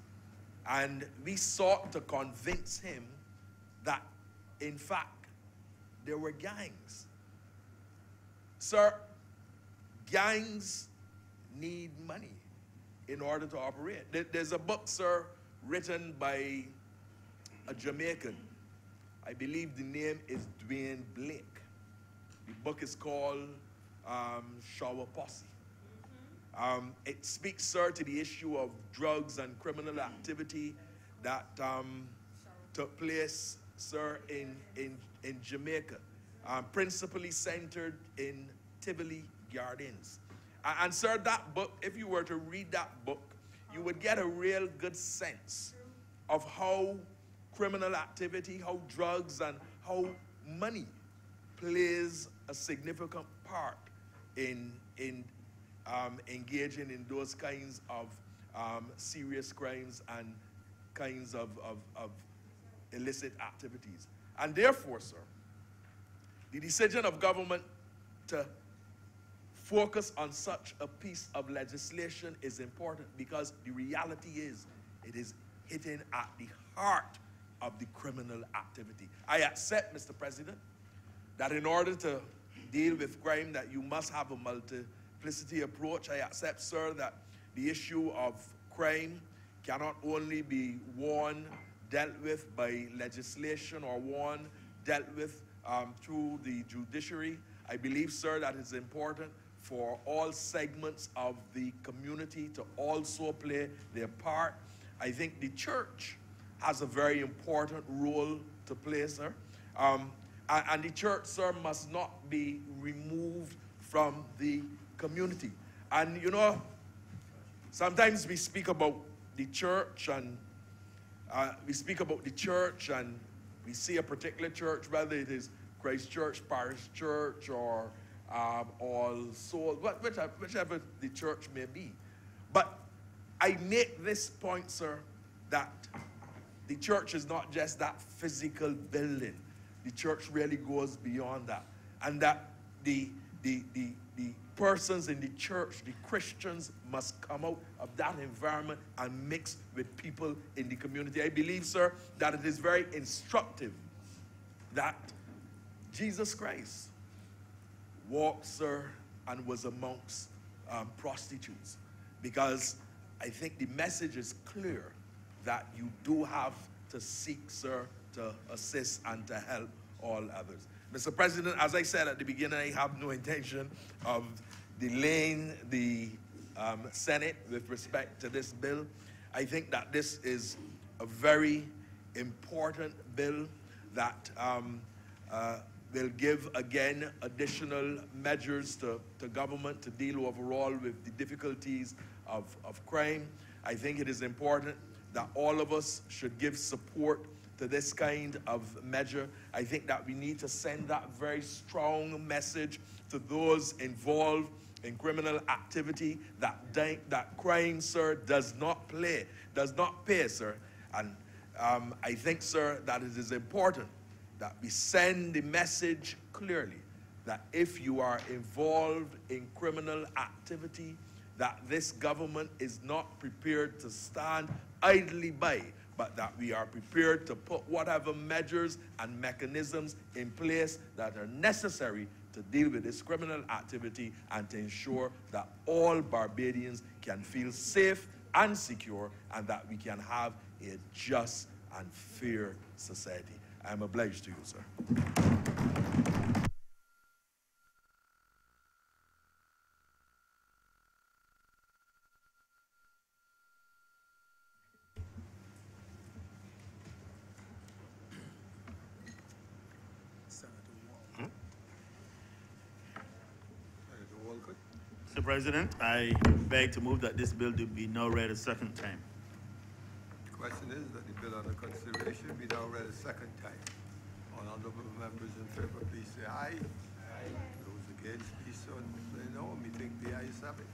S14: And we sought to convince him that, in fact, there were gangs. Sir, gangs need money in order to operate. There's a book, sir, written by a Jamaican. I believe the name is Dwayne Blake. The book is called Shower Posse. It speaks, sir, to the issue of drugs and criminal activity that took place, sir, in Jamaica, principally centered in Tivoli Gardens. And, sir, that book, if you were to read that book, you would get a real good sense of how criminal activity, how drugs, and how money plays a significant part in engaging in those kinds of serious crimes and kinds of illicit activities. And therefore, sir, the decision of government to focus on such a piece of legislation is important, because the reality is it is hitting at the heart of the criminal activity. I accept, Mr. President, that in order to deal with crime that you must have a multiplicity approach. I accept, sir, that the issue of crime cannot only be dealt with by legislation or dealt with through the judiciary. I believe, sir, that it's important for all segments of the community to also play their part. I think the church has a very important role to play, sir. And the church, sir, must not be removed from the community. And, you know, Sometimes we speak about the church and we see a particular church, whether it is Christ Church, Parish Church, or All Souls, whichever the church may be. But I make this point, sir, that the church is not just that physical building. The church really goes beyond that. And that the persons in the church, the Christians, must come out of that environment and mix with people in the community. I believe, sir, that it is very instructive that Jesus Christ walked, sir, and was amongst prostitutes. Because I think the message is clear that you do have to seek, sir, to assist and to help all others. Mr. President, as I said at the beginning, I have no intention of delaying the Senate with respect to this bill. I think that this is a very important bill that will give, again, additional measures to government to deal overall with the difficulties of crime. I think it is important that all of us should give support to this kind of measure. I think that we need to send that very strong message to those involved in criminal activity that crime, sir, does not pay, sir. And I think, sir, that it is important that we send the message clearly that if you are involved in criminal activity, that this government is not prepared to stand idly by, but that we are prepared to put whatever measures and mechanisms in place that are necessary to deal with this criminal activity and to ensure that all Barbadians can feel safe and secure and that we can have a just and fair society. I am obliged to you, sir.
S8: Mr. President, I beg to move that this bill do be now read a second time.
S1: The question is that the bill under consideration be now read a second time. All honourable members in favor, please say aye. Aye. Those against, please say no. Me think the ayes have it.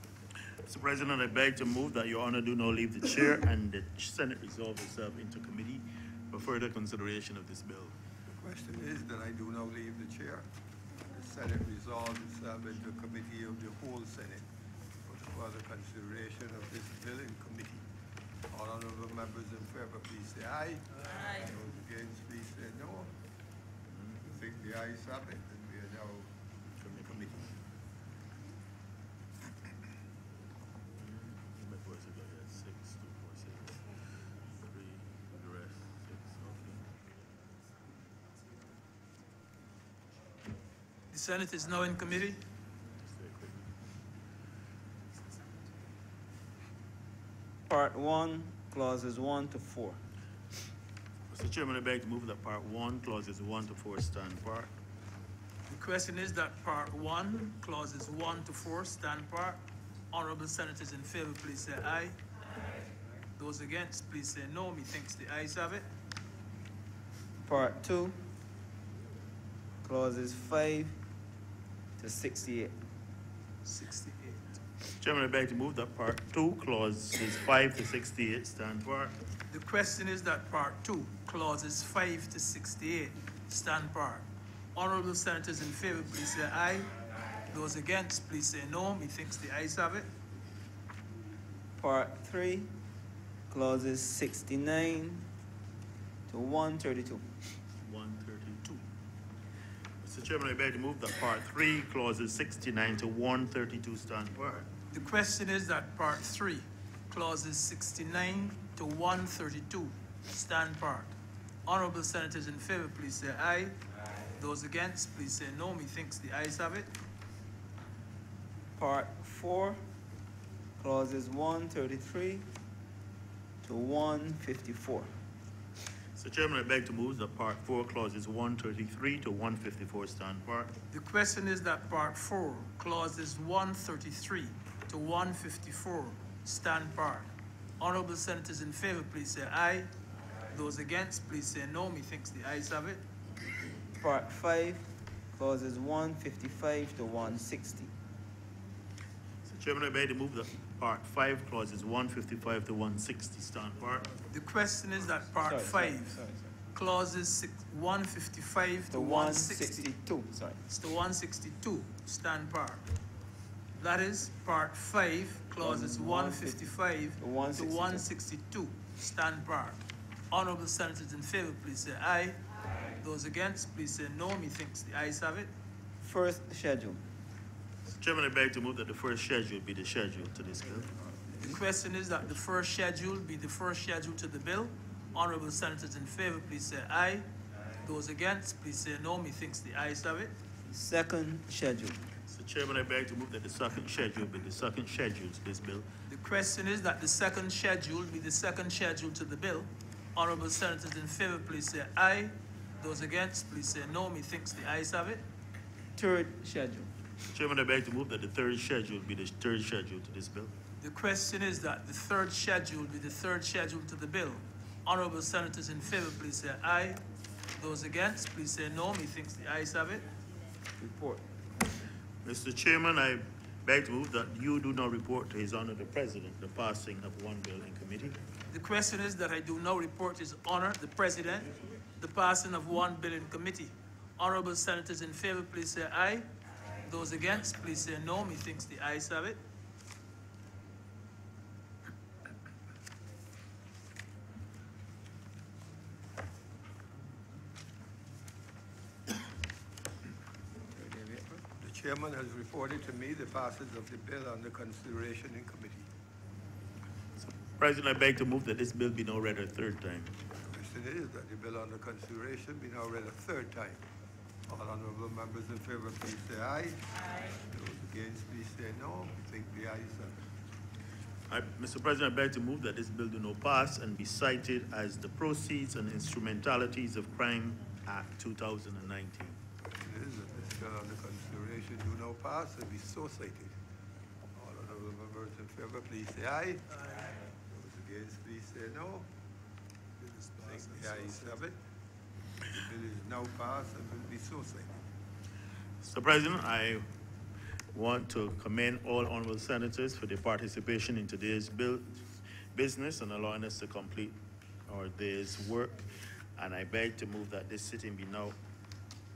S8: Mr. President, I beg to move that Your Honor do now leave the chair and the Senate resolve itself into committee for further consideration of this bill.
S1: The question is that I do now leave the chair. The Senate resolve itself into committee of the whole Senate for the further consideration of this bill in committee. All honourable members in favor, please say aye. Aye. Those against, please say no. I think the ayes have it, and we are now from the committee.
S6: The Senate is now in committee.
S9: Part 1, clauses 1 to 4.
S8: Mr. Chairman, I beg to move that Part 1, clauses 1 to 4 stand part.
S6: The question is that Part 1, clauses 1 to 4 stand part. Honourable senators in favor, please say aye. Aye. Those against, please say no. Methinks the ayes have it.
S9: Part 2, clauses 5 to 68.
S6: 68.
S8: Chairman, I beg to move that Part 2, clauses 5 to 68 stand part.
S6: The question is that Part 2, clauses 5 to 68 stand part. Honourable senators in favor, please say aye. Those against, please say no. Methinks the ayes have it.
S9: Part 3, clauses 69 to 132.
S8: 132. Mr. Chairman, I beg to move that Part 3, clauses 69 to 132 stand part.
S6: The question is that Part 3, clauses 69 to 132 stand part. Honourable senators in favor, please say aye. Aye. Those against, please say no. Methinks the ayes have it.
S9: Part 4, clauses 133 to 154.
S8: Mr. Chairman, I beg to move that Part 4, clauses 133 to 154 stand part.
S6: The question is that Part 4, clauses 133 to 154 stand par. Honourable senators in favor, please say aye. Those against, please say no. Methinks the ayes have it.
S9: Part 5, clauses 155 to 160.
S8: Mr. Chairman, I beg to move that Part 5, clauses 155 to 160 stand par.
S6: The question is that Part 5, clauses 155 to
S9: 162. Sorry.
S6: It's the 162, stand par. That is Part 5, clauses 155 to 162, stand par. Honourable senators in favor, please say aye. Those against, please say no. Methinks the ayes have it.
S9: First schedule.
S8: Mr. Chairman, I beg to move that the first schedule be the schedule to this bill.
S6: The question is that the first schedule be the first schedule to the bill. Honourable senators in favor, please say aye. Those against, please say no. Methinks the ayes have it.
S9: Second schedule.
S8: Mr. Chairman, I beg to move that the second schedule be the second schedule to this bill.
S6: The question is that the second schedule be the second schedule to the bill. Honourable senators in favor, please say aye. Those against, please say no. Methinks the ayes have it.
S9: Third schedule.
S8: Mr. Chairman, I beg to move that the third schedule be the third schedule to this bill.
S6: The question is that the third schedule be the third schedule to the bill. Honourable senators in favor, please say aye. Those against, please say no. Methinks the ayes have it.
S9: Report.
S8: Mr. Chairman, I beg to move that you do not report to His Honor the President the passing of one bill in committee.
S6: The question is that I do now report His Honor the President the passing of one bill in committee. Honourable senators in favor, please say aye. Those against, please say no. Methinks the ayes have it.
S1: The chairman has reported to me the passage of the bill under consideration in committee.
S8: President, I beg to move that this bill be now read a third time.
S1: The question is that the bill under consideration be now read a third time. All honourable members in favor, please say aye. Aye. Those against, please say no. I think the ayes have it.
S8: Mr. President, I beg to move that this bill do not pass and be cited as the Proceeds and Instrumentalities of Crime Act 2019.
S1: The question is that this bill under consideration do not pass and be so cited. All honourable members in favor, please say aye. Aye. Those against, please say no. I think the ayes have it. The bill is now passed and will be so cited.
S8: Mr. President, I want to commend all honourable senators for their participation in today's business and allowing us to complete our day's work. And I beg to move that this sitting be now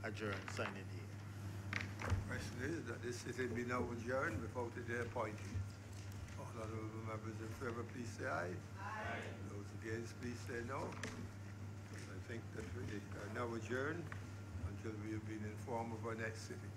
S8: adjourned. Sign it here.
S1: The question is that this sitting be now adjourned without a day appointed. All honourable members in favor, please say aye. Aye. Those against, please say no. I think that we are now adjourned until we have been informed of our next sitting.